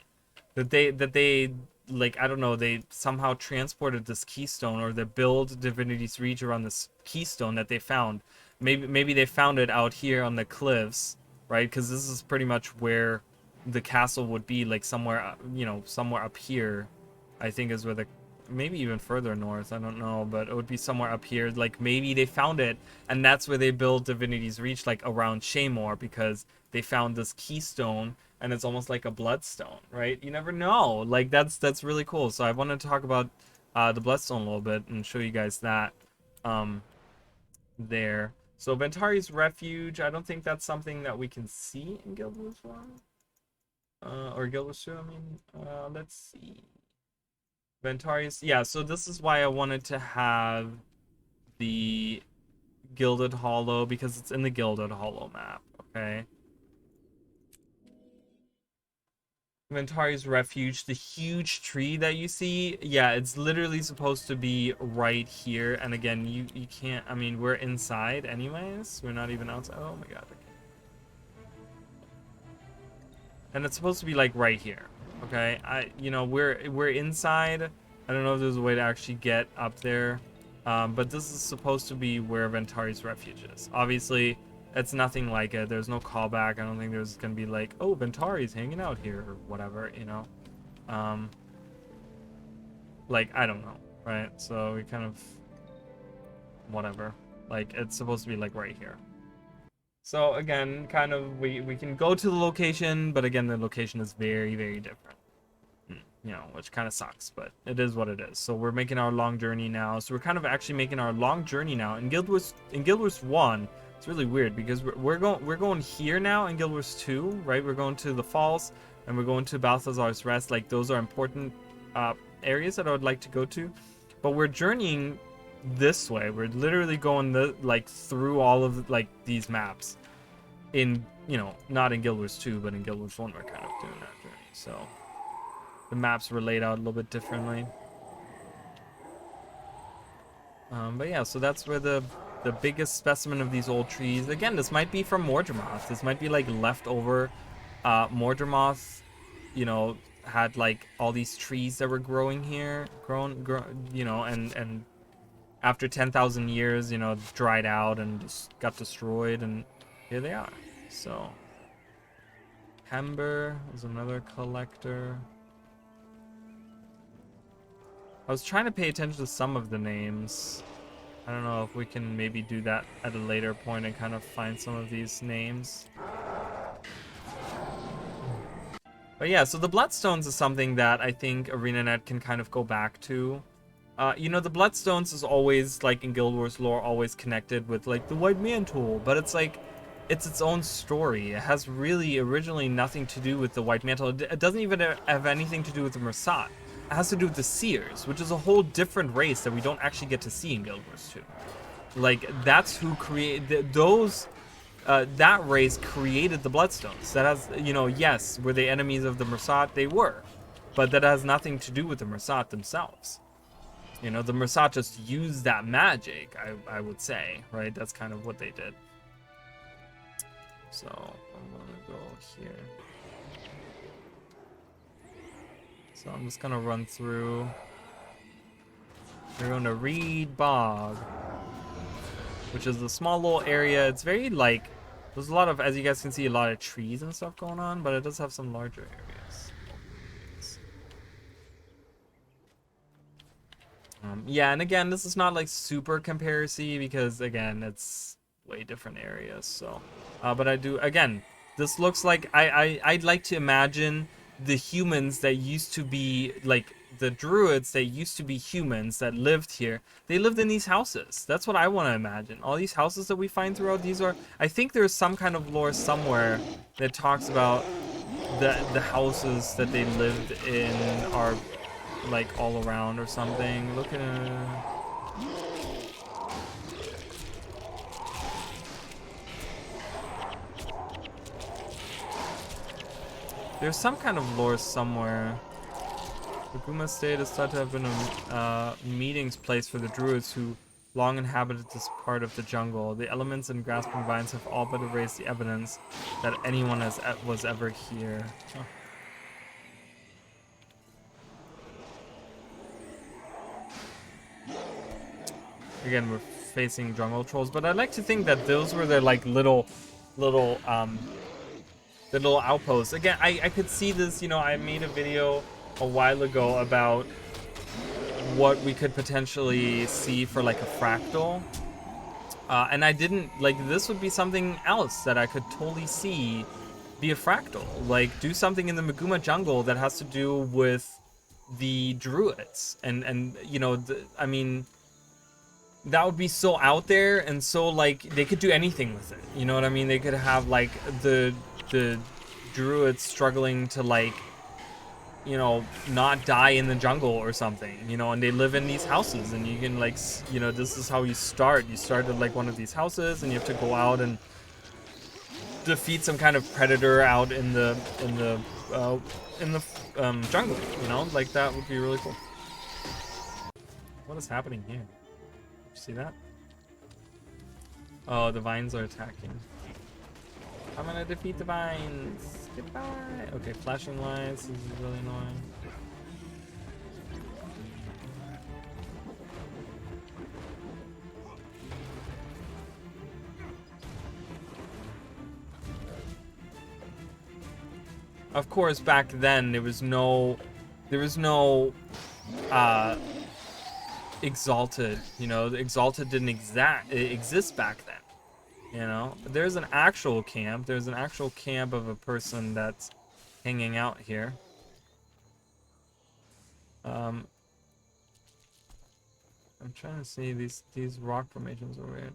that they like, I don't know, they somehow transported this keystone, or they build Divinity's Reach around this keystone that they found. Maybe they found it out here on the cliffs, right? Because this is pretty much where the castle would be, like somewhere, somewhere up here, I think is where the, maybe even further north, I don't know, but it would be somewhere up here. Like maybe they found it, and that's where they built Divinity's Reach, like around Shaymore, because they found this keystone, and it's almost like a bloodstone, right? You never know. Like that's really cool. So I wanted to talk about the bloodstone a little bit and show you guys that there. So Ventari's Refuge, I don't think that's something that we can see in Guild Wars 1. Or Guild Wars 2, I mean. Let's see. Ventari's, yeah, so this is why I wanted to have the Gilded Hollow, because it's in the Gilded Hollow map, okay? Ventari's Refuge, the huge tree that you see, yeah, it's literally supposed to be right here. And again, you can't, I mean, we're inside anyways. We're not even outside. Oh my god. And it's supposed to be like right here. Okay, we're inside. I don't know if there's a way to actually get up there. But this is supposed to be where Ventari's Refuge is. Obviously, it's nothing like it. There's no callback. I don't think there's gonna be like, oh, Ventari's hanging out here or whatever, like, I don't know, right? So we kind of, whatever. Like, it's supposed to be like right here. So again, kind of, we can go to the location, but again, the location is very, very different. Which kind of sucks, but it is what it is. So we're making our long journey now. So we're kind of actually making our long journey now. In Guild Wars 1, it's really weird because we're going here now in Guild Wars 2, right? We're going to the falls and we're going to Balthazar's Rest. Like, those are important areas that I would like to go to. But we're journeying this way. We're literally going through all of these maps in, not in Guild Wars 2, but in Guild Wars 1 we're kind of doing that journey. So the maps were laid out a little bit differently. But yeah, so that's where the biggest specimen of these old trees. Again, this might be from Mordremoth. This might be like leftover. Mordremoth, had like all these trees that were growing here, and after 10,000 years, dried out and just got destroyed, and here they are. So Hember is another collector. I was trying to pay attention to some of the names. I don't know if we can maybe do that at a later point and kind of find some of these names. But yeah, so the Bloodstones is something that I think ArenaNet can kind of go back to. The Bloodstones is always, like in Guild Wars lore, always connected with like the White Mantle, but it's like, it's its own story. It has really originally nothing to do with the White Mantle. It doesn't even have anything to do with the Mersat. It has to do with the Seers, which is a whole different race that we don't actually get to see in Guild Wars 2. Like, that's who created those. That race created the Bloodstones. That has, yes, were they enemies of the Mersat? They were, but that has nothing to do with the Mersat themselves. You know, the Mursachas used that magic, I would say, right? That's kind of what they did. So, I'm gonna go here. So I'm just gonna run through. We're going to Reed Bog, which is a small little area. It's very, like, there's a lot of, as you guys can see, a lot of trees and stuff going on, but it does have some larger areas. Yeah, and again, this is not like super comparison because again, it's way different areas. So, but I do again. This looks like I'd like to imagine the humans that used to be like the druids that used to be humans that lived here. They lived in these houses. That's what I want to imagine. All these houses that we find throughout these are. I think there's some kind of lore somewhere that talks about the houses that they lived in are like all around or something. Look at there's some kind of lore somewhere. Maguuma State is thought to have been a meetings place for the druids who long inhabited this part of the jungle. The elements and grasping vines have all but erased the evidence that anyone was ever here. Huh. Again, we're facing jungle trolls, but I like to think that those were their like little outposts. Again, I could see this, you know, I made a video a while ago about what we could potentially see for like a fractal. And I didn't, like, this would be something else that I could totally see be a fractal. Like, do something in the Maguuma jungle that has to do with the druids. And you know, I mean, that would be so out there and so, like, they could do anything with it. You know what I mean? They could have, like, the druids struggling to, like, you know, not die in the jungle or something, you know, and they live in these houses and you can, like, you know, this is how you start. You start at, like, one of these houses and you have to go out and defeat some kind of predator out in the jungle, you know? Like, that would be really cool. What is happening here? See that? Oh, the vines are attacking. I'm gonna defeat the vines. Goodbye. Okay, flashing lights. This is really annoying. Of course, back then there was no Exalted, you know, the Exalted didn't exist back then, you know. There's an actual camp. There's an actual camp of a person that's hanging out here. I'm trying to see these rock formations are weird.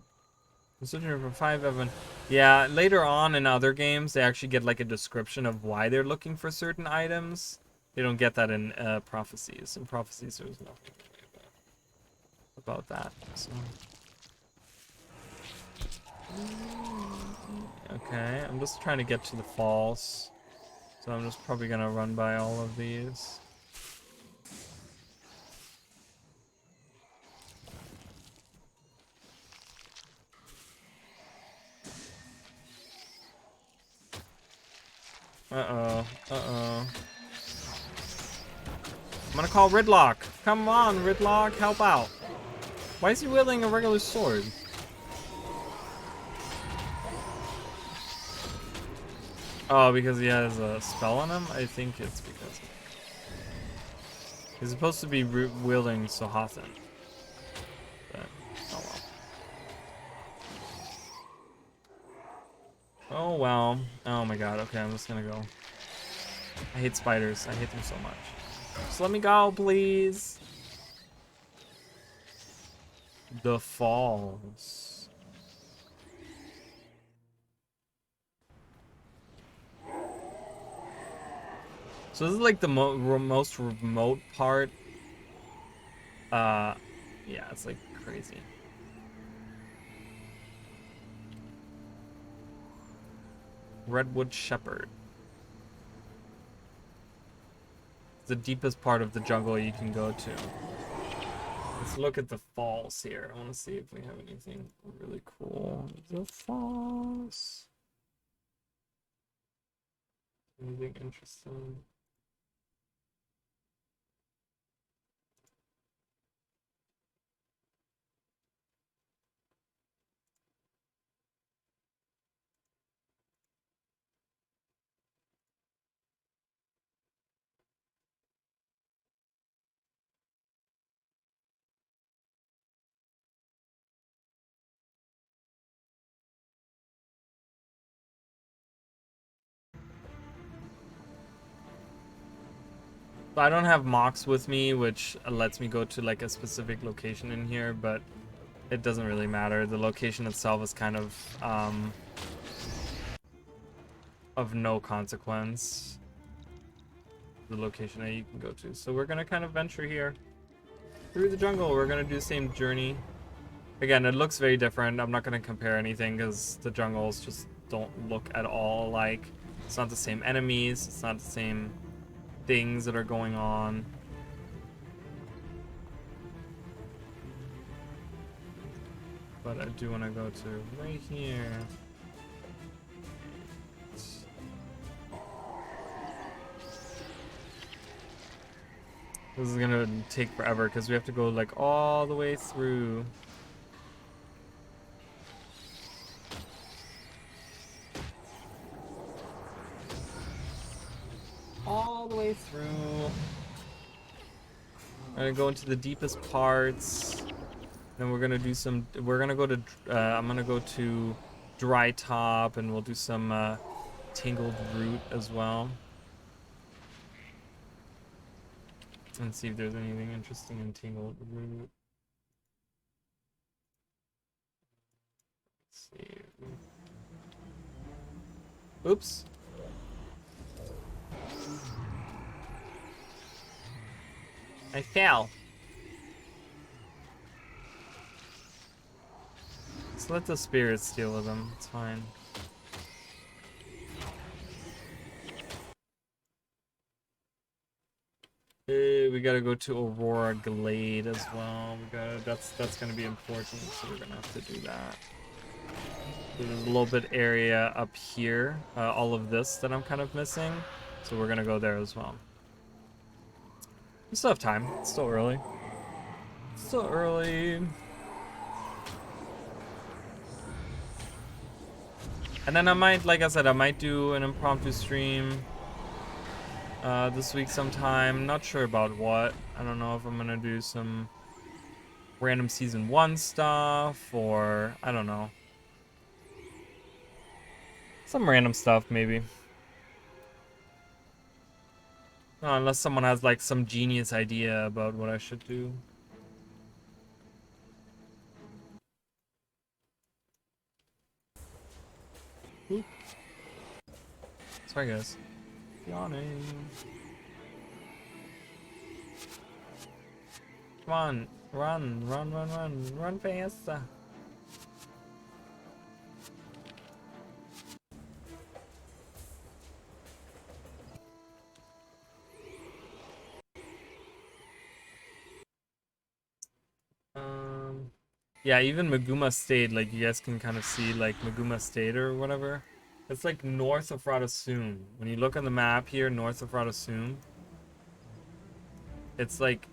I'm searching for 5 of them. Yeah, later on in other games, they actually get like a description of why they're looking for certain items. They don't get that in Prophecies. In Prophecies, there's nothing about that. So. Okay, I'm just trying to get to the falls. So I'm just probably gonna run by all of these. Uh-oh. Uh-oh. I'm gonna call Ridlock. Come on, Ridlock, help out. Why is he wielding a regular sword? Oh, because he has a spell on him? I think it's because he's supposed to be wielding Sohathan. But, oh well. Oh well. Oh my god, okay, I'm just gonna go. I hate spiders. I hate them so much. Just let me go, please. The falls. So this is like the most remote part. Yeah, it's like crazy. Redwood Shepherd. It's the deepest part of the jungle you can go to. Let's look at the falls here. I want to see if we have anything really cool. The falls. Anything interesting? So I don't have mocks with me, which lets me go to like a specific location in here, but it doesn't really matter. The location itself is kind of no consequence. The location that you can go to. So we're gonna kind of venture here through the jungle. We're gonna do the same journey. Again, it looks very different. I'm not gonna compare anything because the jungles just don't look at all alike. It's not the same enemies. It's not the same things that are going on. But I do want to go to right here. This is gonna take forever because we have to go like all the way through. All the way through. We're gonna go into the deepest parts. Then we're gonna do some. We're gonna go to. I'm gonna go to Dry Top, and we'll do some Tangled Root as well. And see if there's anything interesting in Tangled Root. Let's see. Oops. I fell. Let's let the spirits deal with them. It's fine. We gotta go to Aurora Glade as well. That's gonna be important, so we're gonna have to do that. So there's a little bit area up here, all of this that I'm kind of missing, so we're gonna go there as well. We still have time. It's still early. It's still early. And then I might, like I said, I might do an impromptu stream this week sometime. Not sure about what. I don't know if I'm gonna do some random season 1 stuff or I don't know. Some random stuff maybe. Unless someone has like some genius idea about what I should do. Oop. Sorry guys. Yawning. Come on, run faster. Yeah, even Maguuma State, like you guys can kind of see like Maguuma State or whatever. It's like north of Radassoon. When you look on the map here, north of Radassoon, it's like,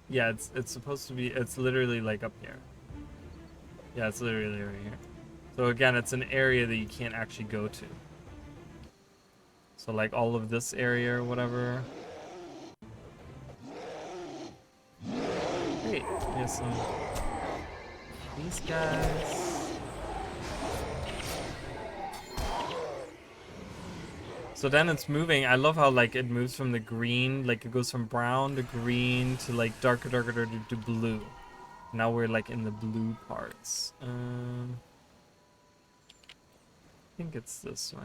yeah, it's supposed to be, it's literally like up here. Yeah, it's literally right here. So again, it's an area that you can't actually go to. So like all of this area or whatever. Hey, here's some these guys. So then it's moving. I love how like it moves from the green, like it goes from brown to green to like darker to blue. Now we're like in the blue parts. I think it's this way.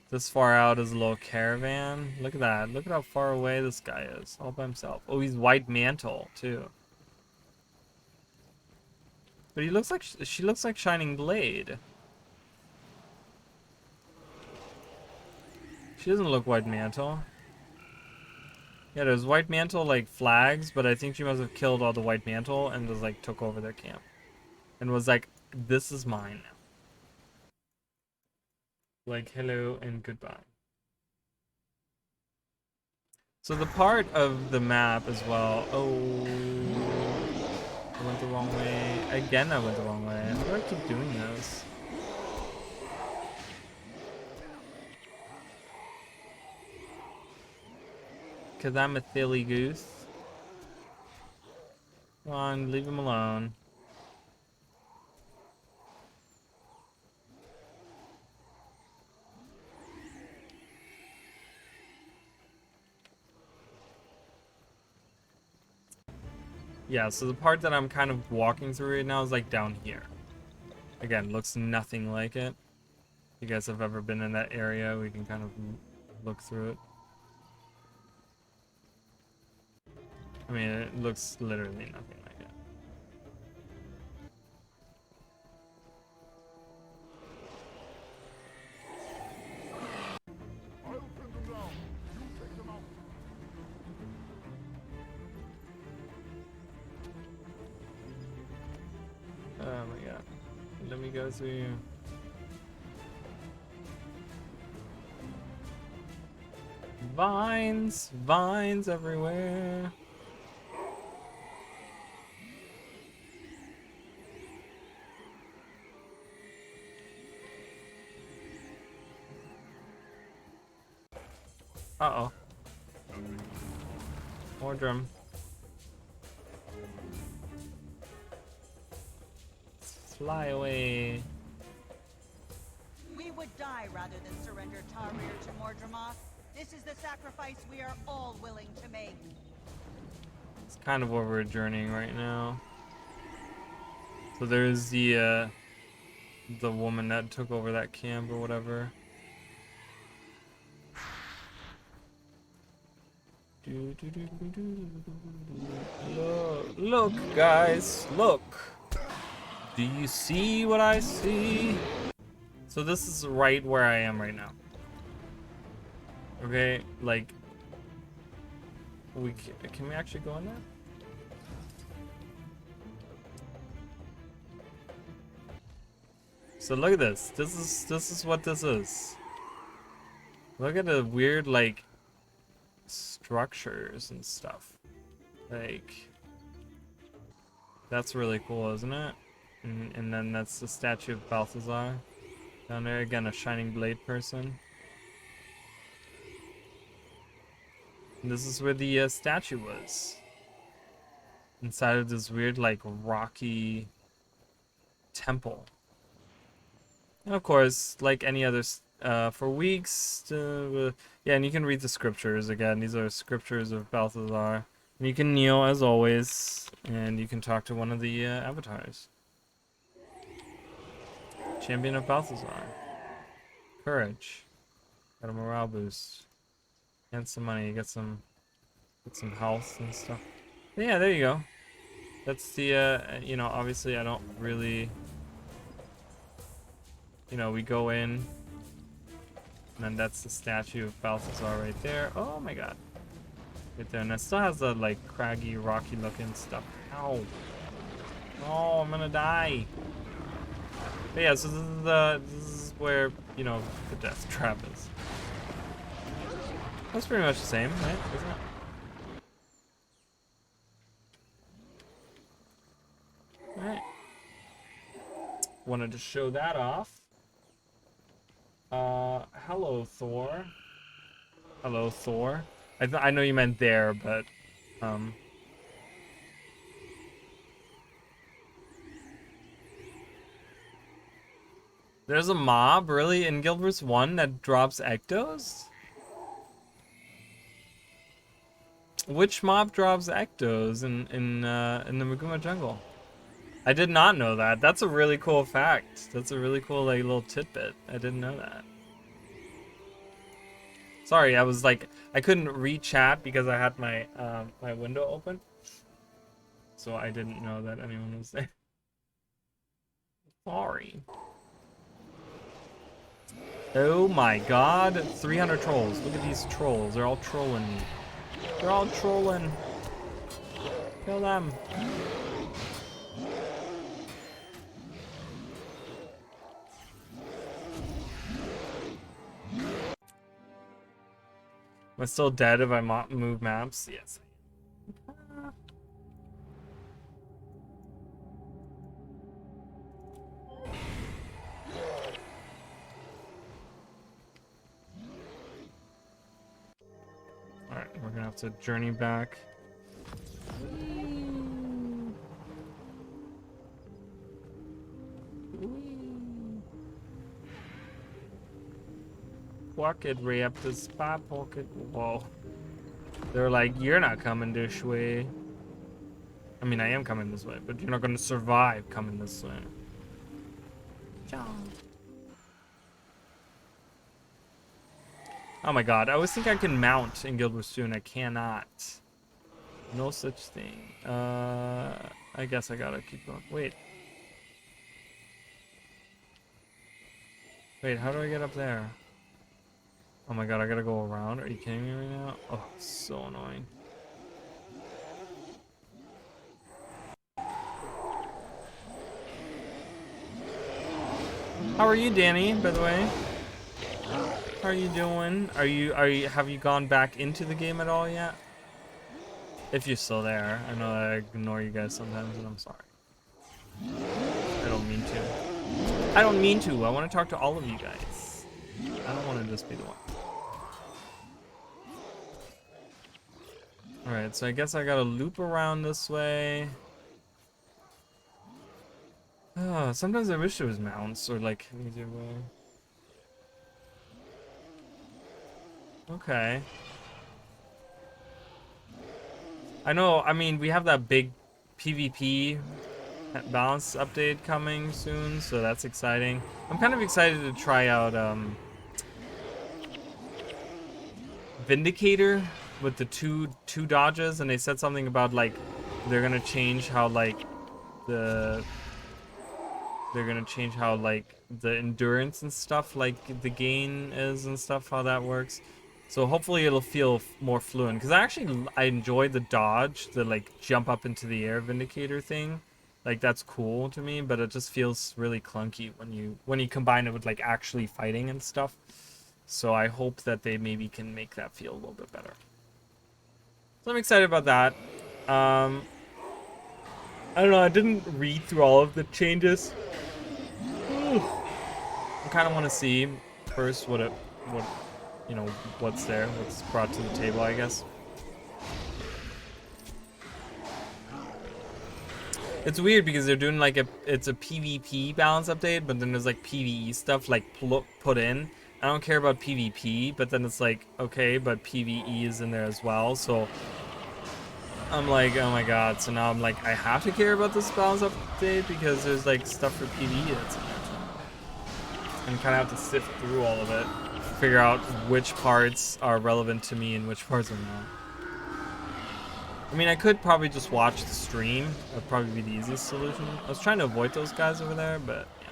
This far out is a little caravan. Look at that. Look at how far away this guy is. All by himself. Oh, he's White Mantle, too. But he looks like she looks like Shining Blade. She doesn't look White Mantle. Yeah, there's White Mantle like flags, but I think she must have killed all the White Mantle and just like took over their camp. And was like, this is mine now. Like, hello and goodbye. So the part of the map as well. Oh, I went the wrong way. Again, I went the wrong way. How do I keep doing this? Because I'm a silly goose. Come on, leave him alone. Yeah, so the part that I'm kind of walking through right now is like down here. Again, looks nothing like it. If you guys have ever been in that area, we can kind of look through it. I mean, it looks literally nothing like it. I'll pin them down. You take them out. Oh my god. Let me go through you. Vines! Vines everywhere! Uh-oh. More drum. Fly away. We would die rather than surrender Tarir to Mordremoth. This is the sacrifice we are all willing to make. It's kind of where we're journeying right now. So there's the woman that took over that camp or whatever. Look, guys, look. Do you see what I see? So this is right where I am right now. Okay, like, can we actually go in there? So look at this. This is what this is. Look at the weird like structures and stuff. Like, that's really cool, isn't it? And then that's the statue of Balthazar down there. Again, a Shining Blade person. And this is where the statue was. Inside of this weird, like, rocky temple. And of course, like any other, for weeks, yeah, and you can read the scriptures again. These are scriptures of Balthazar. And you can kneel as always, and you can talk to one of the avatars. Champion of Balthazar. Courage. Got a morale boost. And some money. Get some health and stuff. But yeah, there you go. That's the, you know, obviously I don't really, you know, we go in, and then that's the statue of Balthazar right there. Oh my god. Right there. And it still has the, like, craggy, rocky looking stuff. Ow. Oh, I'm gonna die. But yeah, so this is where, you know, the death trap is. That's pretty much the same, right? Isn't it? Alright. Wanted to show that off. Hello, Thor. Hello, Thor. I know you meant there, but, there's a mob, really, in Guild Wars 1 that drops Ectos? Which mob drops Ectos in the Maguuma jungle? I did not know that. That's a really cool fact. That's a really cool, like, little tidbit. I didn't know that. Sorry, I was like, I couldn't re-chat because I had my my window open. So I didn't know that anyone was there. Sorry. Oh my god, 300 trolls. Look at these trolls. They're all trolling me. They're all trolling. Kill them. Am I still dead if I move maps? Yes. Alright, we're gonna have to journey back. Pocket rip the spot pocket. Whoa. They're like, you're not coming this way. I mean, I am coming this way, but you're not gonna survive coming this way. Oh my god, I always think I can mount in Guild Wars 2 and I cannot. No such thing. I guess I gotta keep going. Wait. Wait, how do I get up there? Oh my god, I gotta go around? Are you kidding me right now? Oh, so annoying. How are you, Danny, by the way? How are you doing? Have you gone back into the game at all yet? If you're still there. I know I ignore you guys sometimes and I'm sorry. I don't mean to. I don't mean to. I want to talk to all of you guys. I don't want to just be the one. Alright, so I guess I gotta loop around this way. Oh, sometimes I wish there was mounts or like an easier way. Okay. I know, I mean, we have that big PvP balance update coming soon, so that's exciting. I'm kind of excited to try out Vindicator with the two dodges, and they said something about like they're gonna change how like the endurance and stuff, like the gain is and stuff, how that works. So hopefully it'll feel more fluent, because I enjoy the dodge, the like jump up into the air Vindicator thing. Like that's cool to me, but it just feels really clunky when you combine it with like actually fighting and stuff. So I hope that they maybe can make that feel a little bit better. So I'm excited about that. I don't know, I didn't read through all of the changes. I kind of want to see first what's there, what's brought to the table, I guess. It's weird because they're doing like it's a PvP balance update, but then there's like PvE stuff like put in. I don't care about PvP, but then it's like, okay, but PvE is in there as well, so I'm like, oh my god, so now I'm like, I have to care about this balance update because there's like stuff for PvE that's in there too. And kind of have to sift through all of it, figure out which parts are relevant to me and which parts are not. I mean, I could probably just watch the stream. That would probably be the easiest solution. I was trying to avoid those guys over there, but yeah.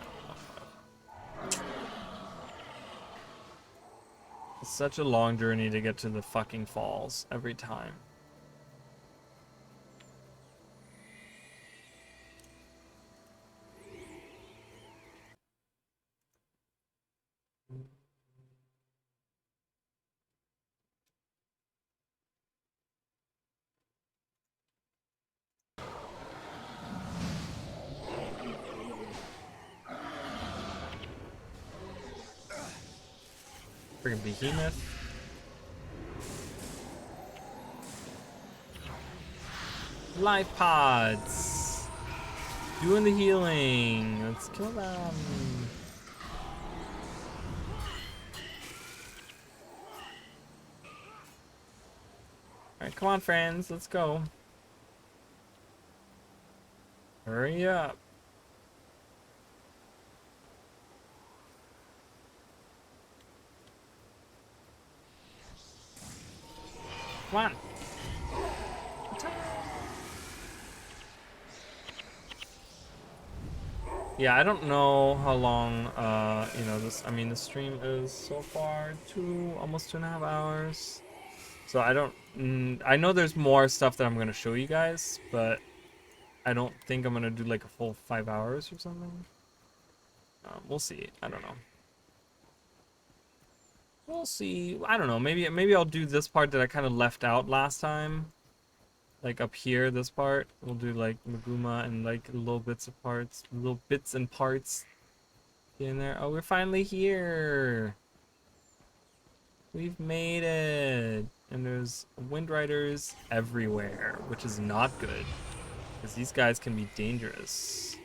It's such a long journey to get to the fucking falls every time. Freaking behemoth. Life pods. Doing the healing. Let's kill them. Alright, come on, friends. Let's go. Hurry up. Come on. Yeah, I don't know how long, you know, this, I mean, the stream is so far almost 2.5 hours. So I don't, I know there's more stuff that I'm going to show you guys, but I don't think I'm going to do like a full 5 hours or something. We'll see. I don't know. We'll see. I don't know. Maybe I'll do this part that I kind of left out last time. Like up here, this part. We'll do like Maguuma and like little bits of parts, little bits and parts in there. Oh, we're finally here. We've made it. And there's wind riders everywhere, which is not good. Because these guys can be dangerous.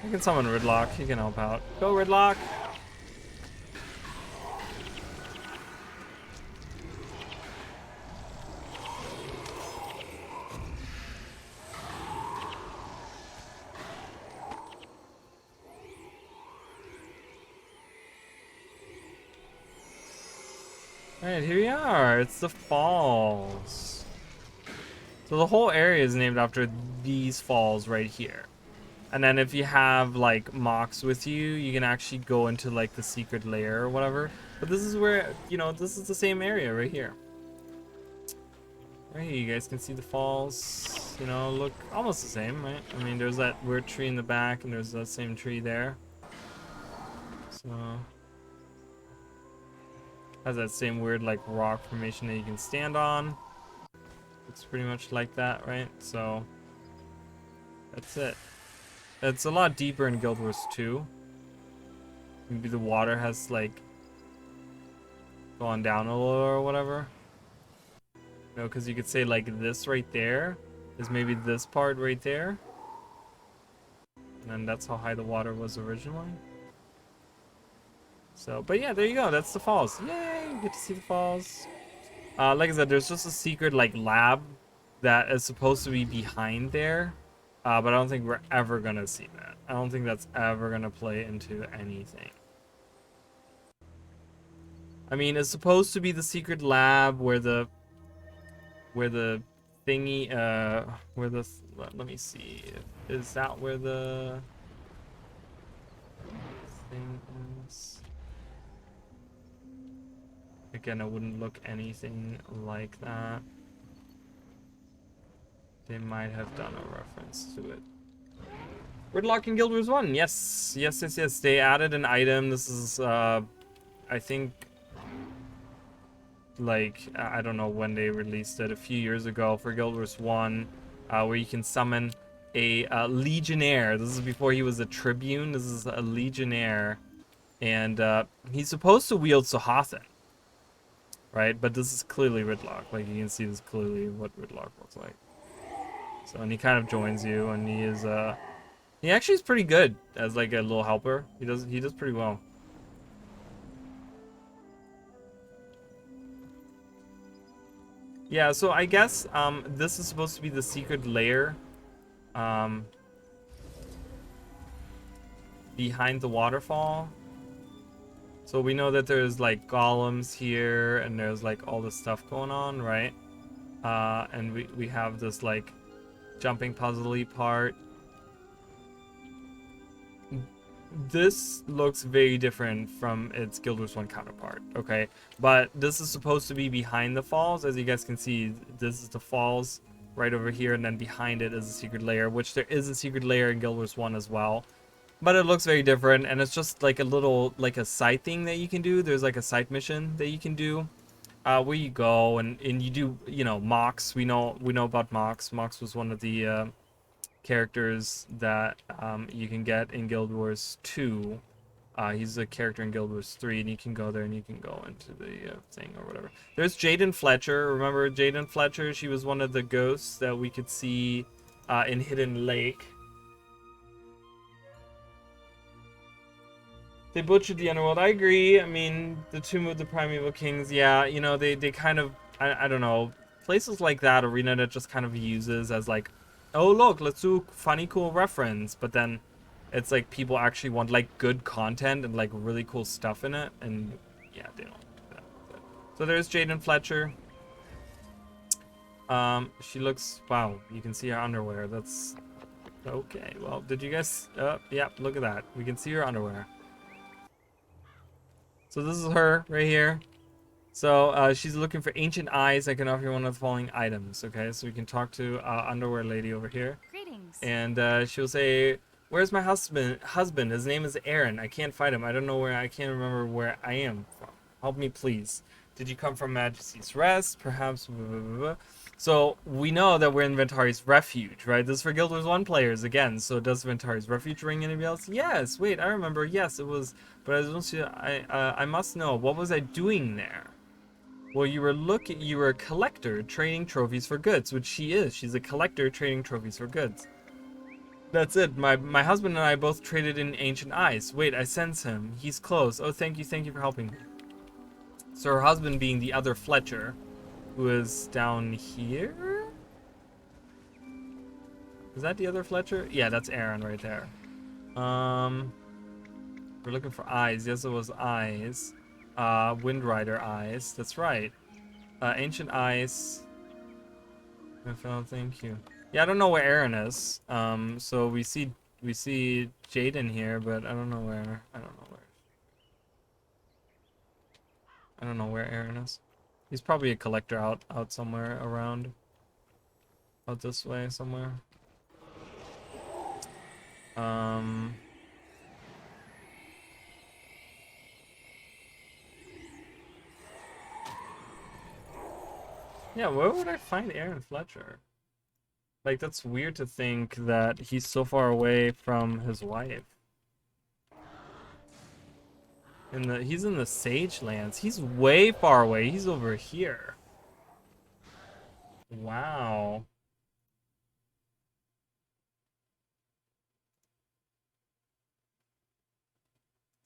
I can summon Ridlock. He can help out. Go, Ridlock! Alright, here we are. It's the falls. So the whole area is named after these falls right here. And then if you have like mocks with you, you can actually go into like the secret lair or whatever. But this is where, you know, this is the same area right here. Right here, you guys can see the falls, you know, look almost the same, right? I mean, there's that weird tree in the back and there's that same tree there. So, has that same weird like rock formation that you can stand on. Looks pretty much like that, right? So, that's it. It's a lot deeper in Guild Wars 2. Maybe the water has like gone down a little or whatever. You know, because you could say like this right there is maybe this part right there. And that's how high the water was originally. So, but yeah, there you go. That's the falls. Yay! You get to see the falls. Like I said, there's just a secret like lab that is supposed to be behind there. But I don't think we're ever gonna see that. I don't think that's ever gonna play into anything. I mean, it's supposed to be the secret lab where the thingy, let me see. Is that where the thing is? Again, it wouldn't look anything like that. They might have done a reference to it. Gridlock in Guild Wars 1. Yes. They added an item. This is, I think, like, I don't know when they released it. A few years ago for Guild Wars 1, where you can summon a Legionnaire. This is before he was a Tribune. This is a Legionnaire. And he's supposed to wield Sohathan. Right? But this is clearly Ridlock. Like, you can see this clearly what Ridlock looks like. So, and he kind of joins you, and he is, he actually is pretty good as, like, a little helper. He does pretty well. Yeah, so I guess, this is supposed to be the secret lair, behind the waterfall. So we know that there's, like, golems here, and there's, like, all this stuff going on, right? And we have this, like, jumping puzzly part. This looks very different from its Guild Wars 1 counterpart, okay? But this is supposed to be behind the falls. As you guys can see, this is the falls right over here, and then behind it is a secret lair, which there is a secret lair in Guild Wars 1 as well. But it looks very different, and it's just like a little, like a side thing that you can do. There's like a side mission that you can do. Where you go and you do, you know, Mox. We know about Mox. Mox was one of the characters that you can get in Guild Wars 2. He's a character in Guild Wars 3, and you can go there and you can go into the thing or whatever. There's Jaden Fletcher. Remember Jaden Fletcher? She was one of the ghosts that we could see in Hidden Lake. They butchered the underworld. I agree. I mean, the Tomb of the Primeval Kings, yeah, you know, they kind of, I don't know, places like that, Arena that just kind of uses as like, oh, look, let's do funny, cool reference. But then it's like people actually want like good content and like really cool stuff in it. And yeah, they don't do that. But So there's Jaden Fletcher. She looks, wow, you can see her underwear. That's okay. Well, did you guys, yeah, look at that. We can see her underwear. So this is her right here. So she's looking for ancient eyes. I can offer you one of the following items. Okay, so we can talk to underwear lady over here. Greetings. And she'll say, "Where's my husband? His name is Aaron. I can't find him. I don't know where. I can't remember where I am from. Help me, please. Did you come from Majesty's Rest? Perhaps." Blah, blah, blah, blah. So we know that we're in Ventari's Refuge, right? This is for Guild Wars 1 players again. So does Ventari's Refuge ring anybody else? Yes. Wait, I remember. Yes, it was. But I don't see. I must know. What was I doing there? Well, you were a collector trading trophies for goods, which she is. She's a collector trading trophies for goods. That's it. My husband and I both traded in ancient eyes. Wait, I sense him. He's close. Oh, thank you for helping me. So her husband being the other Fletcher, who is down here? Is that the other Fletcher? Yeah, that's Aaron right there. We're looking for eyes. Yes, it was eyes. Windrider eyes. That's right. Ancient eyes. I found. Thank you. Yeah, I don't know where Aaron is. So we see Jaden here, but I don't know where. I don't know where Aaron is. He's probably a collector out somewhere around. Out this way somewhere. Yeah, where would I find Aaron Fletcher? Like, that's weird to think that he's so far away from his wife. He's in the Sage Lands. He's way far away. He's over here. Wow.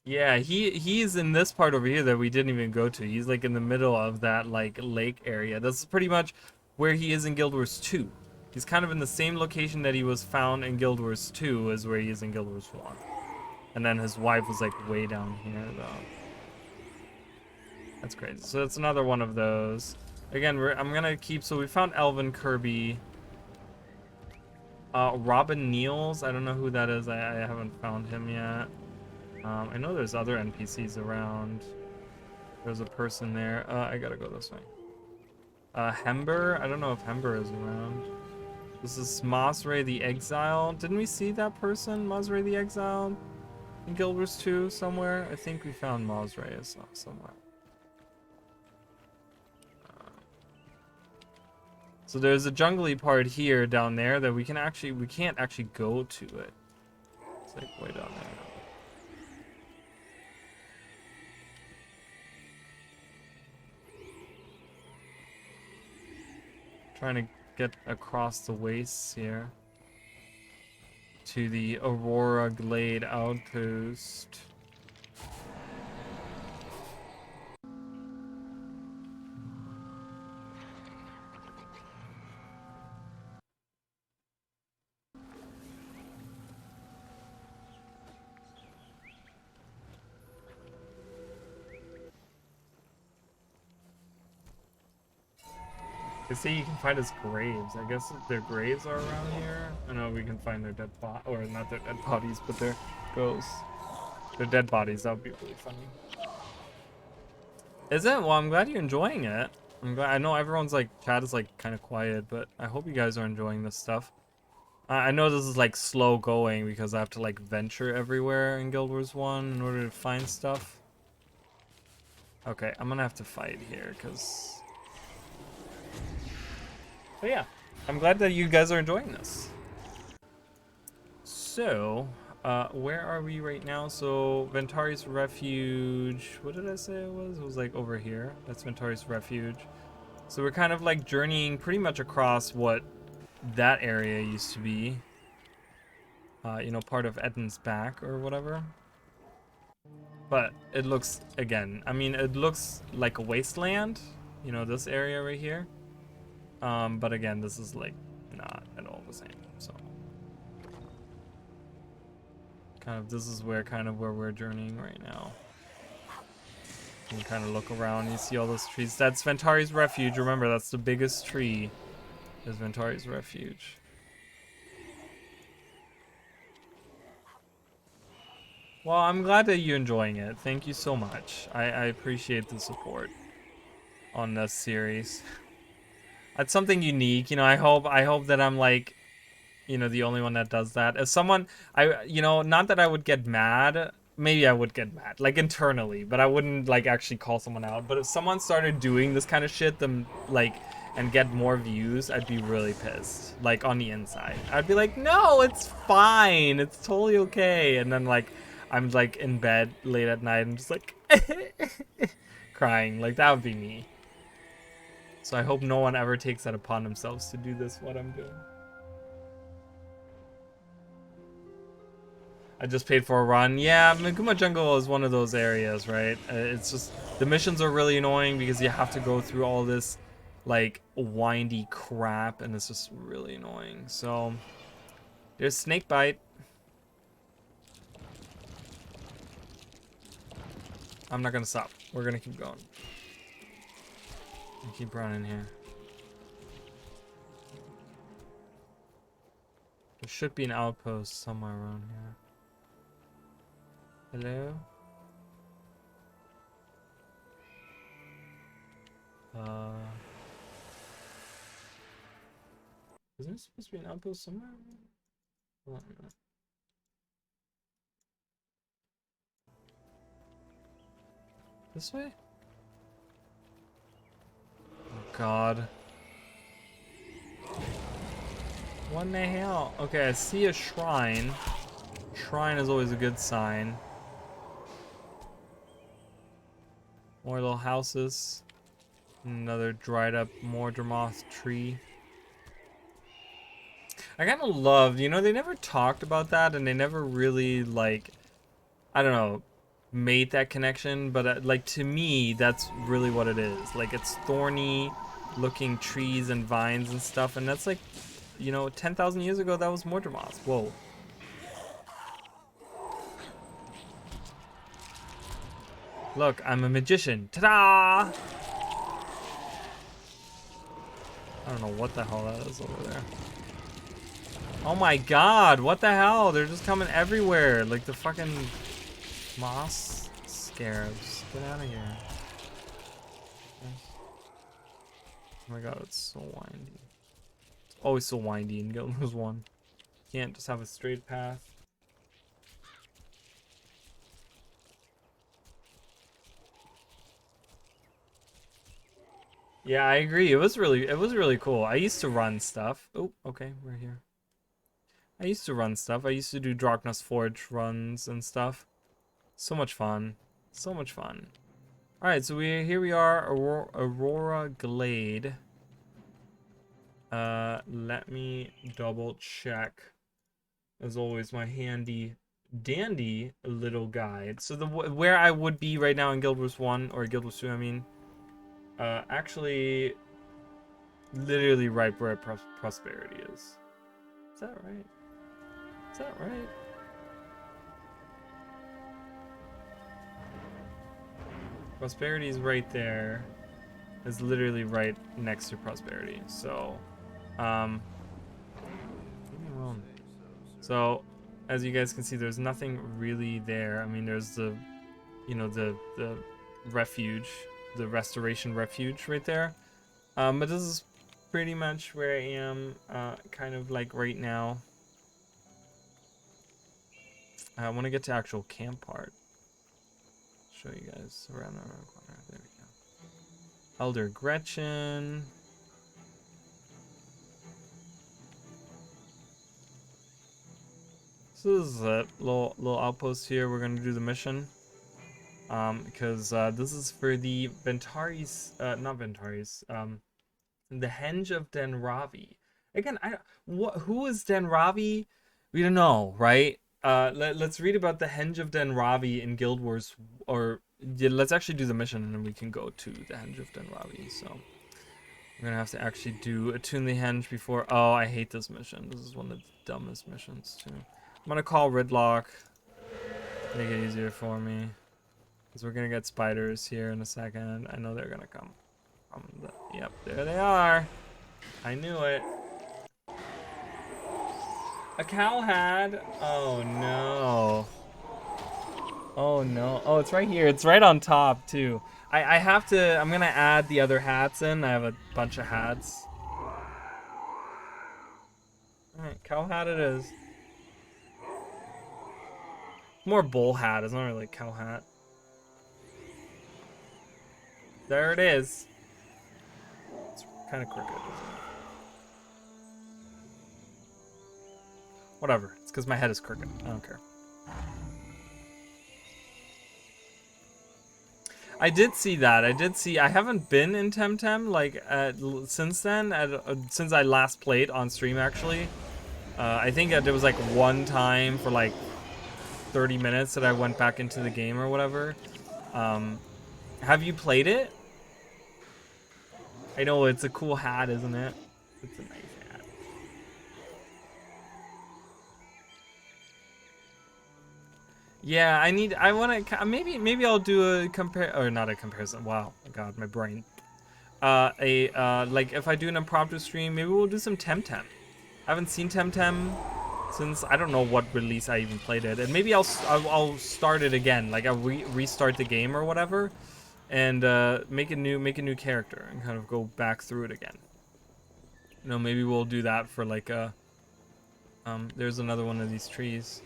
Yeah, he's in this part over here that we didn't even go to. He's like in the middle of that like lake area. That's pretty much where he is in Guild Wars 2. He's kind of in the same location that he was found in Guild Wars 2 as where he is in Guild Wars 1. And then his wife was like way down here though. That's crazy. So that's another one of those. Again, I'm gonna keep. So we found Elvin Kirby. Robin Niels. I don't know who that is. I haven't found him yet. I know there's other NPCs around. There's a person there. I gotta go this way. Hember. I don't know if Hember is around. This is Masray the Exile. Didn't we see that person, Masray the Exile, in Guild Wars 2 somewhere? I think we found Masray somewhere. So there's a jungly part here down there that we can't actually go to it. It's like way down there. Trying to get across the wastes here to the Aurora Glade outpost. They say you can find his graves. I guess their graves are around here. I know we can find their dead or not their dead bodies, but their ghosts. Their dead bodies. That would be really funny. Is it? Well, I'm glad you're enjoying it. I'm glad. I know everyone's like, chat is like kind of quiet, but I hope you guys are enjoying this stuff. I know this is like slow going because I have to like venture everywhere in Guild Wars 1 in order to find stuff. Okay, I'm gonna have to fight here because. But yeah, I'm glad that you guys are enjoying this. So, where are we right now? So, Ventari's Refuge. What did I say it was? It was like over here. That's Ventari's Refuge. So we're kind of like journeying pretty much across what that area used to be. You know, part of Eden's Back or whatever. But it looks, again, I mean, it looks like a wasteland. You know, this area right here. But again, this is like not at all the same. So kind of this is where we're journeying right now. You can kind of look around, you see all those trees. That's Ventari's Refuge. Remember, that's the biggest tree, is Ventari's Refuge. Well, I'm glad that you're enjoying it. Thank you so much. I appreciate the support on this series. That's something unique, you know. I hope that I'm like, you know, the only one that does that. If someone, not that I would get mad. Maybe I would get mad, like internally, but I wouldn't like actually call someone out. But if someone started doing this kind of shit, then like, and get more views, I'd be really pissed. Like on the inside, I'd be like, no, it's fine, it's totally okay. And then like, I'm like in bed late at night and just like crying. Like that would be me. So I hope no one ever takes that upon themselves to do this, what I'm doing. I just paid for a run. Yeah, Maguuma Jungle is one of those areas, right? It's just, the missions are really annoying because you have to go through all this, like, windy crap, and it's just really annoying. So, there's Snakebite. I'm not gonna stop. We're gonna keep going. Keep running here. There should be an outpost somewhere around here. Hello? Isn't there supposed to be an outpost somewhere? Hold on a minute. This way? Oh god. What in the hell? Okay, I see a shrine. Shrine is always a good sign. More little houses. Another dried up Mordremoth tree. I kind of loved, you know, they never talked about that, and they never really, like, I don't know, made that connection, but like to me, that's really what it is. Like, it's thorny looking trees and vines and stuff, and that's like, you know, 10,000 years ago, that was Mordremoth. Whoa. Look, I'm a magician. Ta-da! I don't know what the hell that is over there. Oh my god, what the hell? They're just coming everywhere. Like the fucking moss scarabs. Get out of here. Oh my god, it's so windy. It's always so windy in Guild Wars 1. Can't just have a straight path. Yeah, I agree. It was really cool. I used to run stuff. Oh, okay, we're here. I used to run stuff. I used to do Drachna's Forge runs and stuff. So much fun. So much fun. Alright, so here we are, Aurora Glade. Let me double check. As always, my handy dandy little guide. So where I would be right now in Guild Wars 1, or Guild Wars 2, I mean, actually, literally right where Prosperity is. Is that right? Is that right? Prosperity is right there. It's literally right next to Prosperity. So, leave me alone. So, as you guys can see, there's nothing really there. I mean, there's the, you know, the refuge, the restoration refuge right there. But this is pretty much where I am, kind of like right now. I want to get to actual camp part. Show you guys around the corner. There we go. Elder Gretchen. So this is a little outpost here. We're gonna do the mission. Because this is for the Ventari's, not Ventari's, the Henge of Denravi. Again, who is Denravi? We don't know, right? Let's read about the Henge of Denravi in Guild Wars, or yeah, let's actually do the mission and then we can go to the Henge of Denravi. So we're gonna have to actually attune the Henge before. Oh, I hate this mission. This is one of the dumbest missions too. I'm gonna call Ridlock. Make it easier for me. Because we're gonna get spiders here in a second. I know they're gonna come. Yep, there they are. I knew it. A cow had. Oh no. Oh no. Oh, it's right here. It's right on top too. I have to. I'm gonna add the other hats in. I have a bunch of hats. All right, cow hat it is. More bull hat. It's not really cow hat. There it is. It's kind of crooked, isn't it? Whatever. It's because my head is crooked. I don't care. I did see that. I haven't been in Temtem like since then. Since I last played on stream, actually. I think there was like one time for like 30 minutes that I went back into the game or whatever. Have you played it? I know it's a cool hat, isn't it? It's a nice hat. Yeah, I want to maybe I'll do a compare or not a comparison. Wow, God, my brain. Like if I do an impromptu stream, maybe we'll do some Temtem. I haven't seen Temtem since I don't know what release I even played it, and maybe I'll start it again, like I'll restart the game or whatever, and make a new character and kind of go back through it again. You know, maybe we'll do that for like a. There's another one of these trees.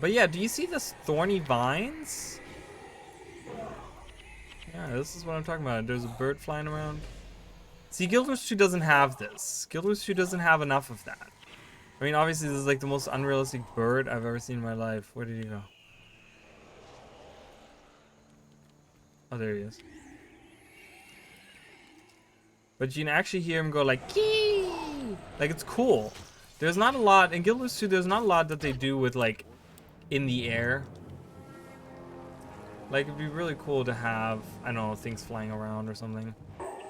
But yeah, do you see this thorny vines? Yeah, this is what I'm talking about. There's a bird flying around. See, Guild Wars 2 doesn't have this. Guild Wars 2 doesn't have enough of that. I mean, obviously, this is like the most unrealistic bird I've ever seen in my life. Where did he go? Oh, there he is. But you can actually hear him go like, kee! Like, it's cool. There's not a lot, in Guild Wars 2, there's not a lot that they do with, like, in the air. Like, it'd be really cool to have, I don't know, things flying around or something.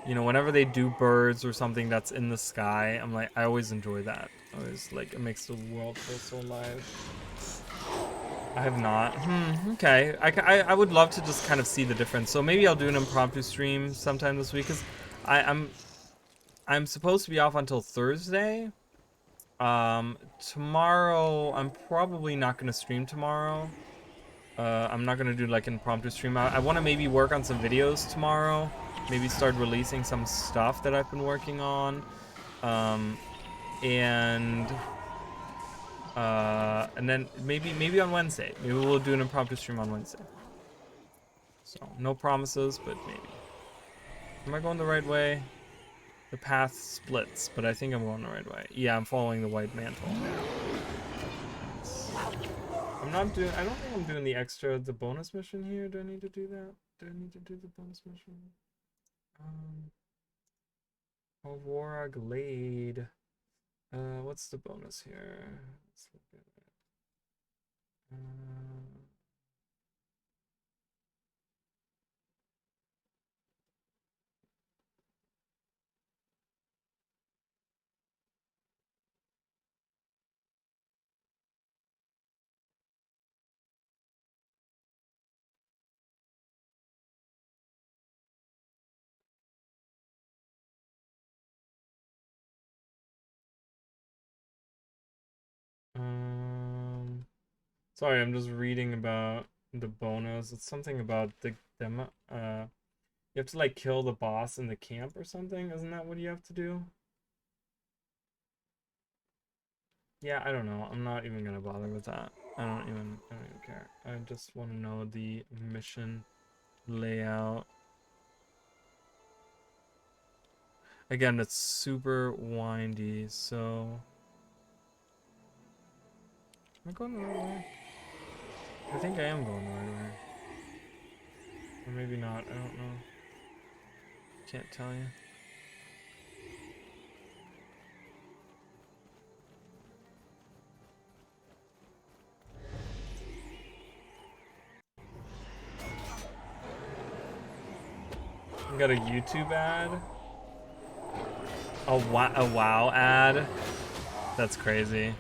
You know, whenever they do birds or something that's in the sky, I'm like, I always enjoy that. Always, like, it makes the world feel so alive. I have not. Okay. I would love to just kind of see the difference. So maybe I'll do an impromptu stream sometime this week, because I'm supposed to be off until Thursday. Tomorrow, I'm probably not going to stream tomorrow. I'm not going to do like an impromptu stream. I want to maybe work on some videos tomorrow. Maybe start releasing some stuff that I've been working on. And then maybe on Wednesday. Maybe we'll do an impromptu stream on Wednesday. So, no promises, but maybe. Am I going the right way? The path splits, but I think I'm going the right way. Yeah, I'm following the white mantle. I don't think I'm doing the bonus mission here. Do I need to do that? Do I need to do the bonus mission? Aurora Glade. What's the bonus here? Let's look at it. Sorry, I'm just reading about the bonus. It's something about the demo. You have to like kill the boss in the camp or something. Isn't that what you have to do? Yeah, I don't know. I'm not even gonna bother with that. I don't even care. I just want to know the mission layout. Again, it's super windy, so am I going the right way? I think I am going the right way. Or maybe not, I don't know. Can't tell you. I got a YouTube ad? A WoW ad? That's crazy.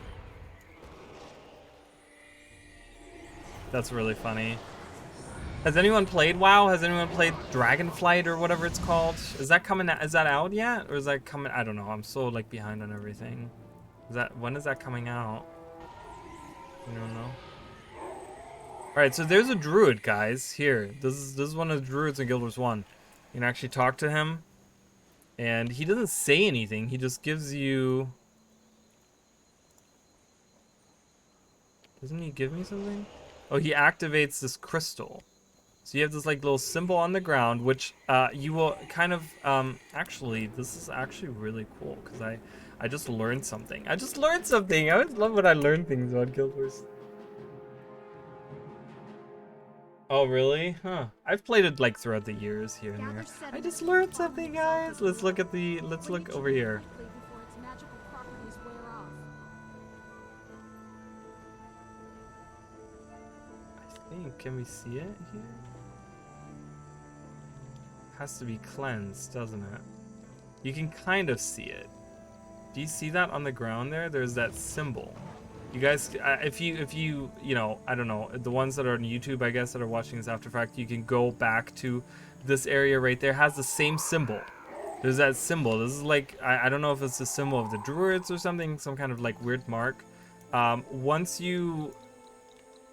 That's really funny. Has anyone played WoW? Has anyone played Dragonflight or whatever it's called? Is that coming? Is that out yet, or is that coming? I don't know. I'm so like behind on everything. When is that coming out? I don't know. All right, so there's a druid, guys. Here, this is one of the druids in Guild Wars 1. You can actually talk to him, and he doesn't say anything. He just gives you. Doesn't he give me something? Oh, he activates this crystal. So you have this like little symbol on the ground, which you will kind of actually, this is actually really cool because I just learned something. I just learned something. I always love when I learn things about Guild Wars. Oh really? Huh. I've played it like throughout the years here and there. I just learned something, guys. Let's look over here. I think, can we see it here? Has to be cleansed, doesn't it? You can kind of see it. Do you see that on the ground there? There's that symbol. You guys, if you know, I don't know, the ones that are on YouTube, I guess, that are watching this after fact, you can go back to this area right there. It has the same symbol. There's that symbol. This is like, I don't know if it's the symbol of the druids or something, some kind of like weird mark. Once you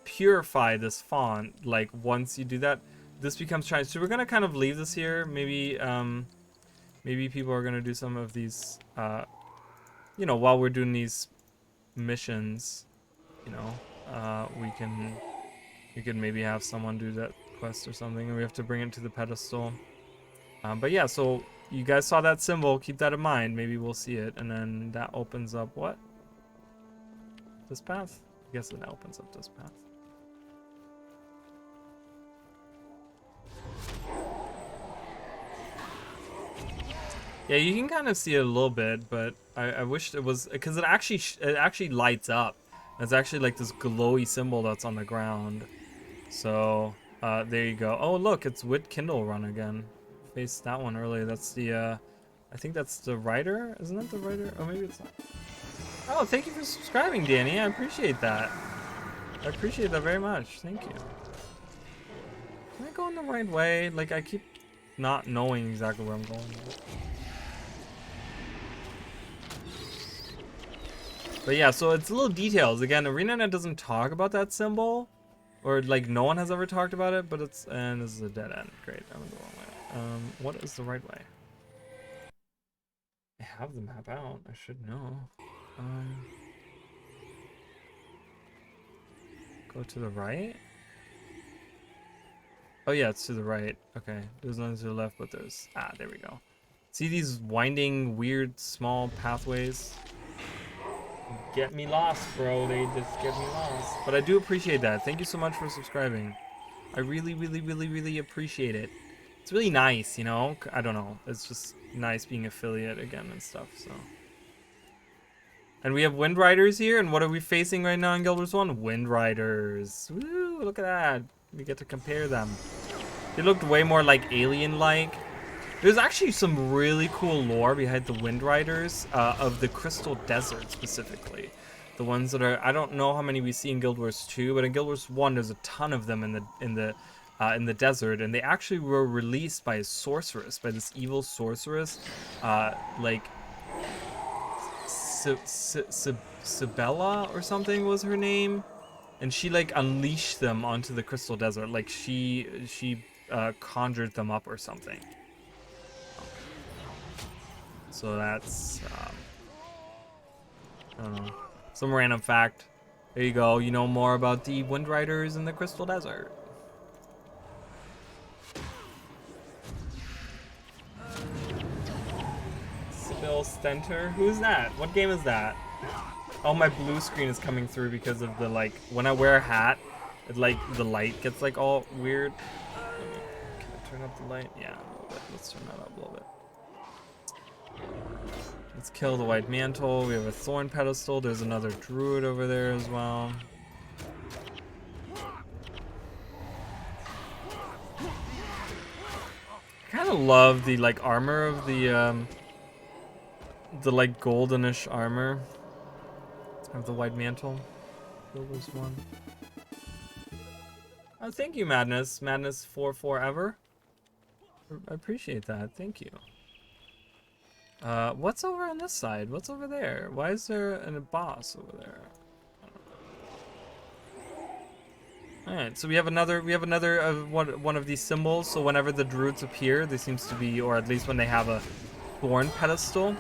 purify this font, like once you do that, this becomes shiny. So we're gonna kind of leave this here. Maybe maybe people are gonna do some of these you know, while we're doing these missions, you know, we can maybe have someone do that quest or something, and we have to bring it to the pedestal. But yeah, so you guys saw that symbol, keep that in mind. Maybe we'll see it, and then that opens up what? This path? I guess it opens up this path. Yeah, you can kind of see it a little bit, but I wish it was, because it actually lights up. It's actually like this glowy symbol that's on the ground. So there you go. Oh look, it's Wit Kindle Run again. Faced that one earlier. That's the I think that's the writer, isn't it the writer? Oh, maybe it's not. Oh, thank you for subscribing, Danny. I appreciate that. I appreciate that very much. Thank you. Am I going the right way? Like, I keep not knowing exactly where I'm going. But yeah, so it's little details. Again, ArenaNet doesn't talk about that symbol, or like no one has ever talked about it. But it's, and this is a dead end. Great, I'm in the wrong way. What is the right way? I have the map out. I should know. Go to the right. Oh yeah, it's to the right. Okay, there's nothing to the left, but there's there we go. See these winding, weird, small pathways? Get me lost, bro. They just get me lost. But I do appreciate that. Thank you so much for subscribing. I really, really, really, really appreciate it. It's really nice, you know? I don't know. It's just nice being affiliate again and stuff, so. And we have Wind Riders here, and what are we facing right now in Guild Wars 1? Wind Riders. Woo, look at that. We get to compare them. They looked way more like alien-like. There's actually some really cool lore behind the Wind Riders of the Crystal Desert specifically. The ones that are, I don't know how many we see in Guild Wars 2, but in Guild Wars 1 there's a ton of them in the desert, and they actually were released by a sorceress, by this evil sorceress, like Sibella or something was her name, and she like unleashed them onto the Crystal Desert, like she conjured them up or something. So that's, I don't know, some random fact. There you go. You know more about the Wind Riders in the Crystal Desert. Spill Stenter? Who's that? What game is that? Oh, my blue screen is coming through because of the, like, when I wear a hat, it, like, the light gets, like, all weird. Can I turn up the light? Yeah, a little bit. Let's turn that up a little bit. Let's kill the White Mantle. We have a Thorn Pedestal. There's another Druid over there as well. I kind of love the like armor of the like goldenish armor of the White Mantle. Build this one. Oh, thank you, Madness. Madness for forever. I appreciate that. Thank you. What's over on this side? What's over there? Why is there a boss over there? All right, so we have another one of these symbols. So whenever the druids appear, there seems to be, or at least when they have a thorn pedestal,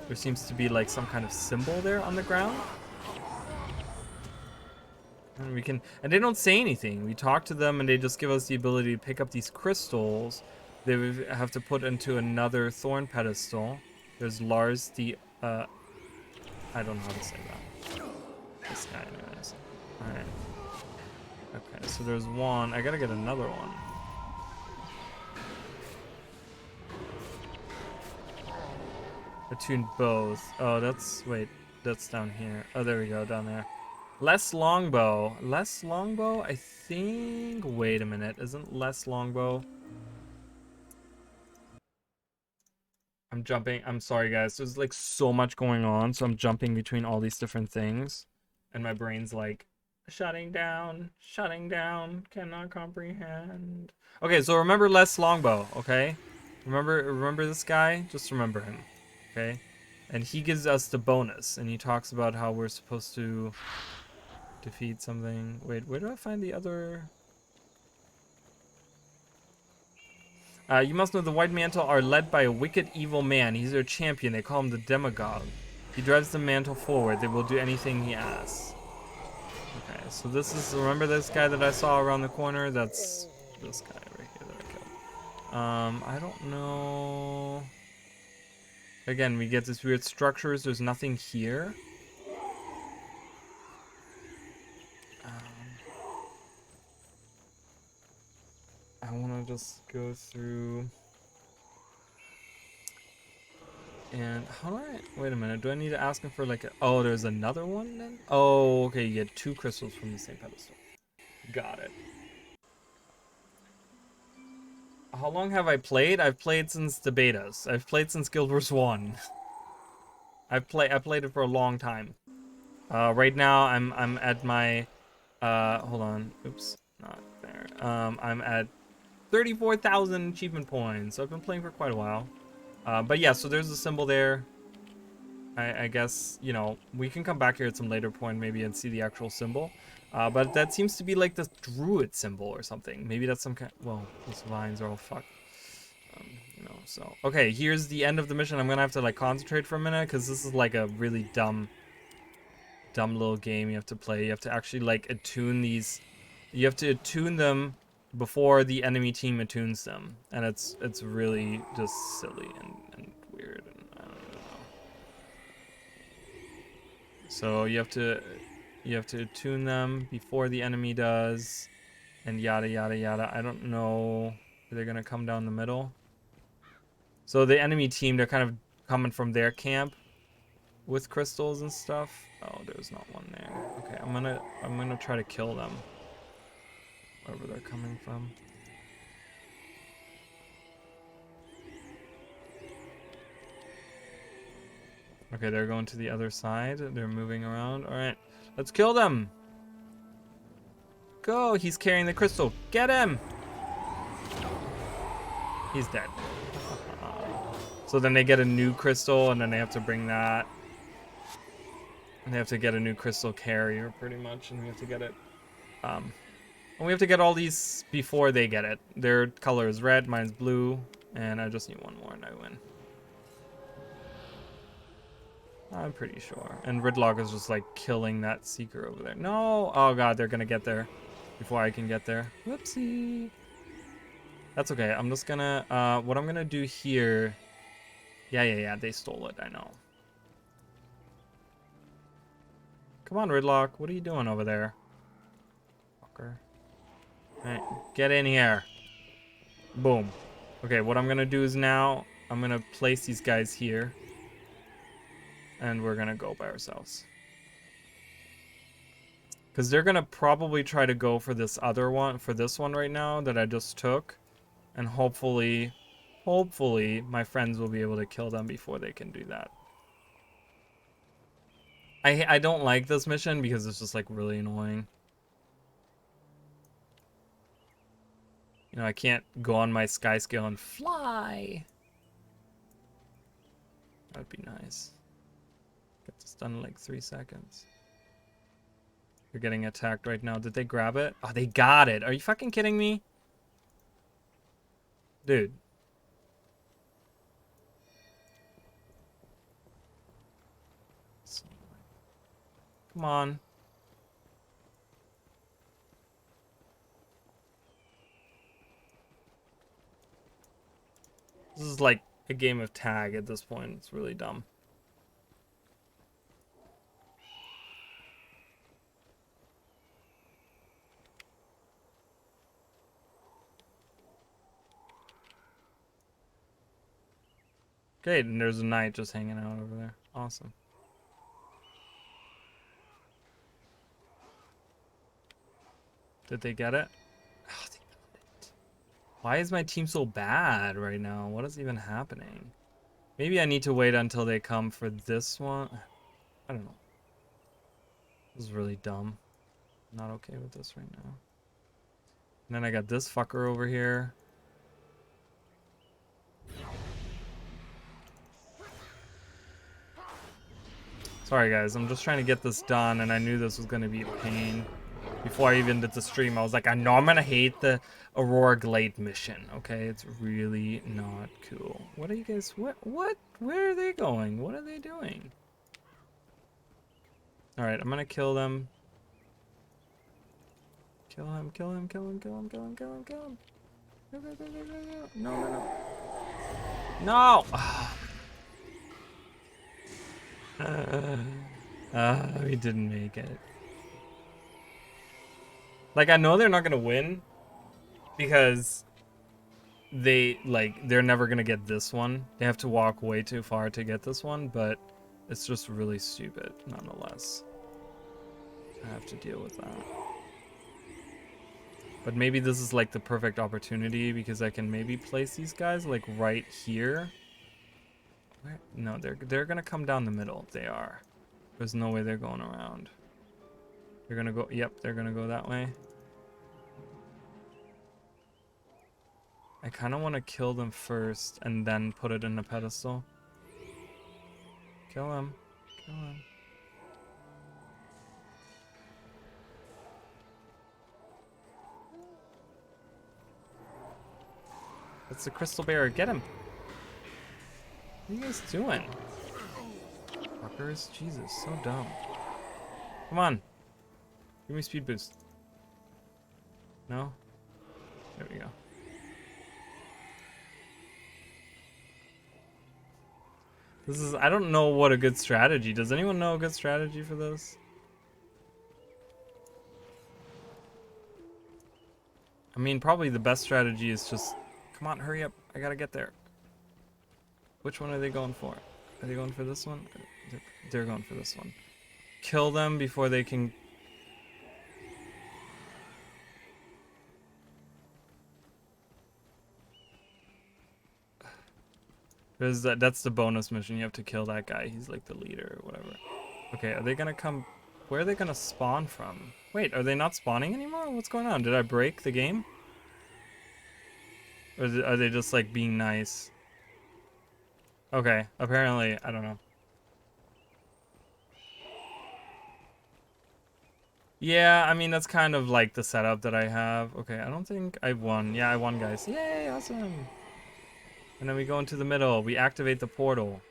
there seems to be like some kind of symbol there on the ground. And they don't say anything. We talk to them and they just give us the ability to pick up these crystals. They would have to put into another thorn pedestal. There's Lars the, I don't know how to say that. This guy anyways. Alright. Okay, so there's one. I gotta get another one. Attuned both. Oh, that's down here. Oh, there we go, down there. Less longbow. Less longbow, I think. Wait a minute. Isn't less longbow? I'm jumping. I'm sorry, guys. There's like so much going on, so I'm jumping between all these different things. And my brain's like, shutting down, cannot comprehend. Okay, so remember less longbow, okay? Remember this guy? Just remember him, okay? And he gives us the bonus, and he talks about how we're supposed to defeat something. Wait, where do I find the other? You must know the White Mantle are led by a wicked evil man. He's their champion. They call him the Demagogue. He drives the mantle forward. They will do anything he asks. Okay, so this is, remember this guy that I saw around the corner? That's this guy right here that I killed. I don't know. Again, we get this weird structures. There's nothing here. I want to just go through. And how do I, wait a minute, do I need to ask him for like a, oh, there's another one then? Oh, okay, you get 2 crystals from the same pedestal. Got it. How long have I played? I've played since the betas. I've played since Guild Wars 1. I played it for a long time. Right now I'm at my hold on. Oops, not there. I'm at 34,000 achievement points. So I've been playing for quite a while. But yeah, so there's a symbol there. I guess, you know, we can come back here at some later point maybe and see the actual symbol. But that seems to be like the druid symbol or something. Maybe that's some kind, well, these vines are all fucked. You know, so. Okay, here's the end of the mission. I'm gonna have to like concentrate for a minute because this is like a really dumb little game you have to play. You have to actually like attune these. You have to attune them before the enemy team attunes them. And it's really just silly and weird. And I don't even know. So you have to attune them before the enemy does, and yada yada yada. I don't know if they're gonna come down the middle. So the enemy team, they're kind of coming from their camp with crystals and stuff. Oh, there's not one there. Okay, I'm gonna try to kill them wherever they're coming from. Okay, they're going to the other side. They're moving around. All right, let's kill them. Go! He's carrying the crystal. Get him! He's dead. So then they get a new crystal, and then they have to bring that. And they have to get a new crystal carrier, pretty much, and we have to get it. And we have to get all these before they get it. Their color is red, mine's blue, and I just need one more, and I win. I'm pretty sure. And Ridlock is just like killing that seeker over there. No! Oh god, they're gonna get there before I can get there. Whoopsie. That's okay. I'm just gonna, what I'm gonna do here. Yeah, they stole it, I know. Come on, Ridlock. What are you doing over there? Fucker. Alright, get in here. Boom. Okay, what I'm gonna do is now, I'm gonna place these guys here. And we're gonna go by ourselves. Because they're gonna probably try to go for this other one, for this one right now that I just took. And hopefully my friends will be able to kill them before they can do that. I don't like this mission because it's just like really annoying. You know, I can't go on my sky scale and fly. That'd be nice. Get this done in like 3 seconds. You're getting attacked right now. Did they grab it? Oh, they got it. Are you fucking kidding me? Dude. Come on. This is like a game of tag at this point. It's really dumb. Okay, and there's a knight just hanging out over there. Awesome. Did they get it? Oh, they got it. Why is my team so bad right now? What is even happening? Maybe I need to wait until they come for this one. I don't know. This is really dumb. I'm not okay with this right now. And then I got this fucker over here. Sorry guys, I'm just trying to get this done, and I knew this was going to be a pain. Before I even did the stream, I was like, I know I'm going to hate the Aurora Glade mission, okay? It's really not cool. What are you guys, what, where are they going? What are they doing? Alright, I'm going to kill them. Kill him, kill him, kill him, kill him, kill him, kill him, kill him. Go, go, go, go, go, go. No, no, no. No! We didn't make it. Like, I know they're not gonna win because they're never gonna get this one. They have to walk way too far to get this one, but it's just really stupid nonetheless. I have to deal with that. But maybe this is like the perfect opportunity because I can maybe place these guys like right here. Where? No, they're gonna come down the middle. They are. There's no way they're going around. They're gonna go. Yep, they're gonna go that way. I kind of want to kill them first and then put it in the pedestal. Kill him. Kill him. That's the crystal bearer. Get him. What are you guys doing? Fuckers. Jesus, so dumb. Come on. Give me speed boost. No? There we go. This is, I don't know what a good strategy. Does anyone know a good strategy for this? I mean, probably the best strategy is just, come on, hurry up. I gotta get there. Which one are they going for? Are they going for this one? They're going for this one. Kill them before they can... That's the bonus mission. You have to kill that guy. He's like the leader or whatever. Okay, are they gonna come... Where are they gonna spawn from? Wait, are they not spawning anymore? What's going on? Did I break the game? Or are they just like being nice? Okay, apparently, I don't know. Yeah, I mean, that's kind of like the setup that I have. Okay, I don't think I won. Yeah, I won, guys. Yay, awesome. And then we go into the middle. We activate the portal.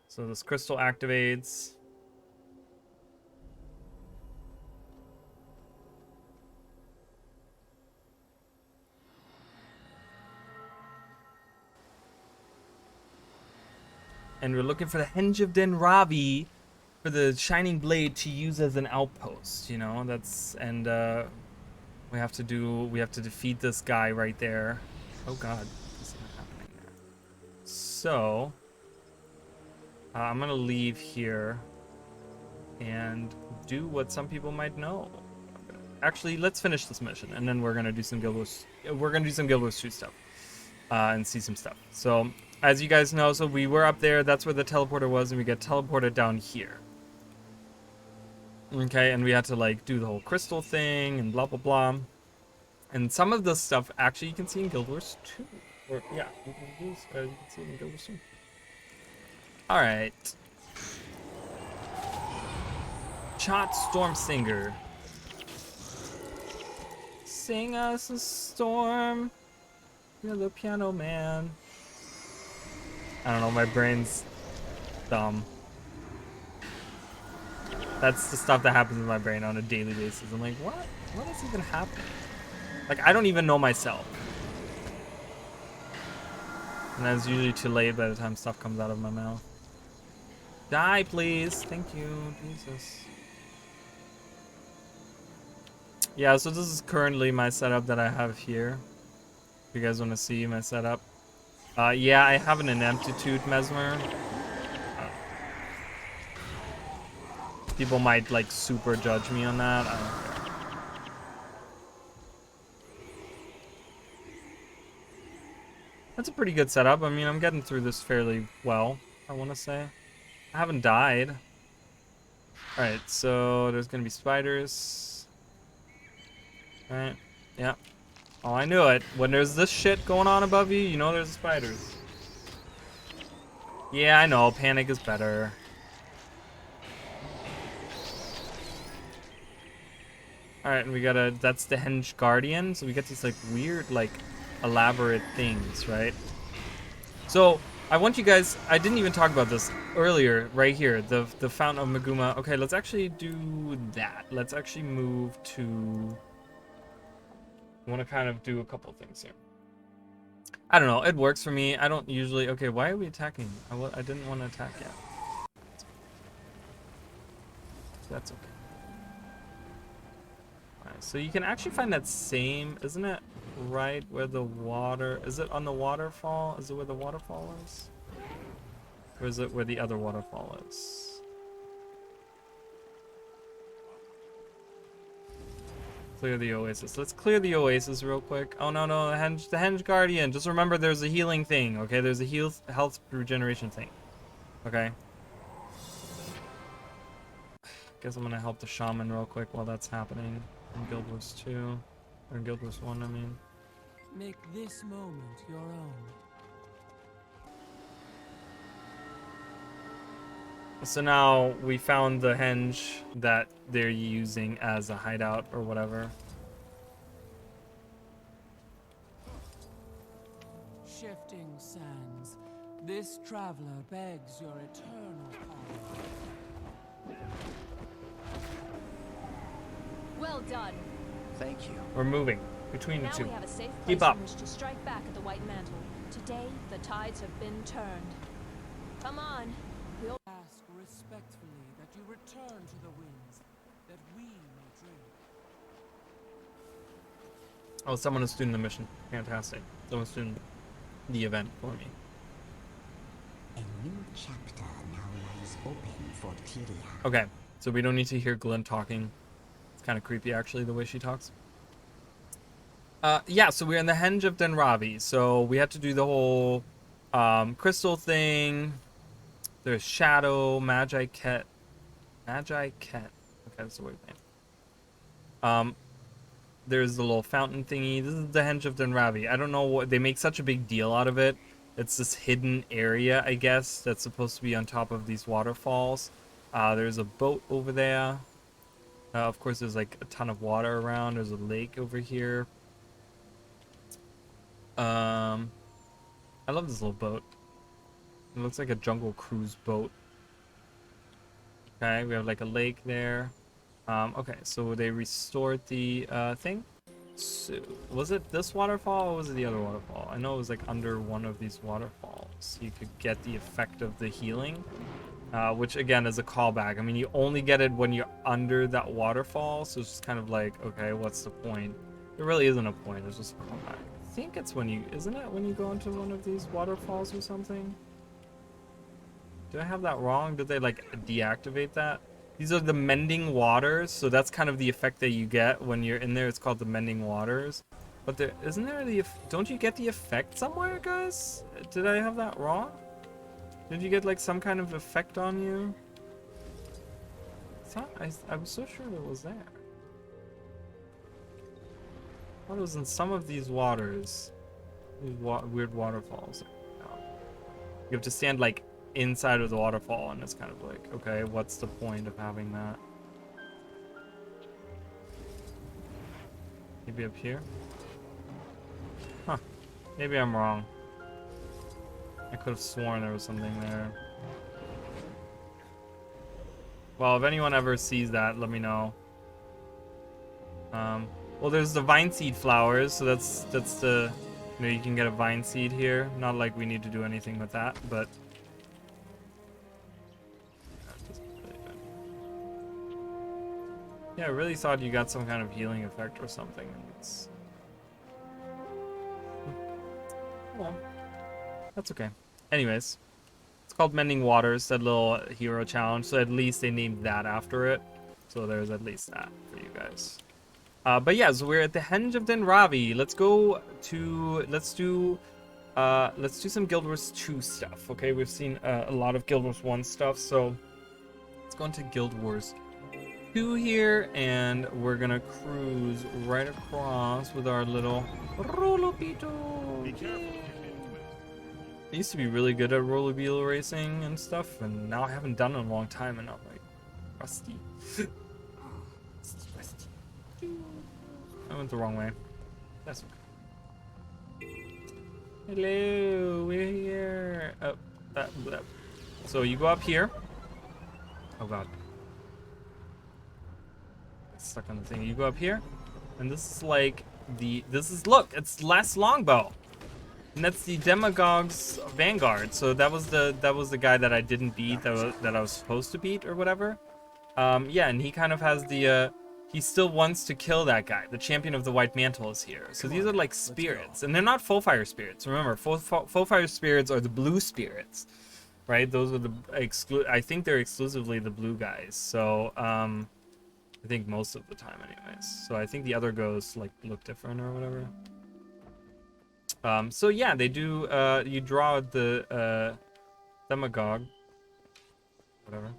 So this crystal activates. And we're looking for the Henge of Den Ravi for the Shining Blade to use as an outpost, you know? That's, and we have to defeat this guy right there. Oh god, what's happening there? So, I'm gonna leave here and do what some people might know. Actually, let's finish this mission, and then we're gonna do some Guild Wars. We're gonna do some Guild Wars 2 stuff, and see some stuff. So, as you guys know, so we were up there. That's where the teleporter was, and we get teleported down here. Okay, and we had to like do the whole crystal thing and blah blah blah. And some of the stuff actually you can see in Guild Wars 2. Or yeah, you can see it in Guild Wars 2. All right. Shot Storm Singer. Sing us a storm. You're the piano man. I don't know, my brain's dumb. That's the stuff that happens in my brain on a daily basis. I'm like, what? What is even happening? Like, I don't even know myself. And that's usually too late by the time stuff comes out of my mouth. Die, please. Thank you, Jesus. Yeah, so this is currently my setup that I have here. If you guys want to see my setup. Yeah, I have an ineptitude mesmer. People might like super judge me on that. I don't care. That's a pretty good setup. I mean, I'm getting through this fairly well, I want to say. I haven't died. Alright, so there's going to be spiders. Alright, yeah. Oh, I knew it. When there's this shit going on above you, you know there's spiders. Yeah, I know. Panic is better. Alright, and we got a... That's the Henge Guardian. So we get these, like, weird, like, elaborate things, right? So, I want you guys... I didn't even talk about this earlier, right here. The Fountain of Maguuma. Okay, let's actually do that. Let's actually move to... I want to kind of do a couple things here. I don't know. It works for me. I don't usually... Okay, why are we attacking? I didn't want to attack yet. That's okay. Alright, so you can actually find that same... Isn't it right where the water... Is it on the waterfall? Is it where the waterfall is? Or is it where the other waterfall is? Clear the oasis. Let's clear the oasis real quick. Oh no, the Henge Guardian. Just remember there's a healing thing, okay? There's a health regeneration thing. Okay. Guess I'm gonna help the shaman real quick while that's happening. In Guild Wars 2. Or in Guild Wars 1, I mean. Make this moment your own. So now we found the henge that they're using as a hideout or whatever. Shifting sands, this traveler begs your eternal power. Well done. Thank you. We're moving between the Now two. we have a safe Keep place up. in which to strike back at the White Mantle. Today, the tides have been turned. Come on. We'll Ask respectfully that you return to the winds, that we may drink. Oh, someone is doing the mission. Fantastic. Someone's doing the event for me. A new chapter now lies open for Tyria. Okay, so we don't need to hear Glenn talking. It's kind of creepy, actually, the way she talks. Yeah, so we're in the Henge of Denravi. So we had to do the whole crystal thing. There's Shadow, Magi Ket. Okay, that's the weird name. There's the little fountain thingy. This is the Henge of Denravi. I don't know what... They make such a big deal out of it. It's this hidden area, I guess, that's supposed to be on top of these waterfalls. There's a boat over there. Of course, there's like a ton of water around. There's a lake over here. I love this little boat. It looks like a jungle cruise boat. Okay, we have like a lake there. Okay, so they restored the thing. So, was it this waterfall or was it the other waterfall? I know it was like under one of these waterfalls. You could get the effect of the healing, which again is a callback. I mean, you only get it when you're under that waterfall, so it's just kind of like, okay, what's the point? There really isn't a point. It's just a callback. I think it's when you, isn't it when you go into one of these waterfalls or something? Did I have that wrong? Did they like deactivate that? These are the mending waters, so that's kind of the effect that you get when you're in there. It's called the mending waters. But there isn't there the, don't you get the effect somewhere, guys? Did I have that wrong? Did you get like some kind of effect on you? I was so sure it was there. What was in some of these waters? These weird waterfalls. Oh. You have to stand like inside of the waterfall, and it's kind of like, okay, what's the point of having that? Maybe up here? Huh. Maybe I'm wrong. I could have sworn there was something there. Well, if anyone ever sees that, let me know. Well, there's the vine seed flowers, so that's the, you know, you can get a vine seed here. Not like we need to do anything with that, but yeah, I really thought you got some kind of healing effect or something. It's... Well, that's okay. Anyways, it's called Mending Waters, that little hero challenge, so at least they named that after it. So there's at least that for you guys. But yeah, so we're at the Henge of Denravi. Let's do some Guild Wars 2 stuff, okay? We've seen a lot of Guild Wars 1 stuff, so let's go into Guild Wars 2 here, and we're gonna cruise right across with our little Rolopito. I used to be really good at rollerball racing and stuff, and now I haven't done it in a long time, and I'm like rusty. Rusty. I went the wrong way. That's okay. Hello, we're here. Oh, that. So you go up here. Oh god. Stuck on the thing. You go up here, and this is like look, it's less longbow. And that's the Demagogue's Vanguard. So that was the guy that I didn't beat, that I was supposed to beat or whatever. Yeah, and he kind of has the he still wants to kill that guy. The champion of the White Mantle is here. So these are like spirits, and they're not full fire spirits. Remember, full fire spirits are the blue spirits, right? Those are the I think they're exclusively the blue guys. So I think most of the time, anyways. So I think the other ghosts like look different or whatever. So yeah, they do. You draw the Demagogue, whatever.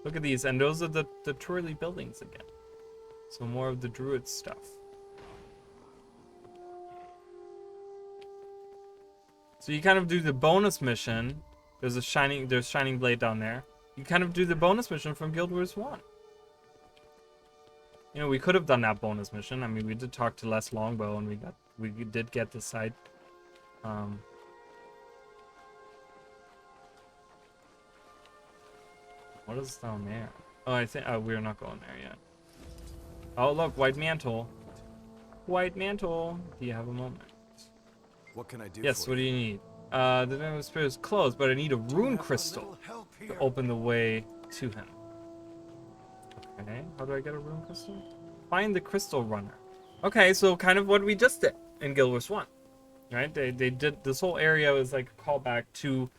Look at these, and those are the twirly buildings again. So more of the druid stuff. So you kind of do the bonus mission. There's shining blade down there. You kind of do the bonus mission from Guild Wars 1. You know, we could have done that bonus mission. I mean, we did talk to Les Longbow, and we did get the side. What is down there? Oh, I think we're not going there yet. Oh, look, White Mantle. White Mantle. Do you have a moment? What can I do? Yes. For What do you need? The Venomous Spirit is closed, but I need a rune crystal to open the way to him. Okay. How do I get a rune crystal? Find the crystal runner. Okay, so kind of what we just did in Guild Wars 1, right? They did this whole area was like a callback to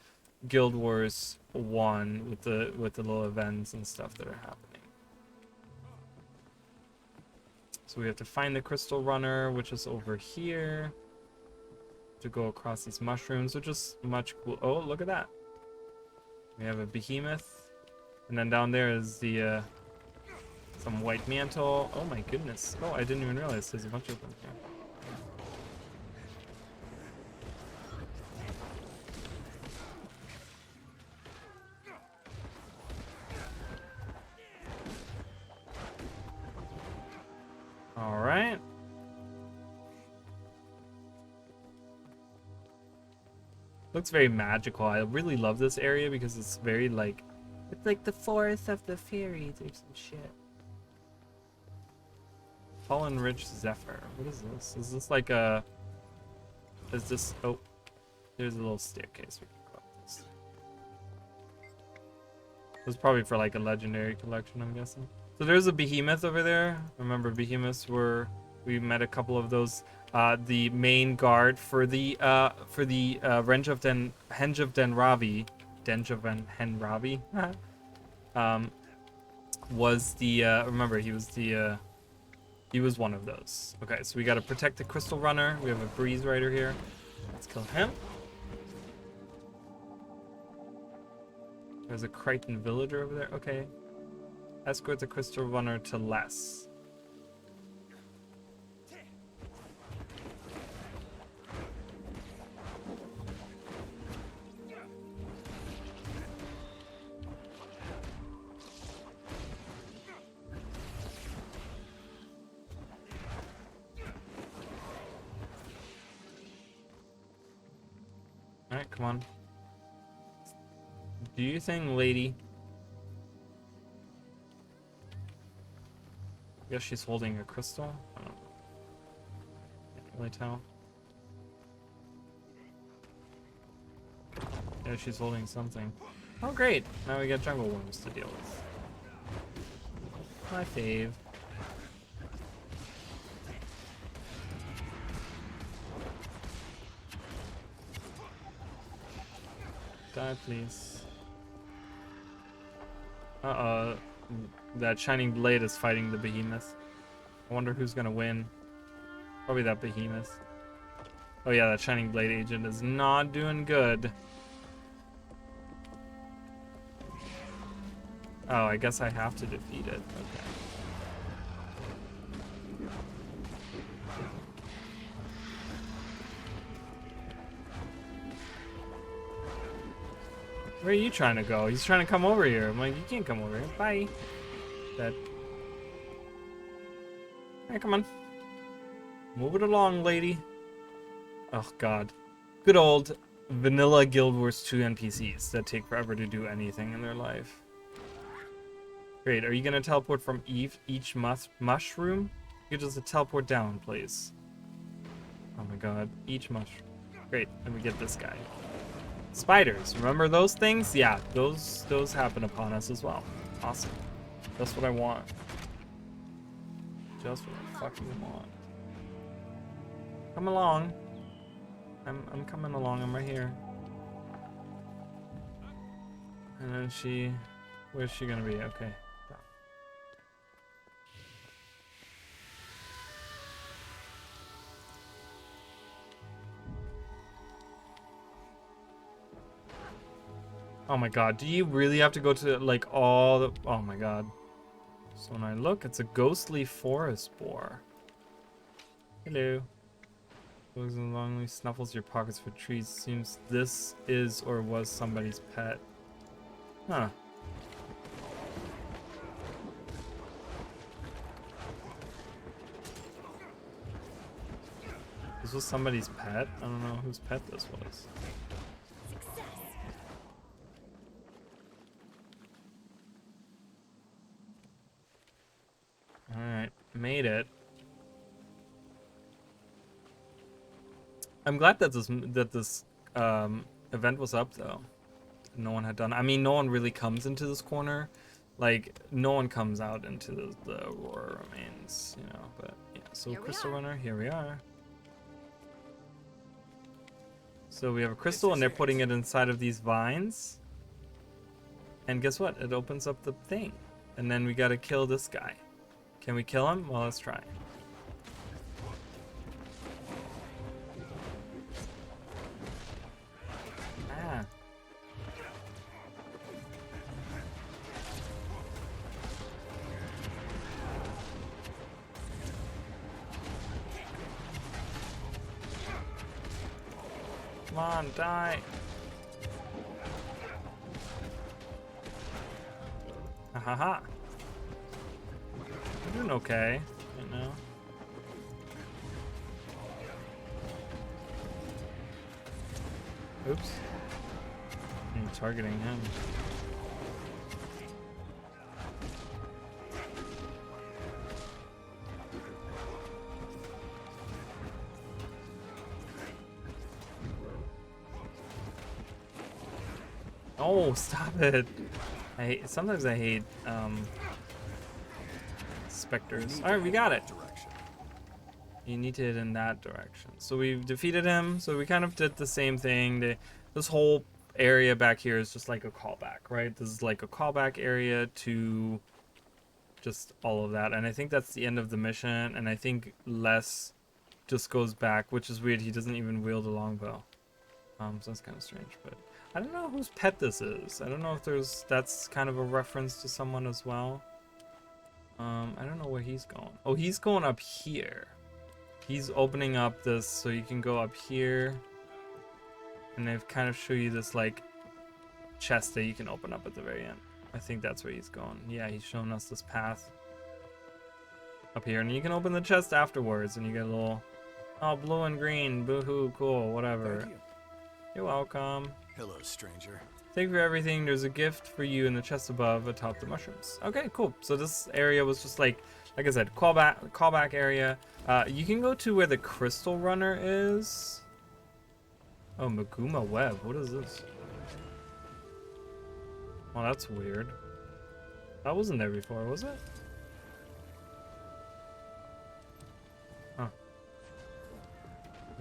Guild Wars 1 with the little events and stuff that are happening. So we have to find the crystal runner, which is over here, to go across these mushrooms, which is much cool. Oh, look at that. We have a behemoth, and then down there is the some White Mantle. Oh my goodness. Oh, I didn't even realize there's a bunch of them here. All right. Looks very magical. I really love this area because it's very like, it's like the forest of the fairies or some shit. Fallen Ridge Zephyr. What is this? Is this like a... Is this... Oh. There's a little staircase we can go up this. This is probably for like a legendary collection, I'm guessing. So there's a behemoth over there. Remember, behemoths were... We met a couple of those. The main guard for the Henge of Denravi. Henge of Denravi. Was the... remember, he was the... He was one of those. Okay, so we gotta protect the Crystal Runner. We have a Breeze Rider here. Let's kill him. There's a Crichton Villager over there. Okay. Escort the Crystal Runner to Les. Come on. Do your thing, lady. I guess she's holding a crystal. I don't know. Can't really tell. Yeah, she's holding something. Oh, great. Now we got jungle worms to deal with. My fave. Die, please. Uh-oh. That shining blade is fighting the behemoth. I wonder who's gonna win. Probably that behemoth. Oh yeah, that shining blade agent is not doing good. Oh, I guess I have to defeat it. Okay. Where are you trying to go? He's trying to come over here. I'm like, you can't come over here. Bye. Dead. Hey, come on. Move it along, lady. Oh, God. Good old vanilla Guild Wars 2 NPCs that take forever to do anything in their life. Great. Are you going to teleport from each mushroom? You just teleport down, please. Oh, my God. Each mushroom. Great. Then we get this guy. Spiders, remember those things? Yeah, those happen upon us as well. Awesome. That's what I want. Just what I fucking want. Come along. I'm coming along. I'm right here. And then where's she gonna be? Okay. Oh my god, do you really have to go to like all the... Oh my god. So when I look, it's a ghostly forest boar. Hello. Goes and longly snuffles your pockets for trees. Seems this is or was somebody's pet. Huh. This was somebody's pet? I don't know whose pet this was. Alright, made it. I'm glad that this event was up though. No one had done. I mean, no one really comes into this corner. Like, no one comes out into the Aurora Remains, you know. But yeah, so Crystal Runner, here we are. So we have a crystal, and they're putting it inside of these vines. And guess what? It opens up the thing, and then we gotta kill this guy. Can we kill him? Well, let's try. Ah. Come on, die. Ha ha ha. I'm doing okay right now. Oops. I'm targeting him. Oh, stop it. Sometimes I hate specters. All right, we got it. You need to hit in that direction. So we've defeated him. So we kind of did the same thing. This whole area back here is just like a callback, right? This is like a callback area to just all of that. And I think that's the end of the mission. And I think Les just goes back, which is weird. He doesn't even wield a longbow. So that's kind of strange, but I don't know whose pet this is. I don't know if that's kind of a reference to someone as well. I don't know where he's going. Oh, he's going up here. He's opening up this so you can go up here. And they've kind of show you this like chest that you can open up at the very end. I think that's where he's going. Yeah, he's showing us this path up here. And you can open the chest afterwards and you get a little, oh, blue and green, boo-hoo, cool, whatever. You're welcome. Hello, stranger. Thank you for everything. There's a gift for you in the chest above atop the mushrooms. Okay, cool. So this area was just like I said, callback area. You can go to where the crystal runner is. Oh, Maguuma web. What is this? Oh, that's weird. That wasn't there before, was it? Huh.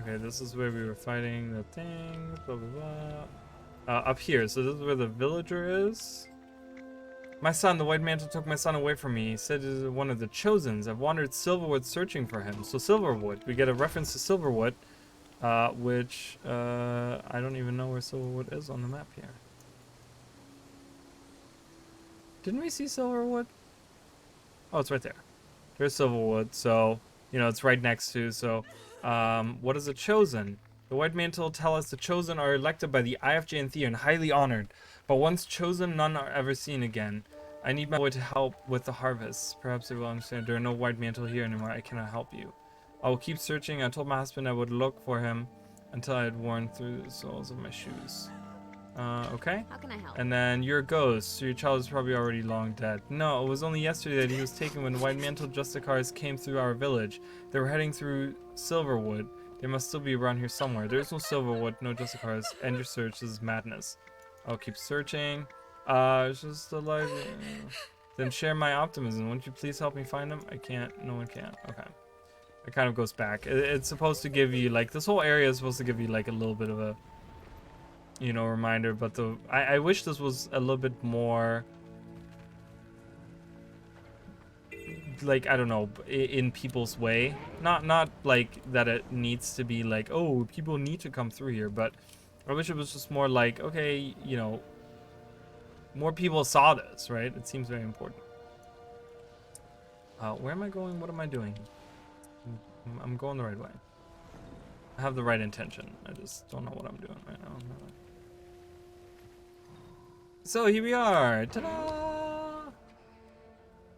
Okay, this is where we were fighting the thing. Blah blah blah. Up here. So this is where the villager is. My son, the white mantle took my son away from me. He said he's one of the Chosens. I've wandered Silverwood searching for him. So Silverwood, we get a reference to Silverwood, which I don't even know where Silverwood is on the map here. Didn't we see Silverwood? Oh, it's right there. There's Silverwood, so you know it's right next to. So, what is a Chosen? The white mantle tell us the Chosen are elected by the IFJ and Thea and highly honored. But once chosen, none are ever seen again. I need my boy to help with the harvest. Perhaps they will understand. There are no white mantle here anymore. I cannot help you. I will keep searching. I told my husband I would look for him until I had worn through the soles of my shoes. Okay. How can I help? And then you're a ghost, so your child is probably already long dead. No, it was only yesterday that he was taken when white mantle Justicars came through our village. They were heading through Silverwood. They must still be around here somewhere. There is no Silverwood, no Justicars. End your search. This is madness. I'll keep searching. It's just a life. Then share my optimism. Won't you please help me find him? I can't. No one can. Okay. It kind of goes back. It's supposed to give you like this whole area is supposed to give you like a little bit of a, you know, reminder. But I wish this was a little bit more like, I don't know, in people's way. Not like that it needs to be like, oh, people need to come through here, but I wish it was just more like, okay, you know, more people saw this, right? It seems very important. Where am I going? What am I doing? I'm going the right way. I have the right intention. I just don't know what I'm doing right now. So here we are. Ta-da!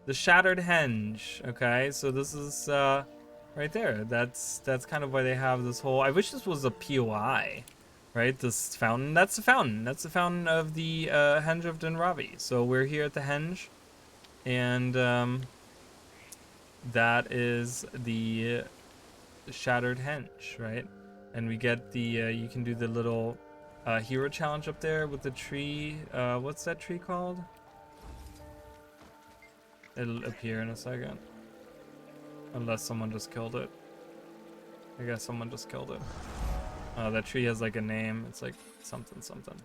The Shattered Henge. Okay, so this is right there. That's kind of why they have this whole. I wish this was a POI. Right, this fountain, that's the fountain. That's the fountain of the Henge of Dunravi. So we're here at the Henge, and that is the Shattered Henge, right? And we get the, you can do the little hero challenge up there with the tree. What's that tree called? It'll appear in a second. Unless someone just killed it. I guess someone just killed it. That tree has like a name. It's like something something.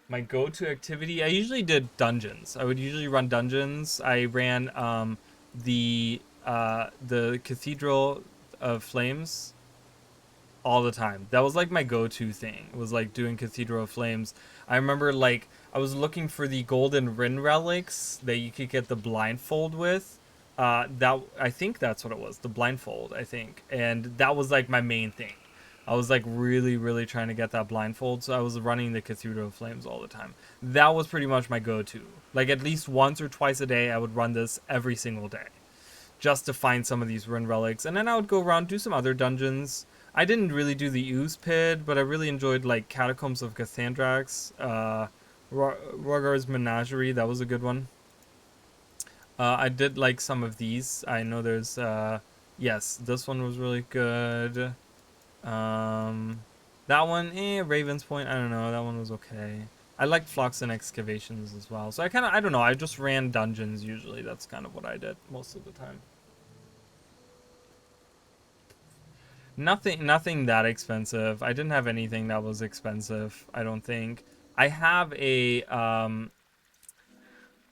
My go-to activity, I usually did dungeons. I would usually run dungeons. I ran the Cathedral of Flames all the time. That was like my go-to thing. It was like doing Cathedral of Flames. I remember like I was looking for the golden Rin relics that you could get the blindfold with. That I think that's what it was, the blindfold, I think, and that was like my main thing. I was like really trying to get that blindfold, so I was running the Cathedral of Flames all the time. That was pretty much my go-to. Like at least once or twice a day, I would run this every single day, just to find some of these Rin relics, and then I would go around do some other dungeons. I didn't really do the Ooze Pit, but I really enjoyed like Catacombs of Cathandrax, Rogar's Menagerie. That was a good one. I did like some of these. I know there's, yes, this one was really good. That one, Raven's Point, I don't know, that one was okay. I liked Flocks and Excavations as well. So I don't know, I just ran dungeons usually. That's kind of what I did most of the time. Nothing that expensive. I didn't have anything that was expensive, I don't think. I have a,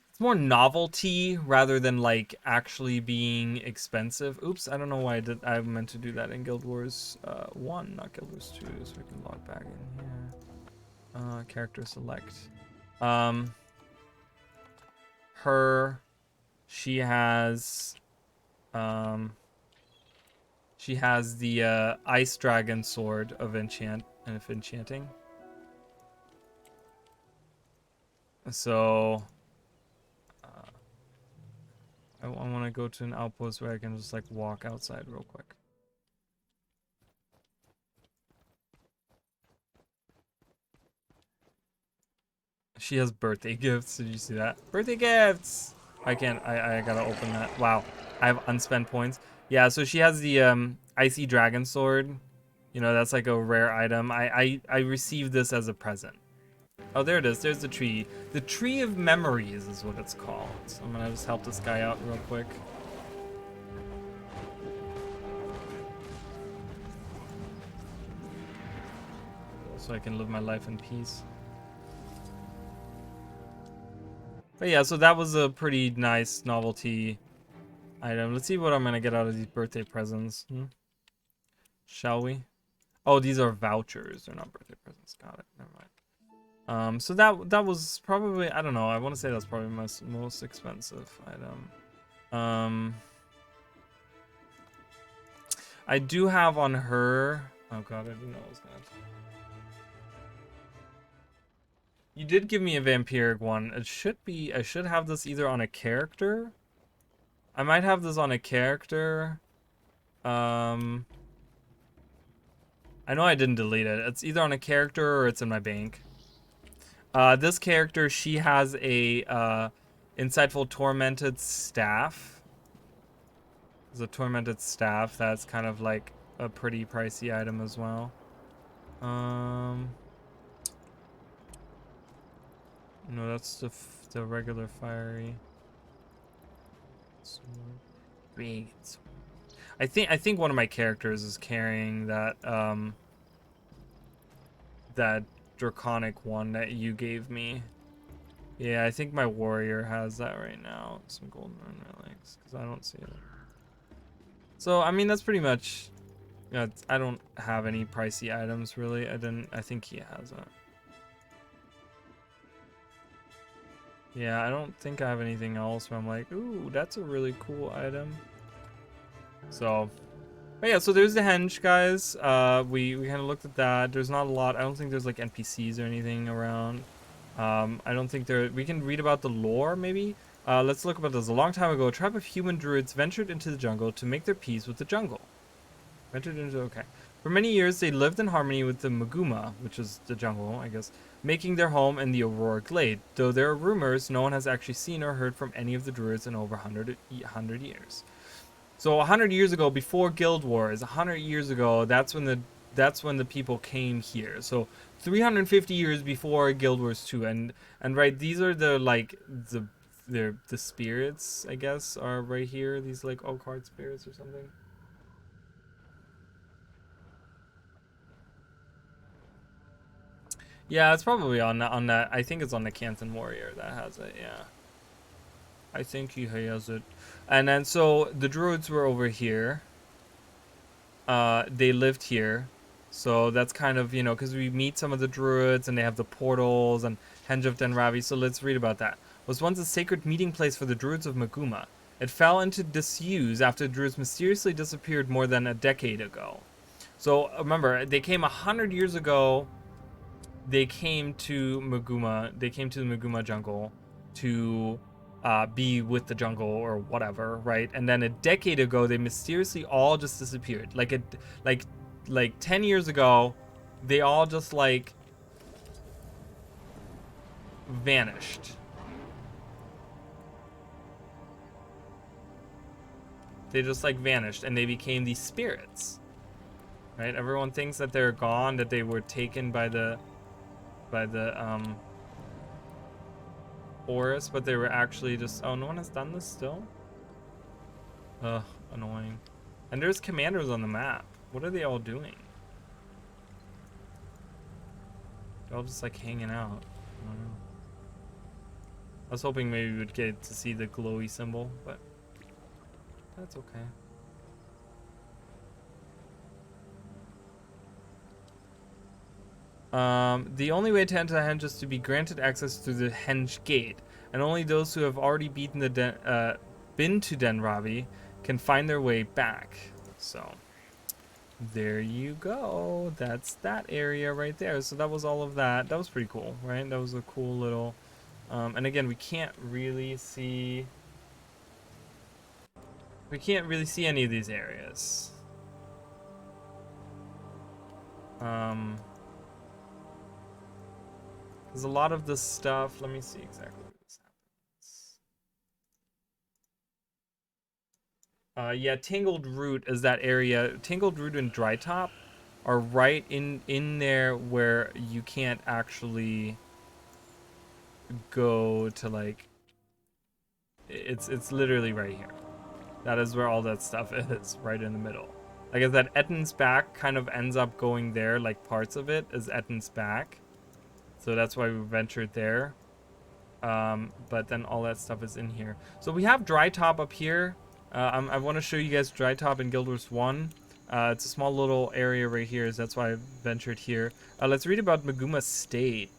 it's more novelty rather than like actually being expensive. Oops, I don't know why I meant to do that in Guild Wars 1, not Guild Wars 2, so we can log back in here. Character select. She has the Ice Dragon Sword of enchanting. So I want to go to an outpost where I can just like walk outside real quick. She has birthday gifts. Did you see that? Birthday gifts! I can't. I gotta open that. Wow. I have unspent points. Yeah, so she has the icy dragon sword. You know, that's like a rare item. I received this as a present. Oh, there it is. There's the tree. The Tree of Memories is what it's called. So I'm gonna just help this guy out real quick. So I can live my life in peace. But yeah, so that was a pretty nice novelty item. Let's see what I'm gonna get out of these birthday presents. Shall we? Oh, these are vouchers. They're not birthday presents. Got it. Never mind. So that was probably, I don't know. I want to say that's probably my most expensive item. I do have on her. Oh god, I didn't know it was gonna. You did give me a vampiric one. It should be. I should have this either on a character. I might have this on a character. I know I didn't delete it. It's either on a character or it's in my bank. This character, she has a insightful tormented staff. There's a tormented staff that's kind of like a pretty pricey item as well. No, that's the regular fiery sword. Big sword. I think one of my characters is carrying that that draconic one that you gave me. Yeah, I think my warrior has that right now. Some golden relics, because I don't see it. So I mean that's pretty much. Yeah, I don't have any pricey items really. I think he has it. Yeah, I don't think I have anything else where I'm like, ooh, that's a really cool item. So, but yeah, so there's the henge, guys. We kind of looked at that. There's not a lot. I don't think there's like NPCs or anything around. I don't think there. We can read about the lore maybe. Let's look about this. A long time ago, a tribe of human druids ventured into the jungle to make their peace with the jungle. Okay. For many years, they lived in harmony with the Maguuma, which is the jungle, I guess, making their home in the Aurora Glade. Though there are rumors, no one has actually seen or heard from any of the druids in over 100 years. So 100 years ago, before Guild Wars, 100 years ago, that's when the people came here. So 350 years before Guild Wars 2, and right, these are the like the spirits, I guess, are right here. These like Occult spirits or something. Yeah, it's probably on that. I think it's on the Canton Warrior that has it. Yeah, I think he has it. And then so the druids were over here. They lived here, so that's kind of, you know, because we meet some of the druids and they have the portals and Henge of Denravi. So let's read about that. Was once a sacred meeting place for the druids of Maguuma. It fell into disuse after the druids mysteriously disappeared more than a decade ago. So remember, they came 100 years ago. They came to Maguuma. They came to the Maguuma jungle to be with the jungle or whatever, right? And then a decade ago, they mysteriously all just disappeared. Like 10 years ago, they all just like vanished. They just like vanished, and they became these spirits, right? Everyone thinks that they're gone, that they were taken by the Horus, but they were actually just, oh, no one has done this still? Ugh, annoying. And there's commanders on the map. What are they all doing? They're all just like hanging out. I don't know. I was hoping maybe we would get to see the glowy symbol, but that's okay. The only way to enter the henge is to be granted access through the henge gate, and only those who have already been to Denravi can find their way back. So there you go. That's that area right there. So that was all of that. That was pretty cool, right? That was a cool little. And again, we can't really see. We can't really see any of these areas. There's a lot of this stuff. Let me see exactly where this happens. Yeah, Tangled Root is that area. Tangled Root and Dry Top are right in there where you can't actually go to, like, it's literally right here. That is where all that stuff is, right in the middle. Like I said, Etten's back kind of ends up going there, like parts of it is Etten's back. So that's why we ventured there. But then all that stuff is in here. So we have Dry Top up here. I want to show you guys Dry Top in Guild Wars 1. It's a small little area right here, so that's why I ventured here. Let's read about Maguuma State.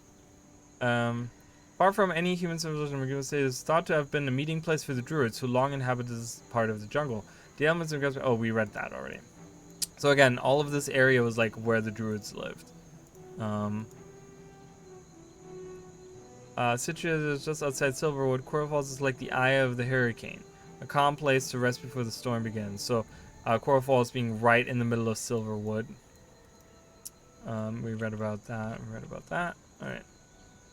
Far from any human civilization, Maguuma State is thought to have been a meeting place for the druids who long inhabited this part of the jungle. The elements of oh, we read that already. So again, all of this area was like where the druids lived. Situated is just outside Silverwood. Coral Falls is like the eye of the hurricane, a calm place to rest before the storm begins. So, Coral Falls being right in the middle of Silverwood. We read about that. All right,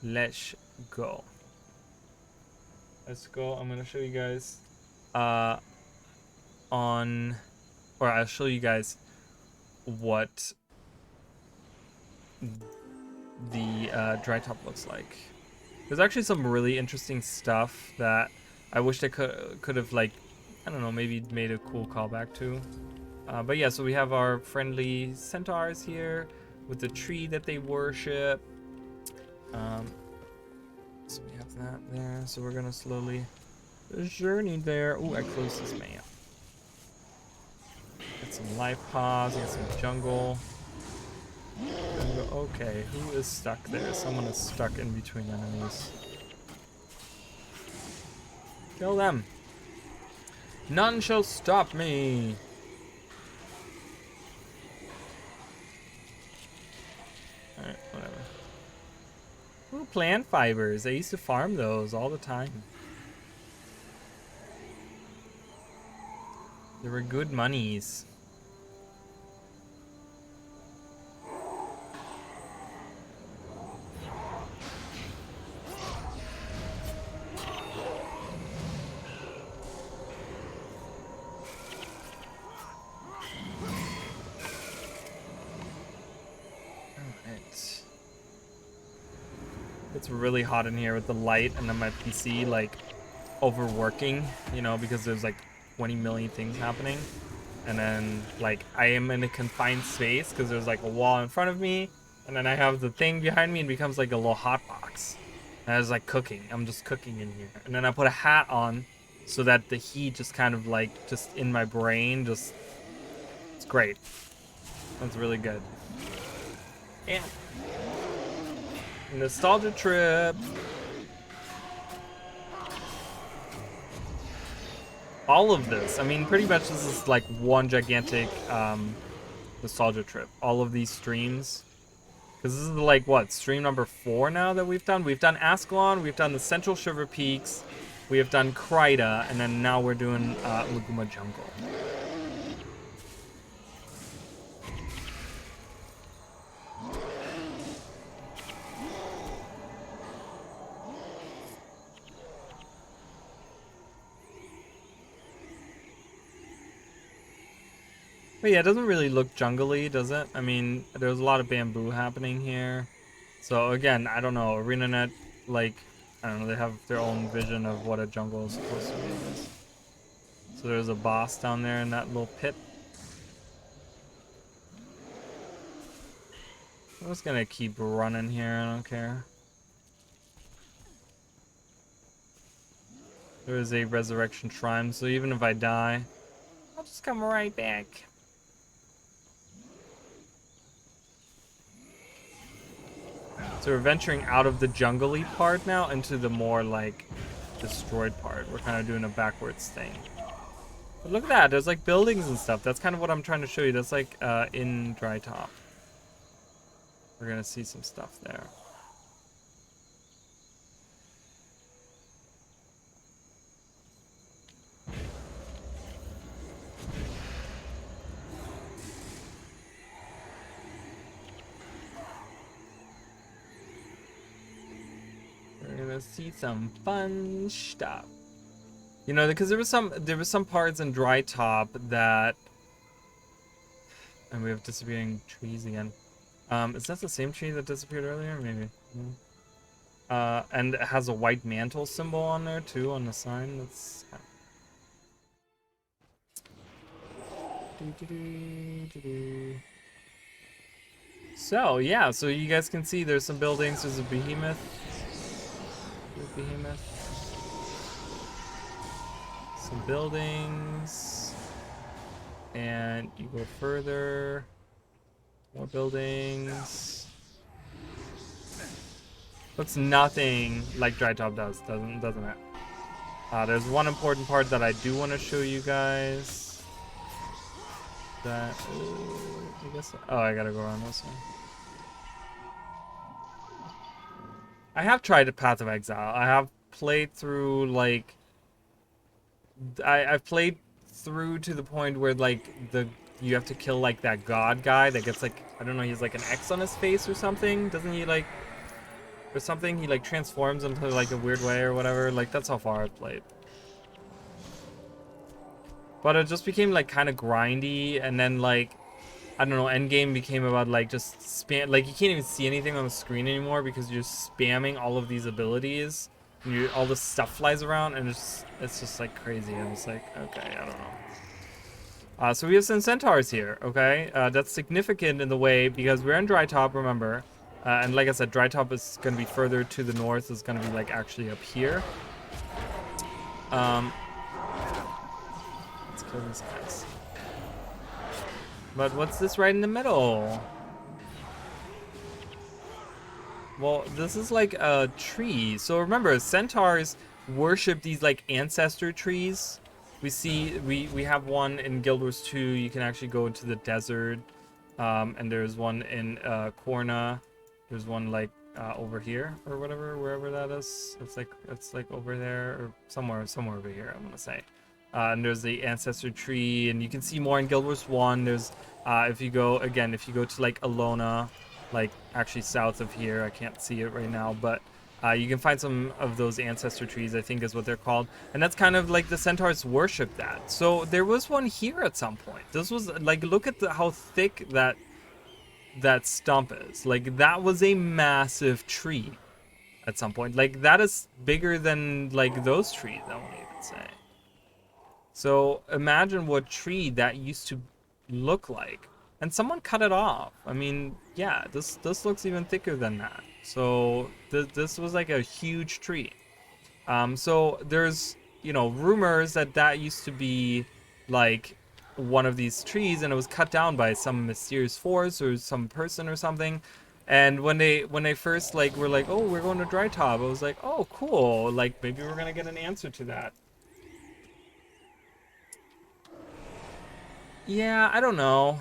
let's go. I'm gonna show you guys I'll show you guys what the Dry Top looks like. There's actually some really interesting stuff that I wish they could have, like, I don't know, maybe made a cool callback to. But yeah, so we have our friendly centaurs here with the tree that they worship. So we have that there. So we're gonna slowly journey there. Oh, I closed this map. Get some life pods, get some jungle. Okay, who is stuck there? Someone is stuck in between enemies. Kill them. None shall stop me. Alright, whatever. Ooh, plant fibers. I used to farm those all the time. They were good monies. It's really hot in here with the light and then my PC like overworking, you know, because there's like 20 million things happening. And then like I am in a confined space because there's like a wall in front of me, and then I have the thing behind me and it becomes like a little hot box. And I was like cooking. I'm just cooking in here. And then I put a hat on so that the heat just kind of like just in my brain just, it's great. That's really good. And nostalgia trip. All of this, I mean, pretty much this is like one gigantic nostalgia trip. All of these streams, because this is like what, stream number 4 now that we've done. We've done Ascalon, we've done the Central Shiver Peaks, we have done Kryta, and then now we're doing Maguuma Jungle. But yeah, it doesn't really look jungly, does it? I mean, there's a lot of bamboo happening here. So again, I don't know, ArenaNet, like, I don't know, they have their own vision of what a jungle is supposed to be, I guess. So there's a boss down there in that little pit. I'm just gonna keep running here, I don't care. There is a resurrection shrine, so even if I die, I'll just come right back. So we're venturing out of the jungly part now into the more like destroyed part. We're kind of doing a backwards thing. But look at that, there's like buildings and stuff. That's kind of what I'm trying to show you. That's like in Dry Top. We're gonna see some stuff there. see some fun stuff. You know, because there was some parts in Dry Top that, and we have disappearing trees again. Is that the same tree that disappeared earlier? Maybe. And it has a white mantle symbol on there too on the sign. That's. So yeah, so you guys can see there's some buildings. There's a behemoth. Some buildings, and you go further. More buildings. Looks nothing like Dry Top does, doesn't it? There's one important part that I do want to show you guys. That I guess. Oh, I gotta go around this one. I have tried a Path of Exile. I have played through like. I've played through to the point where like you have to kill like that god guy that gets like, I don't know, he's like an X on his face or something. Doesn't he like, or something? He like transforms into like a weird way or whatever. Like that's how far I've played. But it just became like kind of grindy, and then like, I don't know, endgame became about like just spam, like you can't even see anything on the screen anymore because you're spamming all of these abilities. And all this stuff flies around, and it's just like crazy. I'm just like, okay, I don't know. So we have some centaurs here, okay? That's significant in the way because we're in Dry Top, remember. And like I said, Dry Top is going to be further to the north. It's going to be like actually up here. Let's kill these guys. But what's this right in the middle? Well, this is like a tree. So remember, centaurs worship these like ancestor trees. We have one in Guild Wars 2. You can actually go into the desert. And there's one in Korna. There's one like over here or whatever, wherever that is. It's like over there or somewhere over here, I'm gonna say. And there's the ancestor tree, and you can see more in Guild Wars 1. There's if you go to like Alona, like actually south of here, I can't see it right now, but you can find some of those ancestor trees, I think is what they're called, and that's kind of like the centaurs worship that. So there was one here at some point. This was like, look at how thick that stump is. Like that was a massive tree at some point. Like that is bigger than like those trees, I won't even say. So imagine what tree that used to look like. And someone cut it off. I mean, yeah, this looks even thicker than that. So this was like a huge tree. So there's, you know, rumors that used to be like one of these trees, and it was cut down by some mysterious force or some person or something. And when they first like were like, oh, we're going to Dry Top, I was like, oh, cool. Like maybe we're gonna get an answer to that. Yeah, I don't know.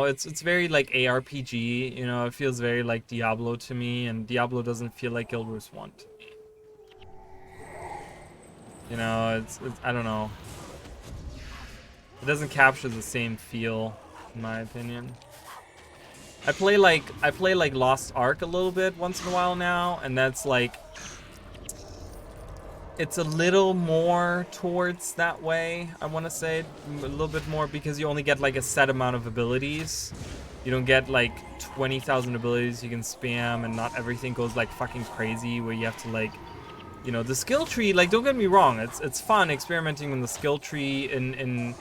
It's very like ARPG, you know, it feels very like Diablo to me, and Diablo doesn't feel like Guild Wars 1 to me. You know, it's I don't know. It doesn't capture the same feel, in my opinion. I play like Lost Ark a little bit once in a while now, and that's like, it's a little more towards that way, I want to say. A little bit more, because you only get like a set amount of abilities. You don't get like 20,000 abilities you can spam, and not everything goes like fucking crazy where you have to like, you know, the skill tree, like don't get me wrong, it's fun experimenting with the skill tree in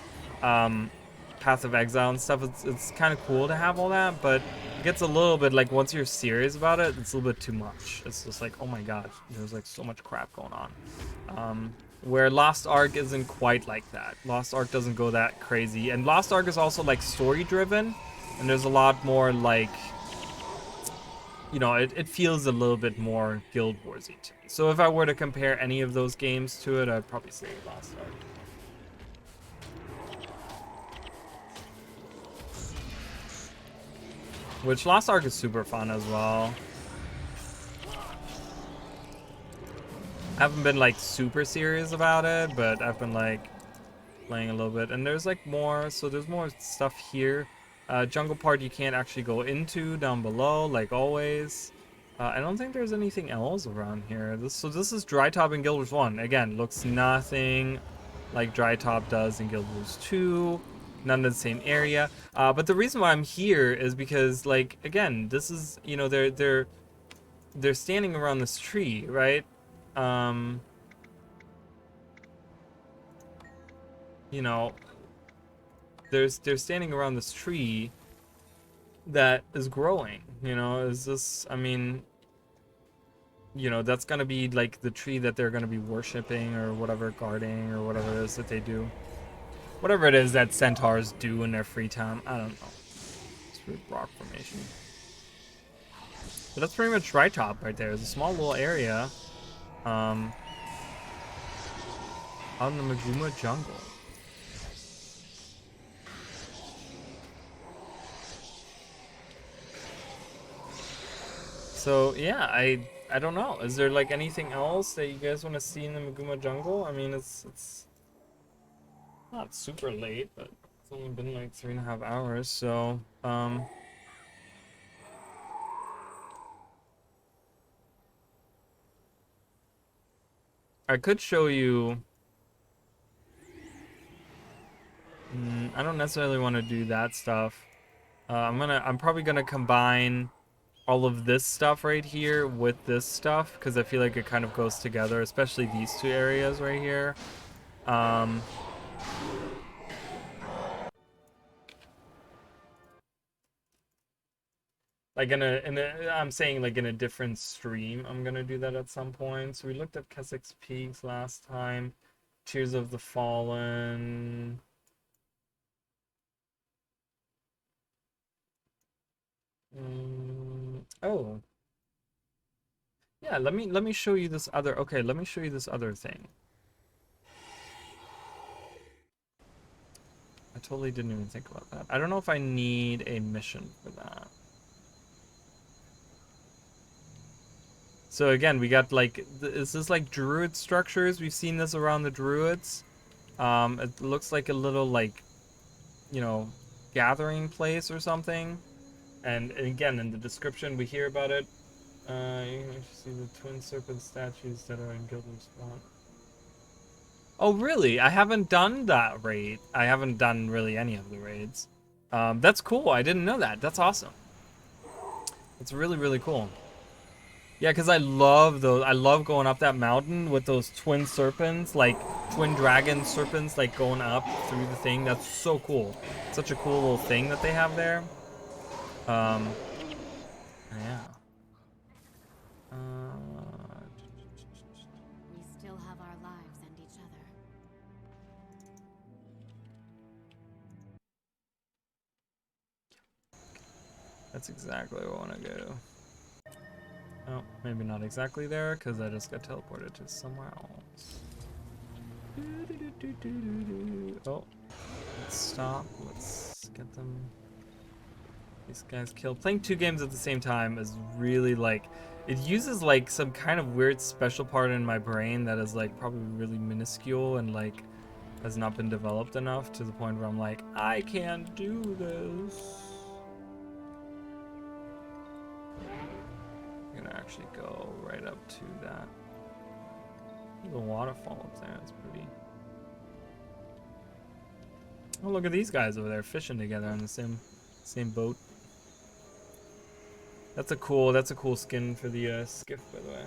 Path of Exile and stuff. It's kind of cool to have all that, but it gets a little bit like, once you're serious about it, it's a little bit too much. It's just like, oh my god, there's like so much crap going on. Where Lost Ark isn't quite like that. Lost Ark doesn't go that crazy, and Lost Ark is also like story driven, and there's a lot more like, you know, it feels a little bit more Guild Warsy to me. So if I were to compare any of those games to it, I'd probably say Lost Ark. Which Lost Ark is super fun as well. I haven't been like super serious about it, but I've been like playing a little bit. And there's like more, so there's more stuff here. Jungle part you can't actually go into down below, like always. I don't think there's anything else around here. So this is Dry Top in Guild Wars 1. Again, looks nothing like Dry Top does in Guild Wars 2. None of the same area. But the reason why I'm here is because, like, again, this is, you know, they're standing around this tree, right? You know, they're standing around this tree that is growing. You know, is this? I mean, you know, that's gonna be like the tree that they're gonna be worshiping or whatever, guarding or whatever it is that they do. Whatever it is that centaurs do in their free time. I don't know. It's weird rock formation. But that's pretty much Dry Top right there. It's a small little area. Out in the Maguuma jungle. So yeah, I don't know. Is there like anything else that you guys want to see in the Maguuma jungle? I mean, it's not super late, but it's only been like 3.5 hours, so I could show you. I don't necessarily want to do that stuff. I'm probably gonna combine all of this stuff right here with this stuff because I feel like it kind of goes together, especially these two areas right here. Like I'm saying like in a different stream, I'm gonna do that at some point. So we looked at Keswick's Peaks last time. Tears of the Fallen. Oh. Yeah, let me show you this other. Okay, let me show you this other thing. I totally didn't even think about that. I don't know if I need a mission for that. So again, we got like, is this like druid structures? We've seen this around the druids. It looks like a little like, you know, gathering place or something. And again, in the description, we hear about it. You can actually see the twin serpent statues that are in Guild Wars 1. Oh, really? I haven't done that raid. I haven't done really any of the raids. That's cool. I didn't know that. That's awesome. It's really, really cool. Yeah, because I love those. I love going up that mountain with those twin serpents, like twin dragon serpents, like going up through the thing. That's so cool. Such a cool little thing that they have there. Yeah. We still have our lives and each other. That's exactly where I want to go. Oh, maybe not exactly there, because I just got teleported to somewhere else. Oh, let's stop. Let's get them. These guys killed. Playing 2 games at the same time is really like, it uses like some kind of weird special part in my brain that is like probably really minuscule and like has not been developed enough to the point where I'm like, I can't do this. I'm gonna actually go right up to that little waterfall up there. It's pretty. Oh, look at these guys over there fishing together on the same boat. That's a cool skin for the skiff, by the way.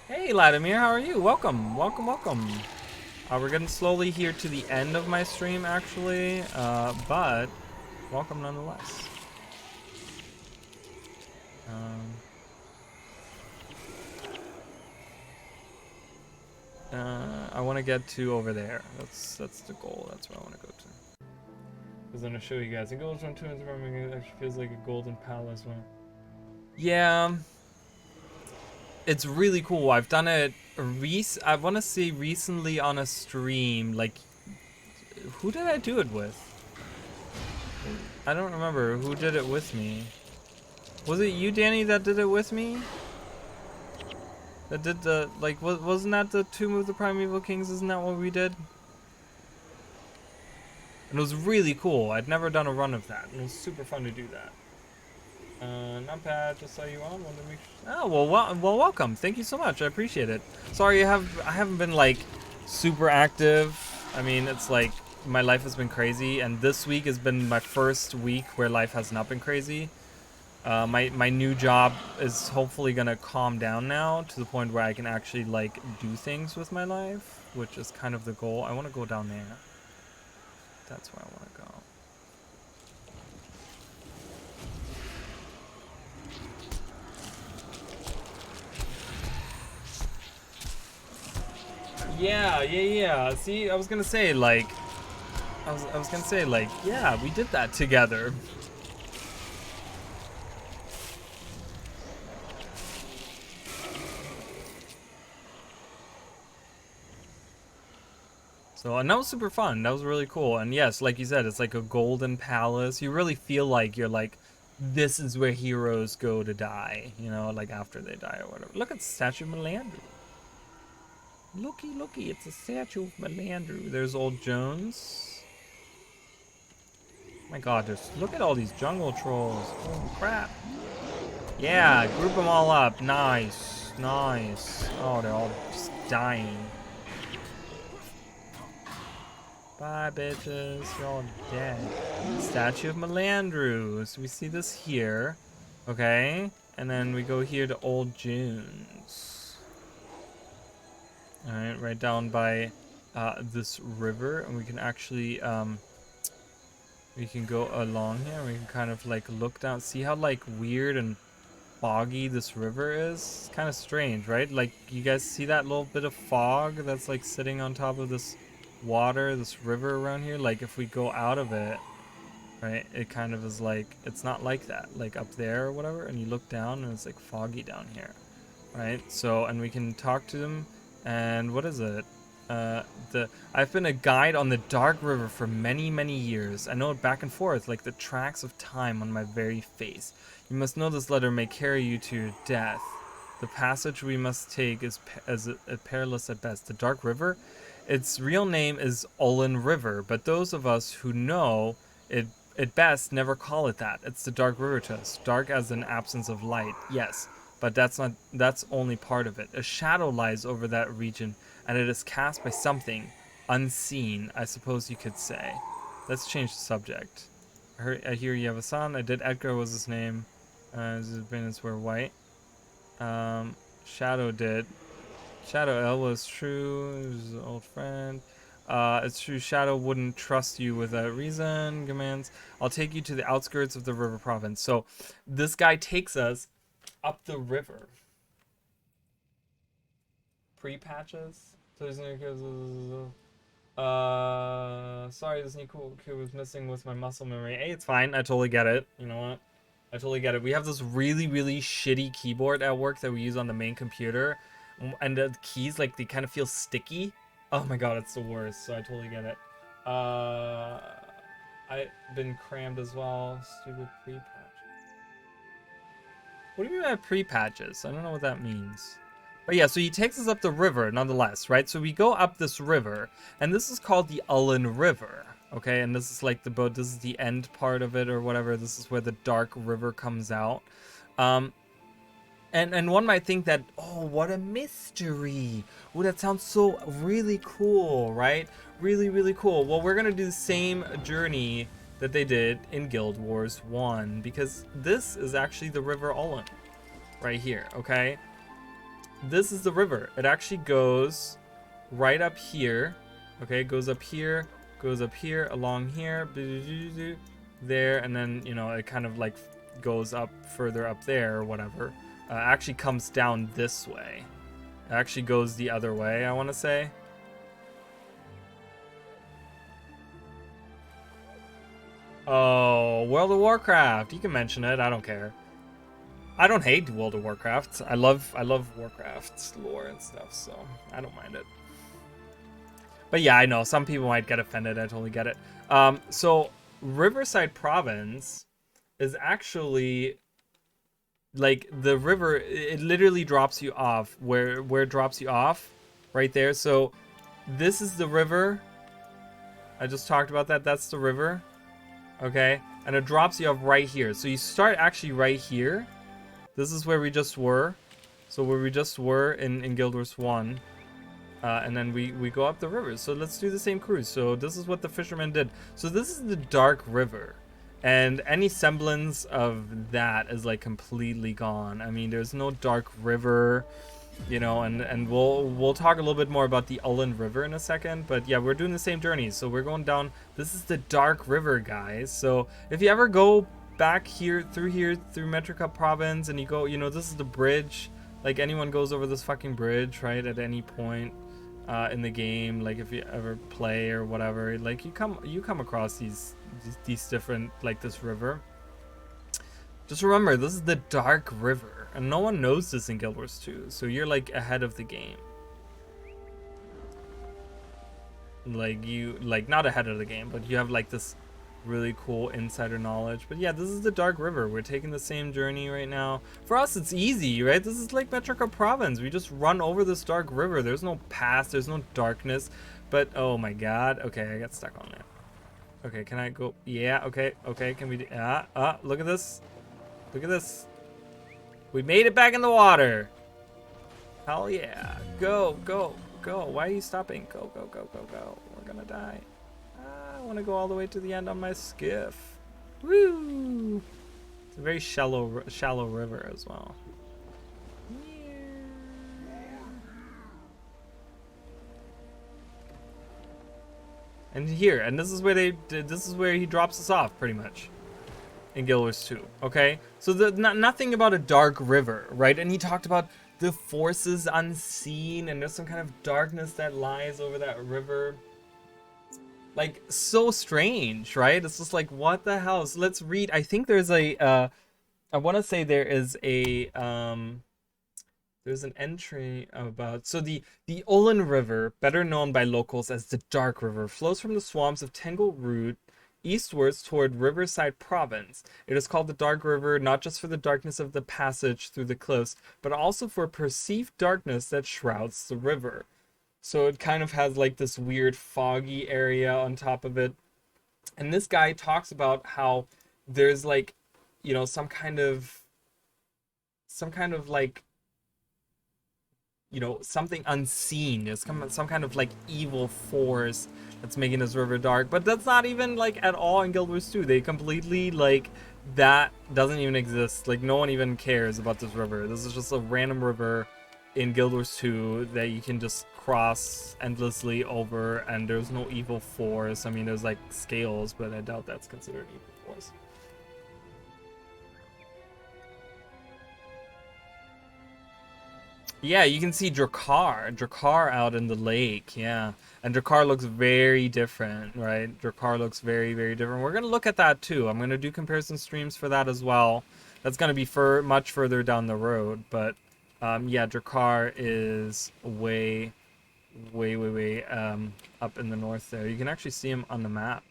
Hey, Vladimir, how are you? Welcome. We're getting slowly here to the end of my stream, actually, but welcome nonetheless. I want to get to over there. That's the goal. That's where I want to go to. Because I'm going to show you guys. It goes from 2 and it actually feels like a golden palace. Yeah. It's really cool. I've done it I want to say recently on a stream. Like, who did I do it with? I don't remember who did it with me. Was it you, Danny, that did it with me? That did the, like, wasn't that the Tomb of the Primeval Kings? Isn't that what we did? And it was really cool. I'd never done a run of that. And it was super fun to do that. Numpad, just saw you on. Wanted to make Oh, well, welcome. Thank you so much. I appreciate it. Sorry, I haven't been like super active. I mean, it's like my life has been crazy, and this week has been my first week where life has not been crazy. My new job is hopefully gonna calm down now to the point where I can actually like do things with my life, which is kind of the goal. I want to go down there. That's where I want to go. Yeah. See, I was gonna say like, I was gonna say like, yeah, we did that together. So, and that was super fun. That was really cool. And yes, like you said, it's like a golden palace. You really feel like you're like, this is where heroes go to die, you know, like after they die or whatever. Look at the statue of Melandru. Looky, it's a statue of Melandru. There's old Jones. My god, look at all these jungle trolls. Holy crap. Yeah, group them all up. Nice. Oh, they're all just dying. Bye, bitches. You're all dead. Statue of Melandru. So we see this here. Okay. And then we go here to Old Junes. Alright, right down by this river. And we can actually, we can go along here. And we can kind of like look down. See how like weird and foggy this river is? It's kind of strange, right? Like, you guys see that little bit of fog that's like sitting on top of this water, this river around here? Like, if we go out of it, right, it kind of is like, it's not like that, like up there or whatever, and you look down and it's like foggy down here, right? So, and we can talk to them, and what is it? I've been a guide on the Dark River for many, many years. I know it back and forth like the tracks of time on my very face. You must know this letter may carry you to your death. The passage we must take is perilous at best. The Dark River? Its real name is Olin River, but those of us who know it at best never call it that. It's the Dark River to us. Dark as an absence of light, yes, but that's only part of it. A shadow lies over that region, and it is cast by something unseen, I suppose you could say. Let's change the subject. I hear you have a son. I did. Edgar was his name. His opinions were white. Shadow did. Shadow L was true. He was an old friend. It's true. Shadow wouldn't trust you without reason. Commands. I'll take you to the outskirts of the river province. So, this guy takes us up the river. Pre-patches. So sorry, this new cool kid was messing with my muscle memory. Hey, it's fine. I totally get it. You know what? I totally get it. We have this really, really shitty keyboard at work that we use on the main computer. And the keys, like, they kind of feel sticky. Oh my god, it's the worst. So I totally get it. I've been crammed as well. Stupid pre-patches. What do you mean by pre-patches? I don't know what that means. But yeah, so he takes us up the river nonetheless, right? So we go up this river, and this is called the Ullen River, okay? And this is like the boat, this is the end part of it or whatever. This is where the Dark River comes out. And one might think that, oh, what a mystery. Oh, that sounds so really cool, right? Really, really cool. Well, we're going to do the same journey that they did in Guild Wars 1, because this is actually the River Ullen right here, okay? This is the river. It actually goes right up here, okay? It goes up here, along here, there, and then, you know, it kind of like goes up further up there or whatever. Actually comes down this way. It actually goes the other way, I want to say. Oh, World of Warcraft. You can mention it. I don't care. I don't hate World of Warcraft. I love Warcraft's lore and stuff, so I don't mind it. But yeah, I know some people might get offended. I totally get it. So Riverside Province is actually like the river. It literally drops you off where it drops you off, right there. So this is the river. I just talked about that. That's the river. okay? And it drops you off right here. So you start actually right here. This is where we just were. So where we just were in Guild Wars 1. And then we go up the river. So let's do the same cruise. So this is what the fishermen did. So this is the Dark River. And any semblance of that is like completely gone. I mean, there's no Dark River, you know, and we'll talk a little bit more about the Ullen River in a second. But yeah, we're doing the same journey. So we're going down. This is the Dark River, guys. So if you ever go back here through Metrica Province and you go, you know, this is the bridge. Like anyone goes over this fucking bridge, right, at any point in the game, like if you ever play or whatever, like you come across these different, like this river. Just remember, this is the Dark River, and no one knows this in Guild Wars 2, so you're like ahead of the game. Like not ahead of the game, but you have like this really cool insider knowledge. But yeah, this is the Dark River. We're taking the same journey right now. For us, it's easy, right? This is like Metrica Province. We just run over this Dark River. There's no past, there's no darkness. But oh my god, okay, I got stuck on it. Okay, can I go? Yeah, okay, can we do? Look at this. Look at this. We made it back in the water. Hell yeah. Go. Why are you stopping? Go. We're gonna die. I want to go all the way to the end on my skiff. Woo! It's a very shallow river as well. And here, and this is where he drops us off, pretty much, in Guild Wars 2. Okay, so nothing about a dark river, right? And he talked about the forces unseen, and there's some kind of darkness that lies over that river. Like, so strange, right? It's just like, what the hell? So let's read. I think there's a I want to say there is a there's an entry about, so the Olin River, better known by locals as the Dark River, flows from the swamps of Tangle Root eastwards toward Riverside Province. It is called the Dark River not just for the darkness of the passage through the cliffs, but also for perceived darkness that shrouds the river. So it kind of has like this weird foggy area on top of it. And this guy talks about how there's like, you know, some kind of like, you know, something unseen. There's some kind of like evil force that's making this river dark. But that's not even like at all in Guild Wars 2. They completely like, that doesn't even exist. Like no one even cares about this river. This is just a random river in Guild Wars 2 that you can just cross endlessly over, and there's no evil force. I mean, there's like scales, but I doubt that's considered evil force. Yeah, you can see Drakkar out in the lake, yeah. And Drakkar looks very different, right? Drakkar looks very, very different. We're going to look at that too. I'm going to do comparison streams for that as well. That's going to be much further down the road, but yeah, Drakkar is way up in the north there. You can actually see him on the map.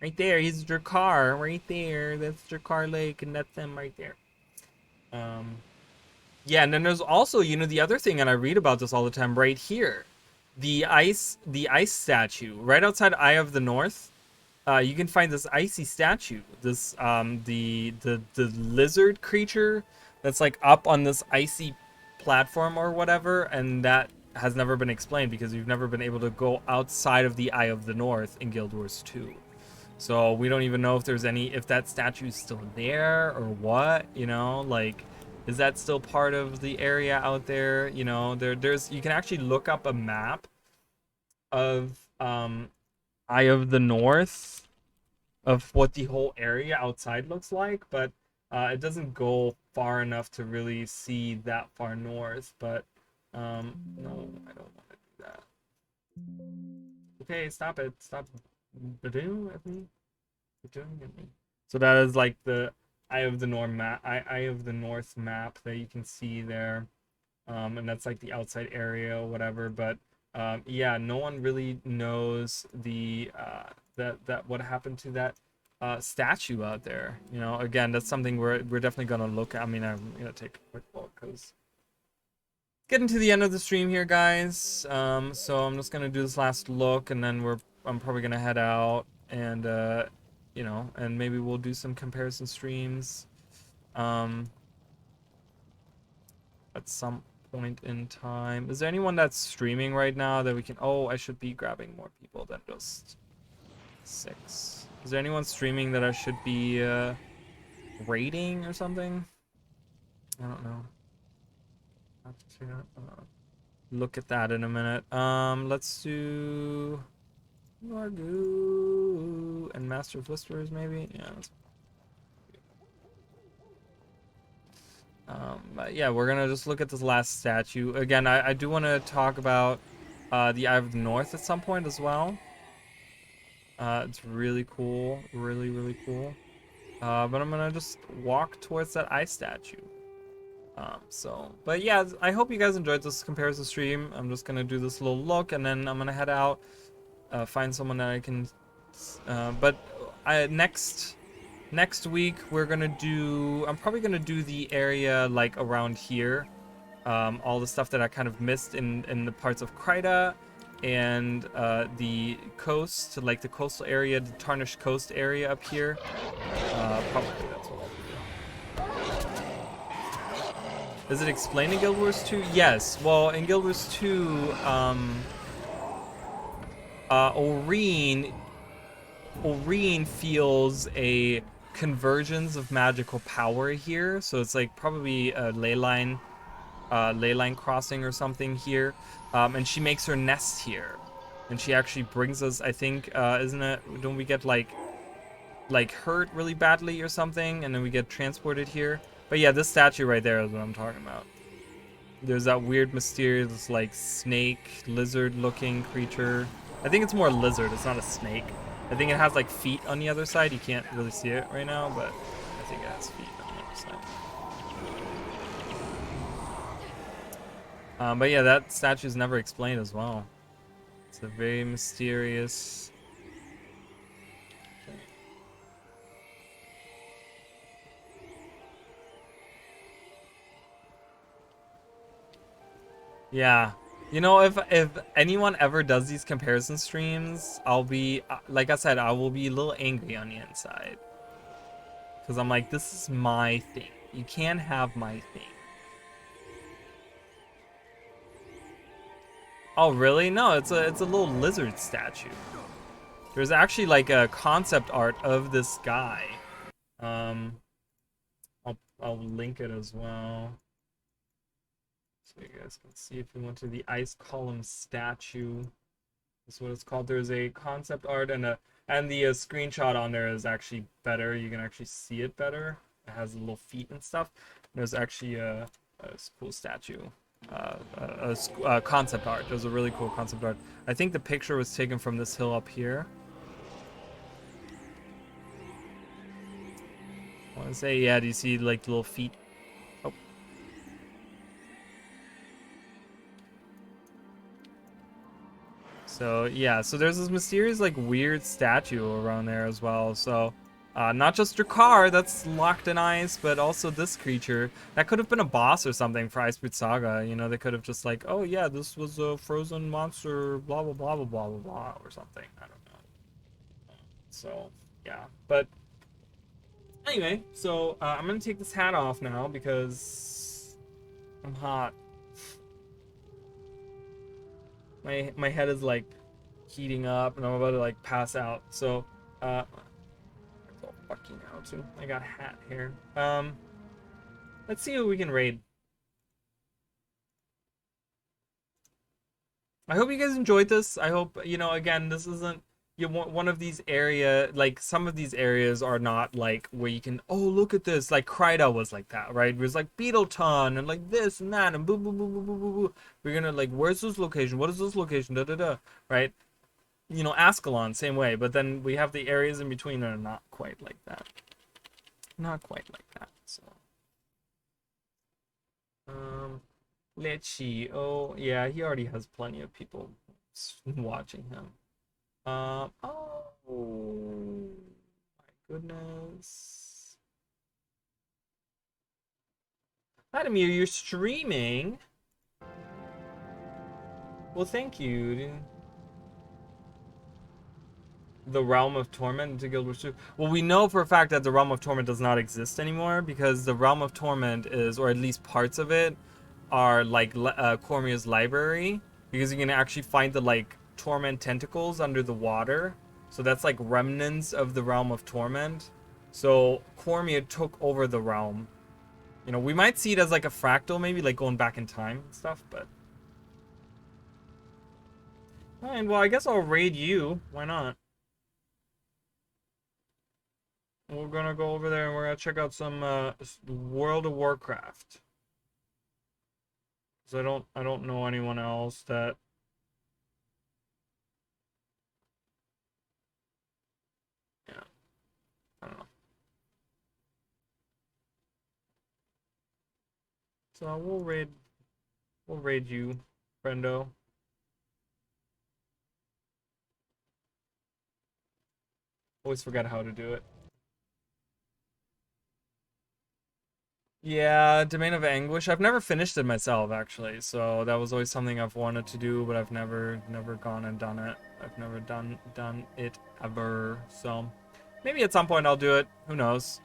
Right there, he's Drakkar, right there. That's Drakkar Lake, and that's him right there. Yeah, and then there's also, you know, the other thing, and I read about this all the time, right here. The ice statue, right outside Eye of the North. You can find this icy statue. This, the lizard creature that's like up on this icy platform or whatever, and that has never been explained because you've never been able to go outside of the Eye of the North in Guild Wars 2. So we don't even know if there's if that statue is still there or what, you know, like, is that still part of the area out there? You know, there's you can actually look up a map of Eye of the North of what the whole area outside looks like, but it doesn't go far enough to really see that far north. But no, I don't want to do that. Okay, stop it. Stop doing at me. Doing at me. So that is like the Eye of the North map. Eye of the North map that you can see there, and that's like the outside area or whatever. But yeah, no one really knows the that what happened to that statue out there. You know, again, that's something we're definitely gonna look at. I mean, I'm gonna take a quick look because getting to the end of the stream here, guys. So I'm just gonna do this last look, and then I'm probably gonna head out and you know, and maybe we'll do some comparison streams at some point in time. Is there anyone that's streaming right now that we can... Oh, I should be grabbing more people than just 6. Is there anyone streaming that I should be rating or something? I don't know. Look at that in a minute. Let's do Margoo and Master of Whisperers, maybe. Yeah. But yeah, we're gonna just look at this last statue again. I do want to talk about the Eye of the North at some point as well. It's really cool, really cool. But I'm gonna just walk towards that eye statue. But yeah, I hope you guys enjoyed this comparison stream. I'm just gonna do this little look, and then I'm gonna head out, find someone that I can. Next week we're gonna do. I'm probably gonna do the area like around here, all the stuff that I kind of missed in the parts of Kryta, and the coast, like the coastal area, the Tarnished Coast area up here. Probably that's what I'll do. Is it explained in Guild Wars 2? Yes. Well, in Guild Wars 2, Oreen feels a convergence of magical power here, so it's like probably a ley line crossing or something here, and she makes her nest here, and she actually brings us, I think, isn't it? Don't we get like hurt really badly or something, and then we get transported here? But yeah, this statue right there is what I'm talking about. There's that weird, mysterious, like snake, lizard-looking creature. I think it's more lizard. It's not a snake. I think it has like feet on the other side. You can't really see it right now, but I think it has feet on the other side. But yeah, that statue's never explained as well. It's a very mysterious. Yeah. You know, if anyone ever does these comparison streams, I'll be, like I said, I will be a little angry on the inside. Because I'm like, this is my thing. You can't have my thing. Oh, really? No, it's a little lizard statue. There's actually like a concept art of this guy. I'll link it as well. So you guys can see if you went to the ice column statue. That's what it's called. There's a concept art and the screenshot on there is actually better. You can actually see it better. It has little feet and stuff. There's actually a cool statue, a concept art. There's a really cool concept art. I think the picture was taken from this hill up here. I want to say, yeah. Do you see like the little feet? Oh. So yeah, so there's this mysterious like weird statue around there as well. So not just Drakkar that's locked in ice, but also this creature that could have been a boss or something for Icebreed Saga. You know, they could have just like, oh yeah, this was a frozen monster, blah blah blah blah blah blah blah or something. I don't know. So yeah, but anyway, so I'm gonna take this hat off now because I'm hot. My head is like heating up and I'm about to like pass out. So it's all fucking out too. I got a hat here. Let's see who we can raid. I hope you guys enjoyed this. I hope, you know, again, this isn't one of these like some of these areas are not like where you can, oh look at this, like Kryta was like that, right? It was like Beetleton and like this and that and boo boo boo boo boo boo boo. We're gonna like, where's this location? What is this location? Da da da. Right? You know, Ascalon, same way. But then we have the areas in between that are not quite like that. Not quite like that. So, let's see. Oh yeah, he already has plenty of people watching him. Oh my goodness. Vladimir, you're streaming? Well, thank you. the Realm of Torment into Guild Wars 2. Well, we know for a fact that the Realm of Torment does not exist anymore because the Realm of Torment is, or at least parts of it, are like Cormier's library, because you can actually find the like Torment tentacles under the water. So that's like remnants of the Realm of Torment. So Cormier took over the realm. You know, we might see it as like a fractal, maybe like going back in time and stuff, but. Alright, well, I guess I'll raid you. Why not? We're gonna go over there and we're gonna check out some World of Warcraft. Cause I don't know anyone else that. Yeah, I don't know. So we'll raid you, friendo. Always forget how to do it. Yeah, Domain of Anguish. I've never finished it myself, actually. So that was always something I've wanted to do, but I've never gone and done it. I've never done it ever. So maybe at some point I'll do it. Who knows?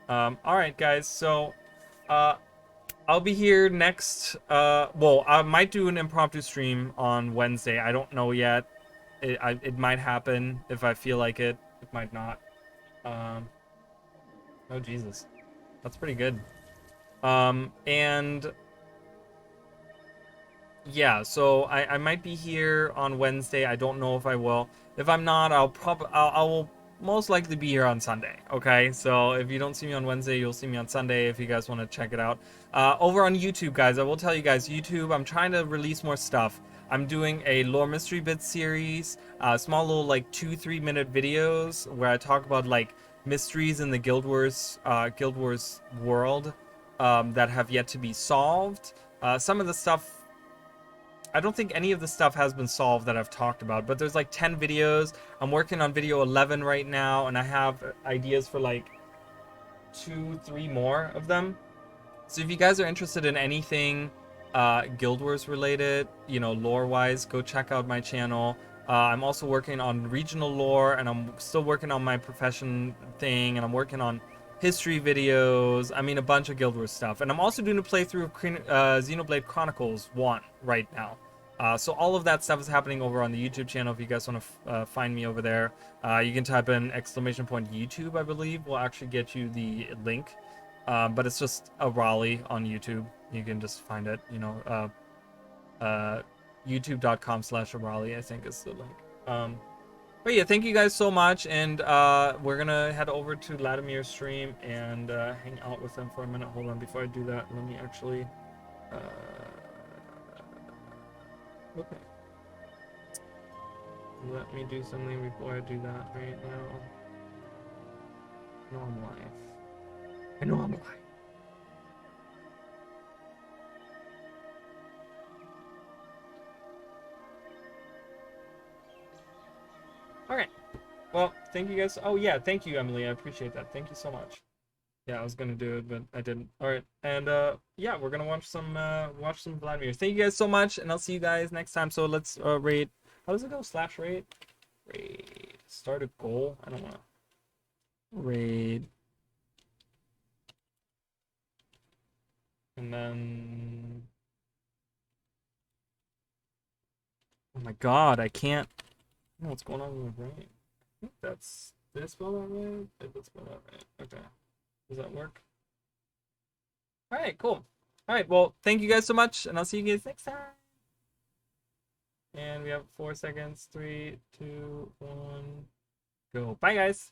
All right, guys. So I'll be here next. Well, I might do an impromptu stream on Wednesday. I don't know yet. It might happen if I feel like it. It might not. Oh Jesus, that's pretty good. And yeah, so I might be here on Wednesday. I don't know if I will. If I'm not, I will most likely be here on Sunday. Okay, so if you don't see me on Wednesday, you'll see me on Sunday if you guys want to check it out. Over on YouTube, guys, I will tell you guys, YouTube, I'm trying to release more stuff. I'm doing a lore mystery bit series, small little like 2-3 minute videos where I talk about like mysteries in the Guild Wars world that have yet to be solved. Some of the stuff, I don't think any of the stuff has been solved that I've talked about, but there's like 10 videos. I'm working on video 11 right now, and I have ideas for like 2-3 more of them. So if you guys are interested in anything Guild Wars related, you know, lore wise, go check out my channel. I'm also working on regional lore, and I'm still working on my profession thing, and I'm working on history videos. I mean, a bunch of Guild Wars stuff. And I'm also doing a playthrough of Xenoblade Chronicles 1 right now. So all of that stuff is happening over on the YouTube channel. If you guys want to find me over there, you can type in !YouTube, I believe, will actually get you the link. But it's just a Raleigh on YouTube. You can just find it, you know, youtube.com/Raleigh, I think is the link. But yeah, thank you guys so much, and we're gonna head over to Latimer's stream and hang out with him for a minute. Hold on, before I do that, let me actually okay. Let me do something before I do that right now. I know I'm live. I know I'm live. Alright. Well, thank you guys. Oh yeah, thank you, Emily. I appreciate that. Thank you so much. Yeah, I was gonna do it, but I didn't. Alright, and yeah, we're gonna watch some Vladimir. Thank you guys so much, and I'll see you guys next time. So let's rate. How does it go? /rate? Raid. Start a goal? I don't know. Raid. And then oh my god, I can't. I don't know what's going on with my brain. I think that's. Did I spell that right? Did I spell that right? Okay. Does that work? Alright, cool. Alright, well, thank you guys so much, and I'll see you guys next time. And we have 4 seconds. 3, 2, 1, go. Bye, guys.